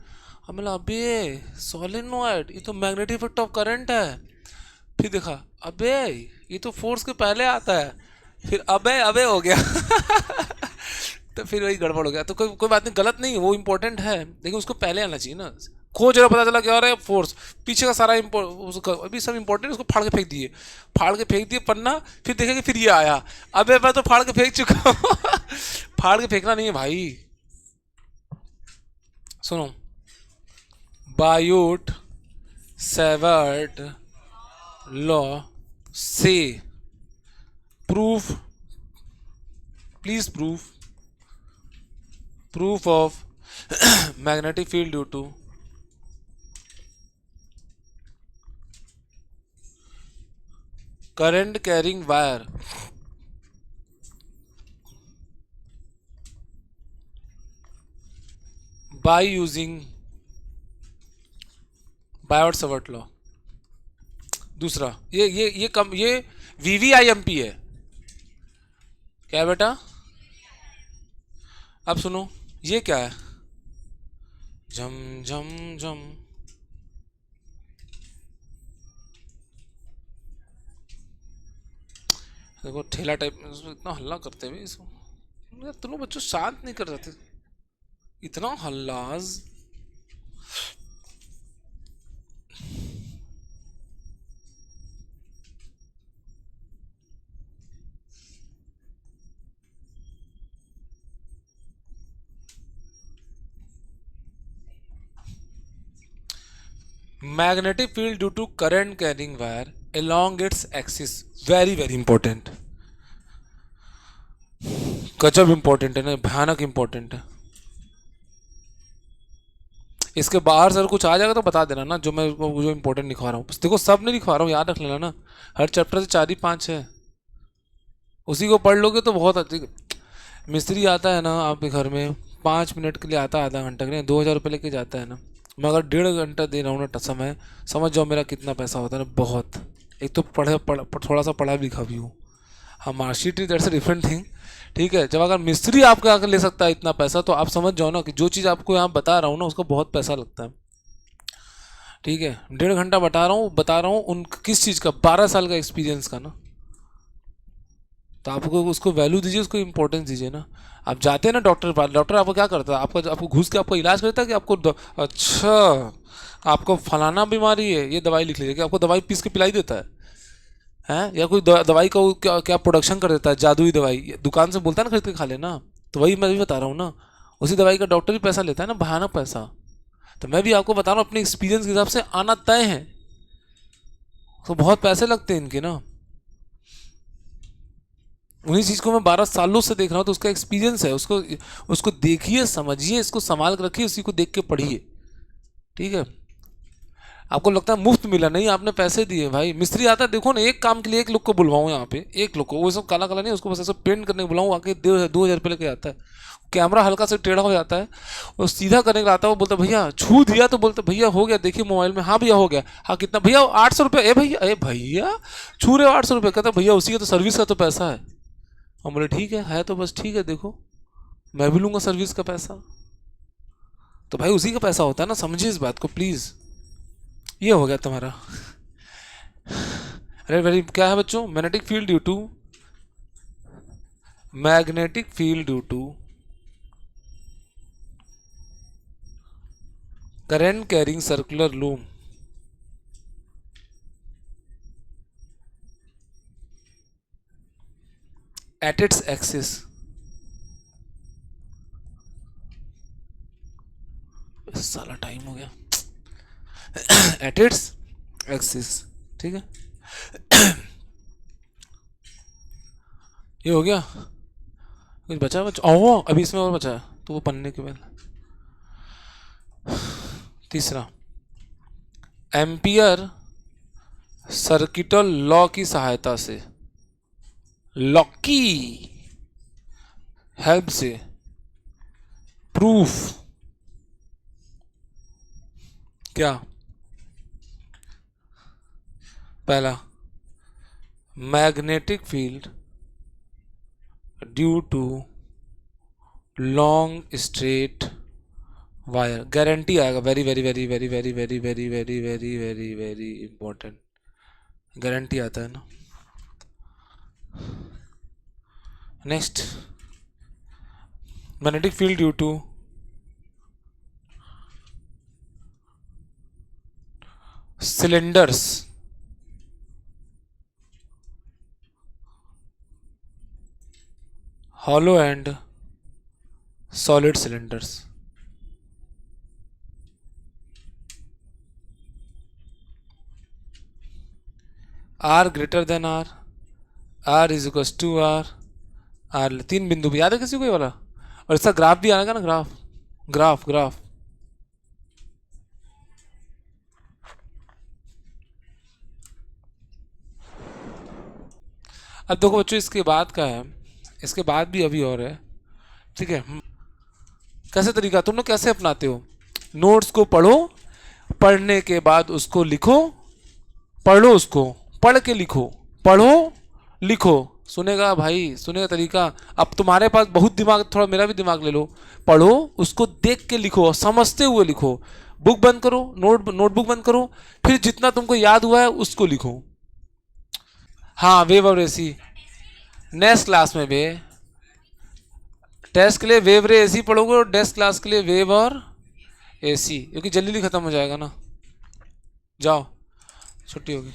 अब मैं अबे सोलिनॉइड, ये तो मैग्नेटिक इफेक्ट ऑफ करंट है। फिर देखा, अबे ये तो फोर्स के पहले आता है। फिर अबे अबे हो गया। तो फिर वही गड़बड़ हो गया। तो कोई बात नहीं, गलत नहीं, वो इंपॉर्टेंट है लेकिन उसको पहले आना चाहिए ना। खो जरा पता चला क्या हो रहा है, फोर्स पीछे का सारा अभी सब इंपॉर्टेंट, उसको फाड़ के फेंक दिए, फाड़ के फेंक दिए पन्ना। फिर देखे कि फिर ये आया, अबे मैं तो फाड़ के फेंक चुका हूँ। फाड़ के फेंकना नहीं है भाई। सुनो, बायोट सेवर्ट लॉ से proof, please proof of magnetic field due to current carrying wire by using Biot Savart law. दूसरा ये वीवीआईएमपी है क्या बेटा। अब सुनो, ये क्या है, झम झम झम। देखो ठेला टाइप में इतना हल्ला करते हुए इसको, यार तुम लोग बच्चों शांत नहीं कर जाते, इतना हल्लाज। Magnetic field due to current carrying wire along its axis, very very important, गजब इंपॉर्टेंट है ना, भयानक इंपॉर्टेंट है। इसके बाहर सर कुछ आ जाएगा तो बता देना ना, जो इंपॉर्टेंट लिखवा रहा हूँ। देखो सब नहीं लिखवा रहा हूँ, याद रख लेना ना, हर चैप्टर से 4 ही 5 है, उसी को पढ़ लोगे तो बहुत अच्छी। मिस्त्री आता है ना आपके घर में, 5 मिनट के लिए आता है, आधा घंटा के लिए 2,000 रुपये लेके जाता है ना, मैं अगर 1.5 घंटा दे रहा हूँ ना समय, समझ जाओ मेरा कितना पैसा होता है ना, बहुत। एक तो थोड़ा सा पढ़ा लिखा भी हूँ। हाँ, marksheet is that's a different thing, ठीक है। जब अगर मिस्त्री आपके आकर ले सकता है इतना पैसा, तो आप समझ जाओ ना कि जो चीज़ आपको यहाँ बता रहा हूँ ना, उसका बहुत पैसा लगता है, ठीक है। 1.5 घंटा बता रहा हूँ उन किस चीज़ का, 12 साल का एक्सपीरियंस का ना। तो आपको उसको वैल्यू दीजिए, उसको इंपॉर्टेंस दीजिए ना। आप जाते हैं ना डॉक्टर के पास, डॉक्टर आपको क्या करता है, आपको घुस के आपको इलाज करता है कि अच्छा आपको फलाना बीमारी है, ये दवाई लिख लीजिए, कि आपको दवाई पीस के पिलाई देता है या कोई दवाई का क्या प्रोडक्शन कर देता है, जादुई दवाई दुकान से बोलता है ना खरीद के खा लेना। तो वही मैं भी बता रहा हूँ ना, उसी दवाई का डॉक्टर भी पैसा लेता है ना, भयानक पैसा। तो मैं भी आपको बता रहा हूँ अपने एक्सपीरियंस के हिसाब से, आना तय है, तो बहुत पैसे लगते हैं इनके ना। उन्हीं चीज़ को मैं 12 सालों से देख रहा हूँ, तो उसका एक्सपीरियंस है, उसको उसको देखिए, समझिए, इसको संभाल कर रखिए, उसी को देख के पढ़िए। ठीक है। आपको लगता है मुफ्त मिला, नहीं, आपने पैसे दिए भाई। मिस्त्री आता है, देखो ना, एक काम के लिए एक लोग को बुलवाऊं यहाँ पे, एक लोग को, वो सब काला काला नहीं, उसको बस ऐसे पेंट करने बुलाऊं, आके 2,000 रुपये लेके आता है। कैमरा हल्का से टेढ़ा हो जाता है, वो सीधा करने के लिए आता है, वो बोलता भैया छू दिया, तो बोलते भैया हो गया, देखिए मोबाइल में, हाँ भैया हो गया, हाँ कितना भैया, 800 रुपये, ए भैया छू रहे हो 800 रुपये, कहता भैया उसी का तो सर्विस का तो पैसा है। हम बोले ठीक है तो बस ठीक है, देखो मैं भी लूंगा सर्विस का पैसा, तो भाई उसी का पैसा होता है ना, समझिए इस बात को प्लीज। ये हो गया तुम्हारा। अरे वेरी क्या है बच्चों, magnetic field due to current carrying circular loop at its axis. साला टाइम हो गया। एट इट्स एक्सिस, ठीक है। ये हो गया, कुछ बचा बचा, ओह अभी इसमें और बचा है, तो वो पन्ने के बाद। तीसरा, एम्पियर सर्किटल लॉ की सहायता से, लॉ की हेल्प से प्रूफ, क्या, पहला magnetic field due to long straight wire, guarantee आएगा, very very very very very very very very very very very important, guarantee आता है ना। Next, magnetic field due to cylinders, hollow and solid cylinders, r greater than r is equals to r, तीन बिंदु भी याद है किसी को ये वाला, और इसका ग्राफ भी आएगा ना, ग्राफ ग्राफ ग्राफ। अब देखो बच्चों, इसके बाद का है, इसके बाद भी अभी और है, ठीक है। कैसे तरीका तुम लोग कैसे अपनाते हो, नोट्स को पढ़ो, पढ़ने के बाद उसको लिखो, पढ़ो उसको, पढ़ के लिखो, पढ़ो लिखो, सुनेगा भाई, सुनेगा तरीका। अब तुम्हारे पास बहुत दिमाग, थोड़ा मेरा भी दिमाग ले लो, पढ़ो उसको, देख के लिखो, समझते हुए लिखो, बुक बंद करो, नोटबुक बंद करो, फिर जितना तुमको याद हुआ है उसको लिखो। हाँ वेव और एसी, नेक्स्ट क्लास में भी टेस्ट के लिए वेव रे एसी पढ़ोगे, और नेक्स्ट क्लास के लिए वेव और एसी, क्योंकि जल्दी खत्म हो जाएगा ना। जाओ, छुट्टी होगी।